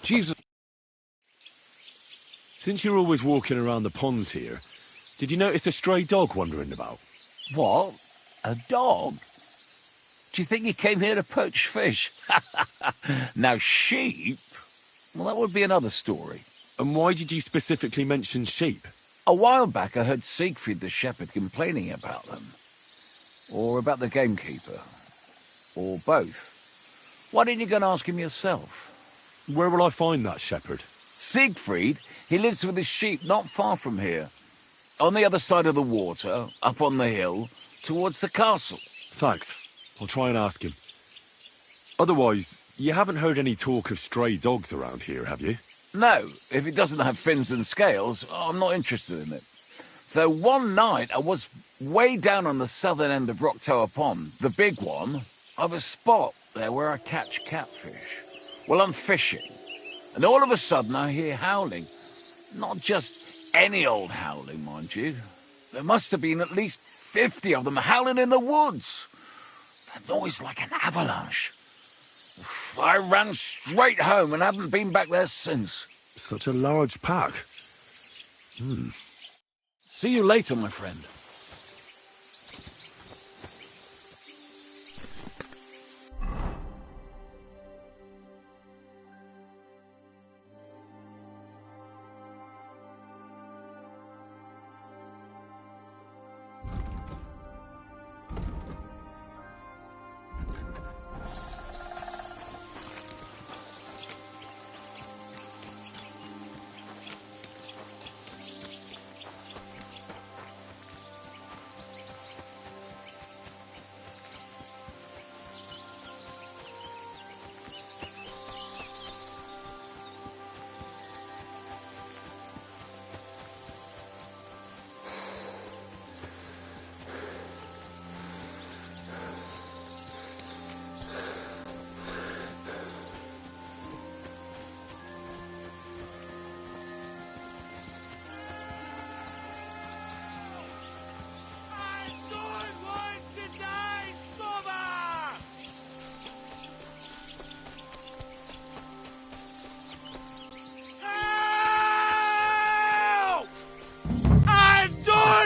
Jesus. Since you're always walking around the ponds here, did you notice a stray dog wandering about? What? A dog? Do you think he came here to poach fish? Now, sheep? Well, that would be another story. And why did you specifically mention sheep? A while back I heard Siegfried the shepherd complaining about them. Or about the gamekeeper. Or both. Why didn't you go and ask him yourself? Where will I find that shepherd? Siegfried? He lives with his sheep not far from here. On the other side of the water, up on the hill, towards the castle. Thanks. I'll try and ask him. Otherwise, you haven't heard any talk of stray dogs around here, have you? No, if it doesn't have fins and scales, I'm not interested in it. Though one night I was way down on the southern end of Rock Tower Pond, the big one, I've a spot there where I catch catfish. Well, I'm fishing, and all of a sudden I hear howling. Not just any old howling, mind you. There must have been at least 50 of them howling in the woods. A noise like an avalanche. I ran straight home and haven't been back there since. Such a large pack. See you later, my friend.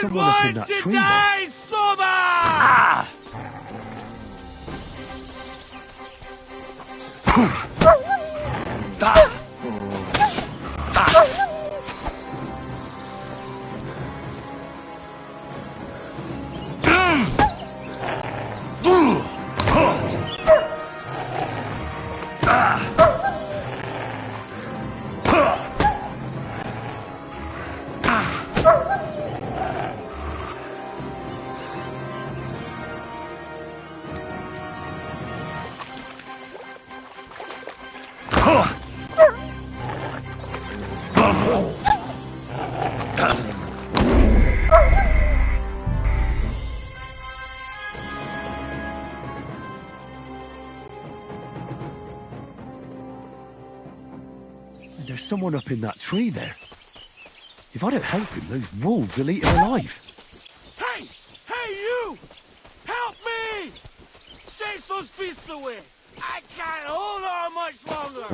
someone up in that tree there. Ah! There's someone up in that tree there. If I don't help him, those wolves will eat him alive. Hey! Hey, you! Help me! Chase those beasts away! I can't hold on much longer!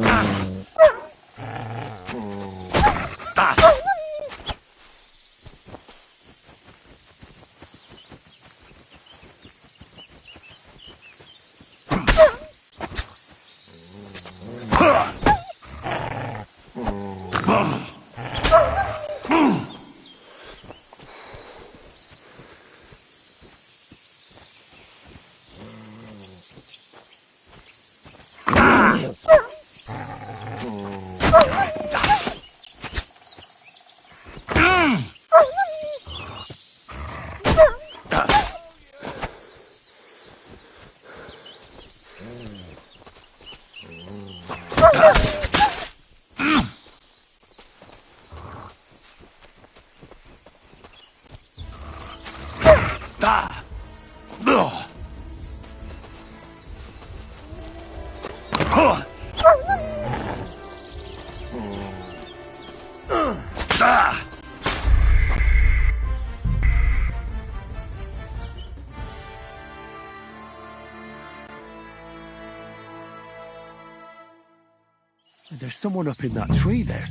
There's someone up in that tree there.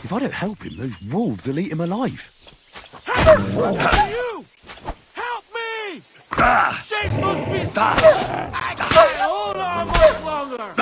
If I don't help him, those wolves will eat him alive. Hey, you! Help me! Chase those beasts! I can't hold on much longer!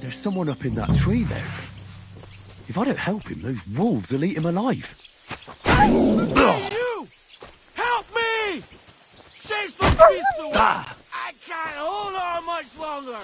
There's someone up in that tree there. If I don't help him, those wolves will eat him alive. Hey, you! Help me! Chase those beasts away! I can't hold on much longer!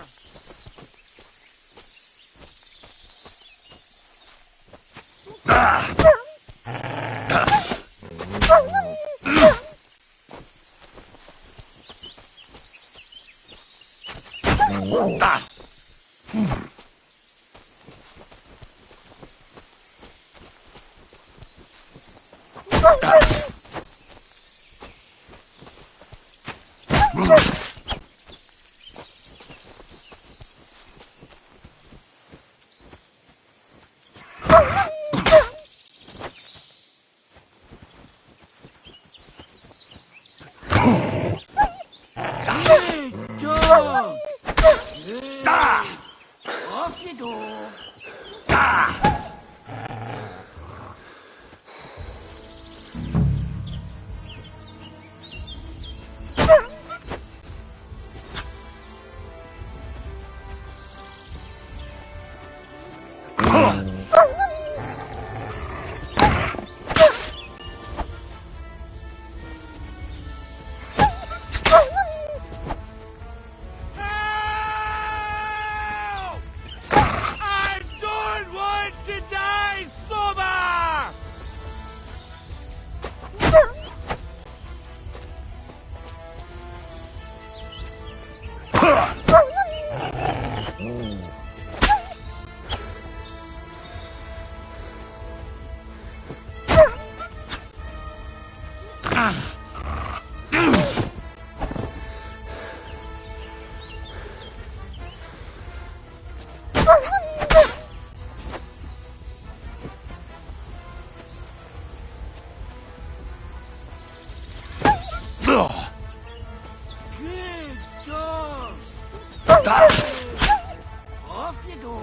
Off you go.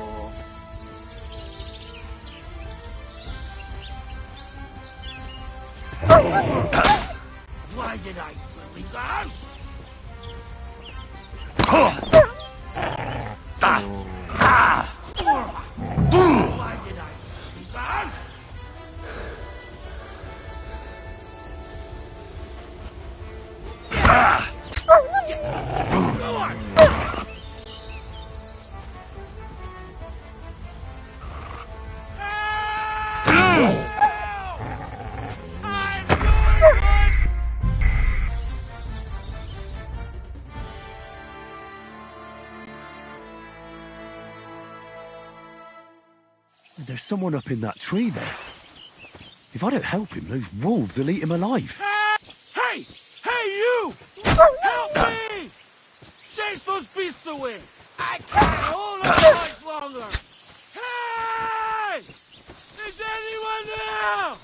Why did I believe that? Why did I believe that? Go on. There's someone up in that tree there. If I don't help him, those wolves will eat him alive. Hey! Hey, you! Help me! Chase those beasts away! I can't hold on much longer! Hey! Is anyone there?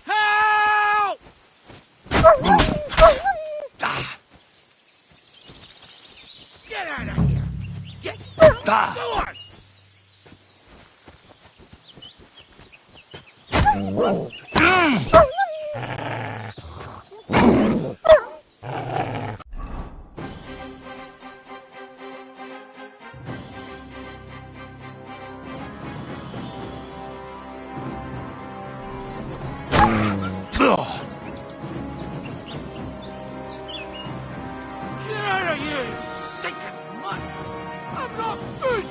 Help! Get out of here! Get! Go on! Get out of here, you stinking mutt! I'm not finished!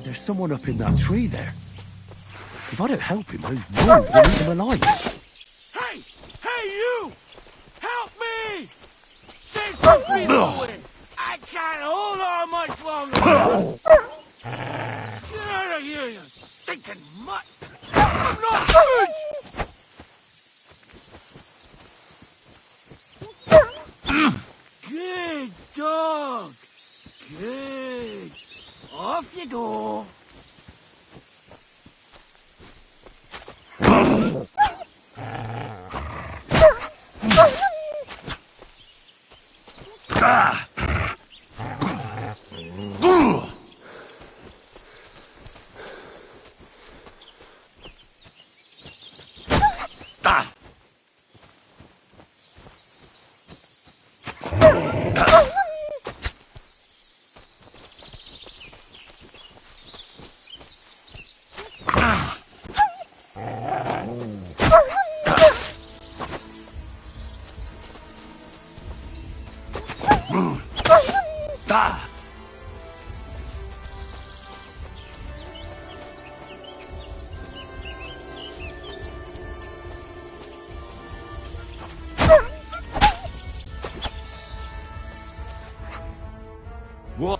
There's someone up in that tree there. If I don't help him, those wolves will eat him alive. Hey! Hey, you! Help me! Chase those beasts away! I can't hold on much longer! Get out of here, you stinking mutt! I'm not good! Good dog! Good! Off you go! What?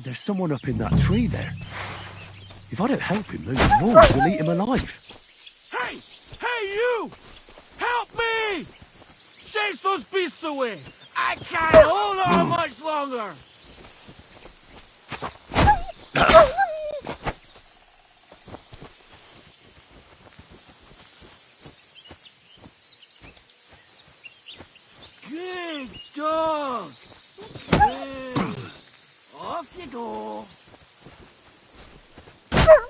There's someone up in that tree there. If I don't help him, those wolves will eat him alive. Hey! Hey, you! Help me! Chase those beasts away! I can't hold on much longer! Good dog! Good. Off you go! Help!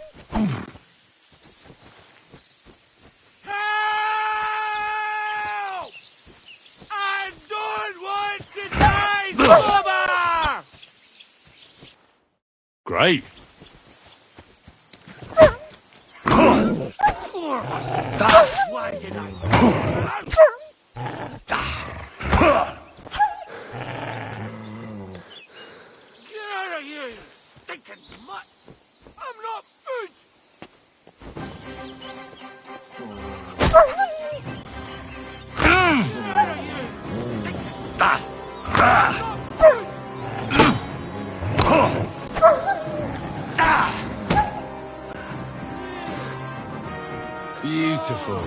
I don't want to die, Bubba! Great. Why did I? Get out of here, you stinking mutt! I'm not food! Beautiful.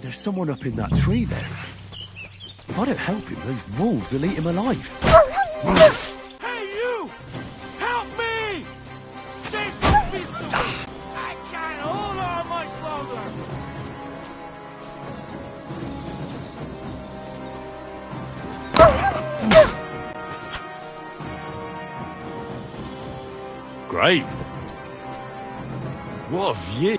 There's someone up in that tree there. If I don't help him, those wolves will eat him alive. Hey, you! Help me! Chase those beasts away! I can't hold on much longer! Great. What a view.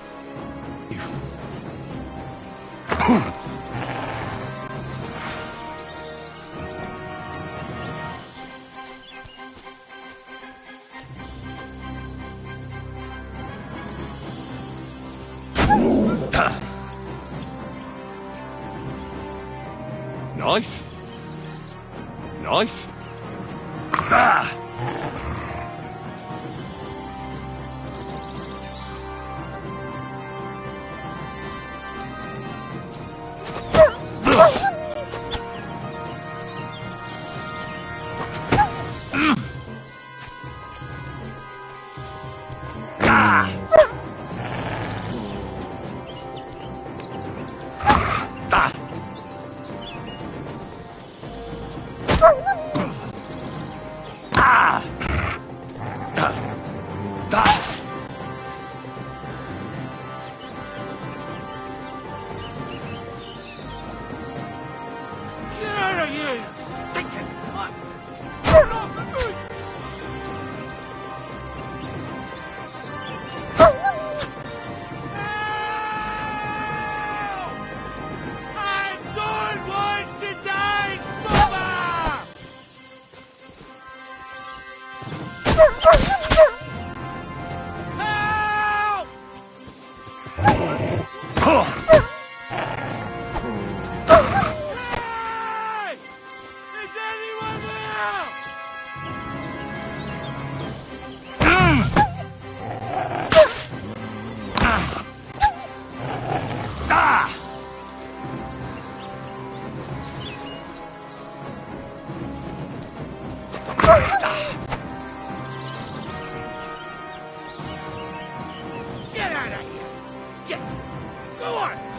Nice. Nice. Get out of here, you stinking mutt! Turn off the food! out of here! Get! Go on!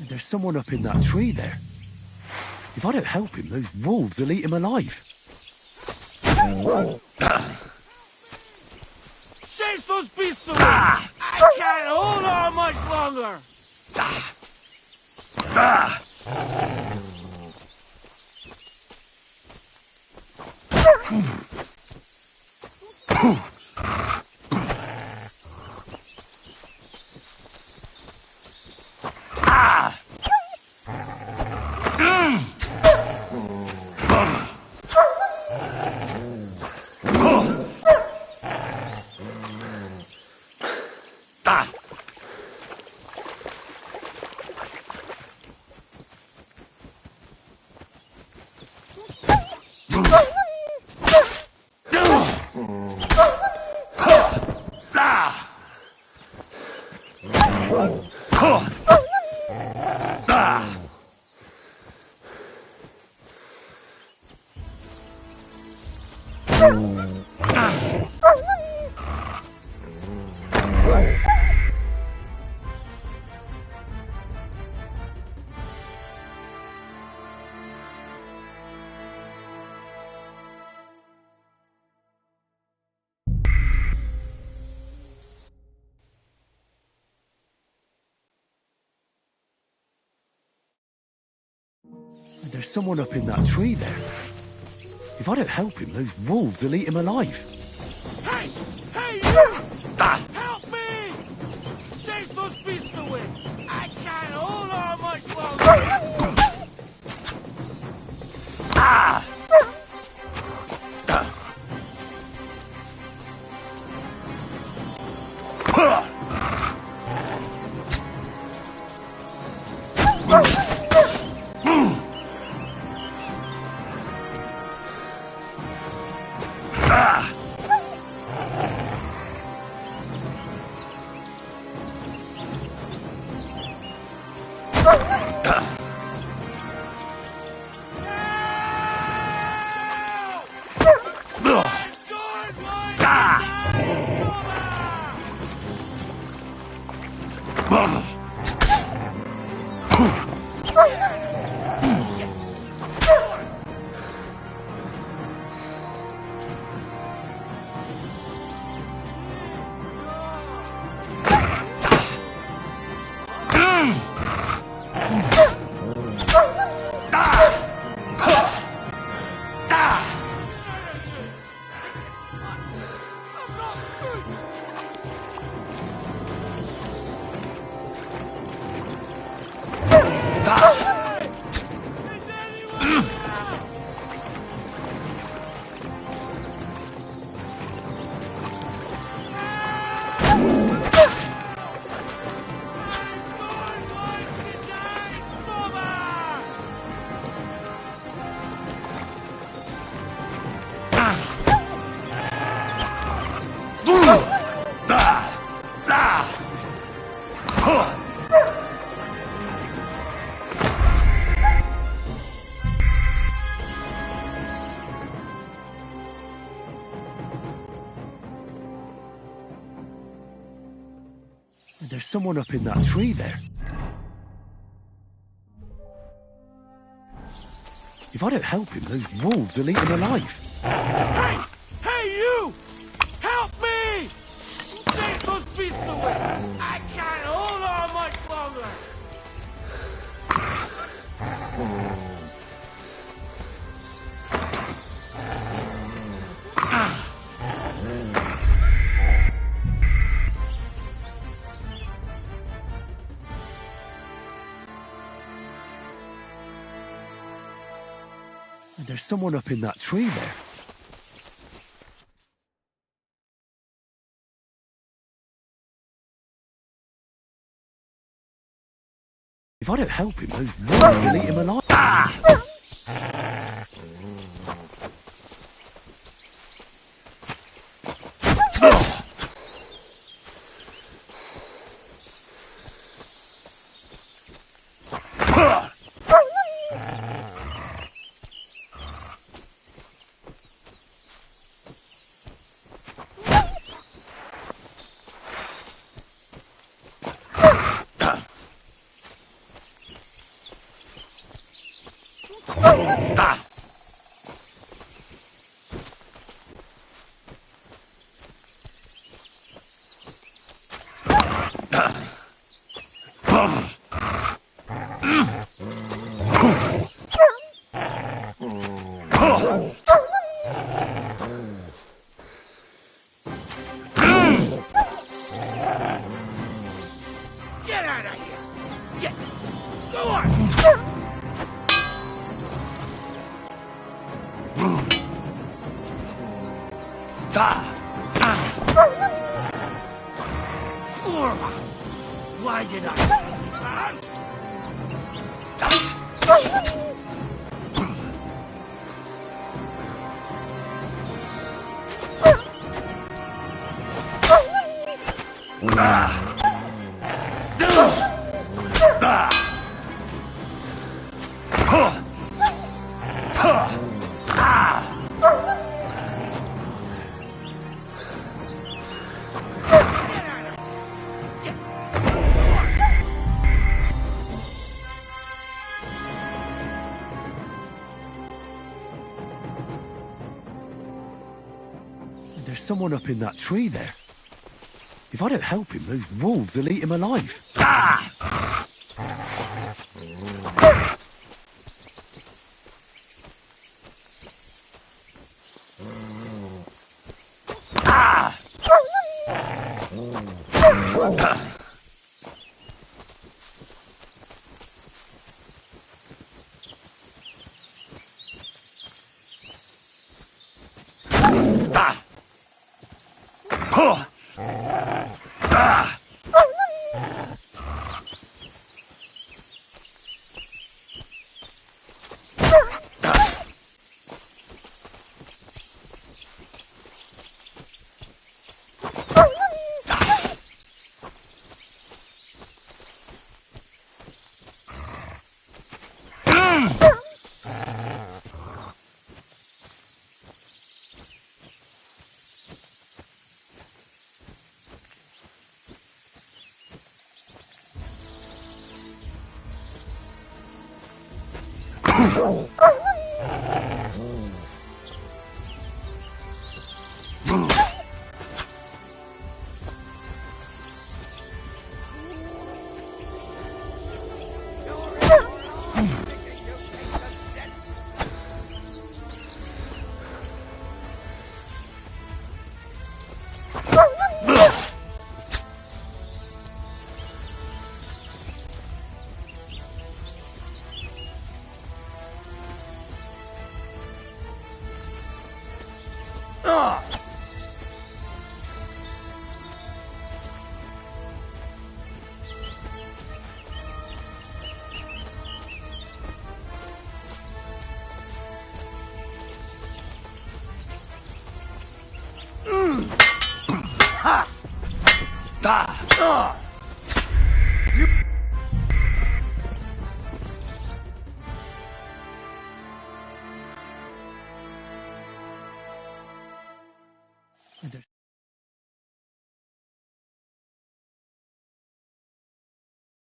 There's someone up in that tree there. If I don't help him, those wolves will eat him alive. Chase those beasts away! I can't hold on much longer! There's someone up in that tree there. If I don't help him, those wolves will eat him alive. Hey! Hey, you! Help me! Chase those beasts away! I can't hold on much longer! There's someone up in that tree there. If I don't help him, those wolves will eat him alive. Hey! Hey, you! Help me! Chase those beasts away! I can't hold on much longer! There's someone up in that tree there. If I don't help him, those wolves will eat him alive. Get out of here! Get... Go on! Why did I... There's someone up in that tree there. If I don't help him, those wolves will eat him alive.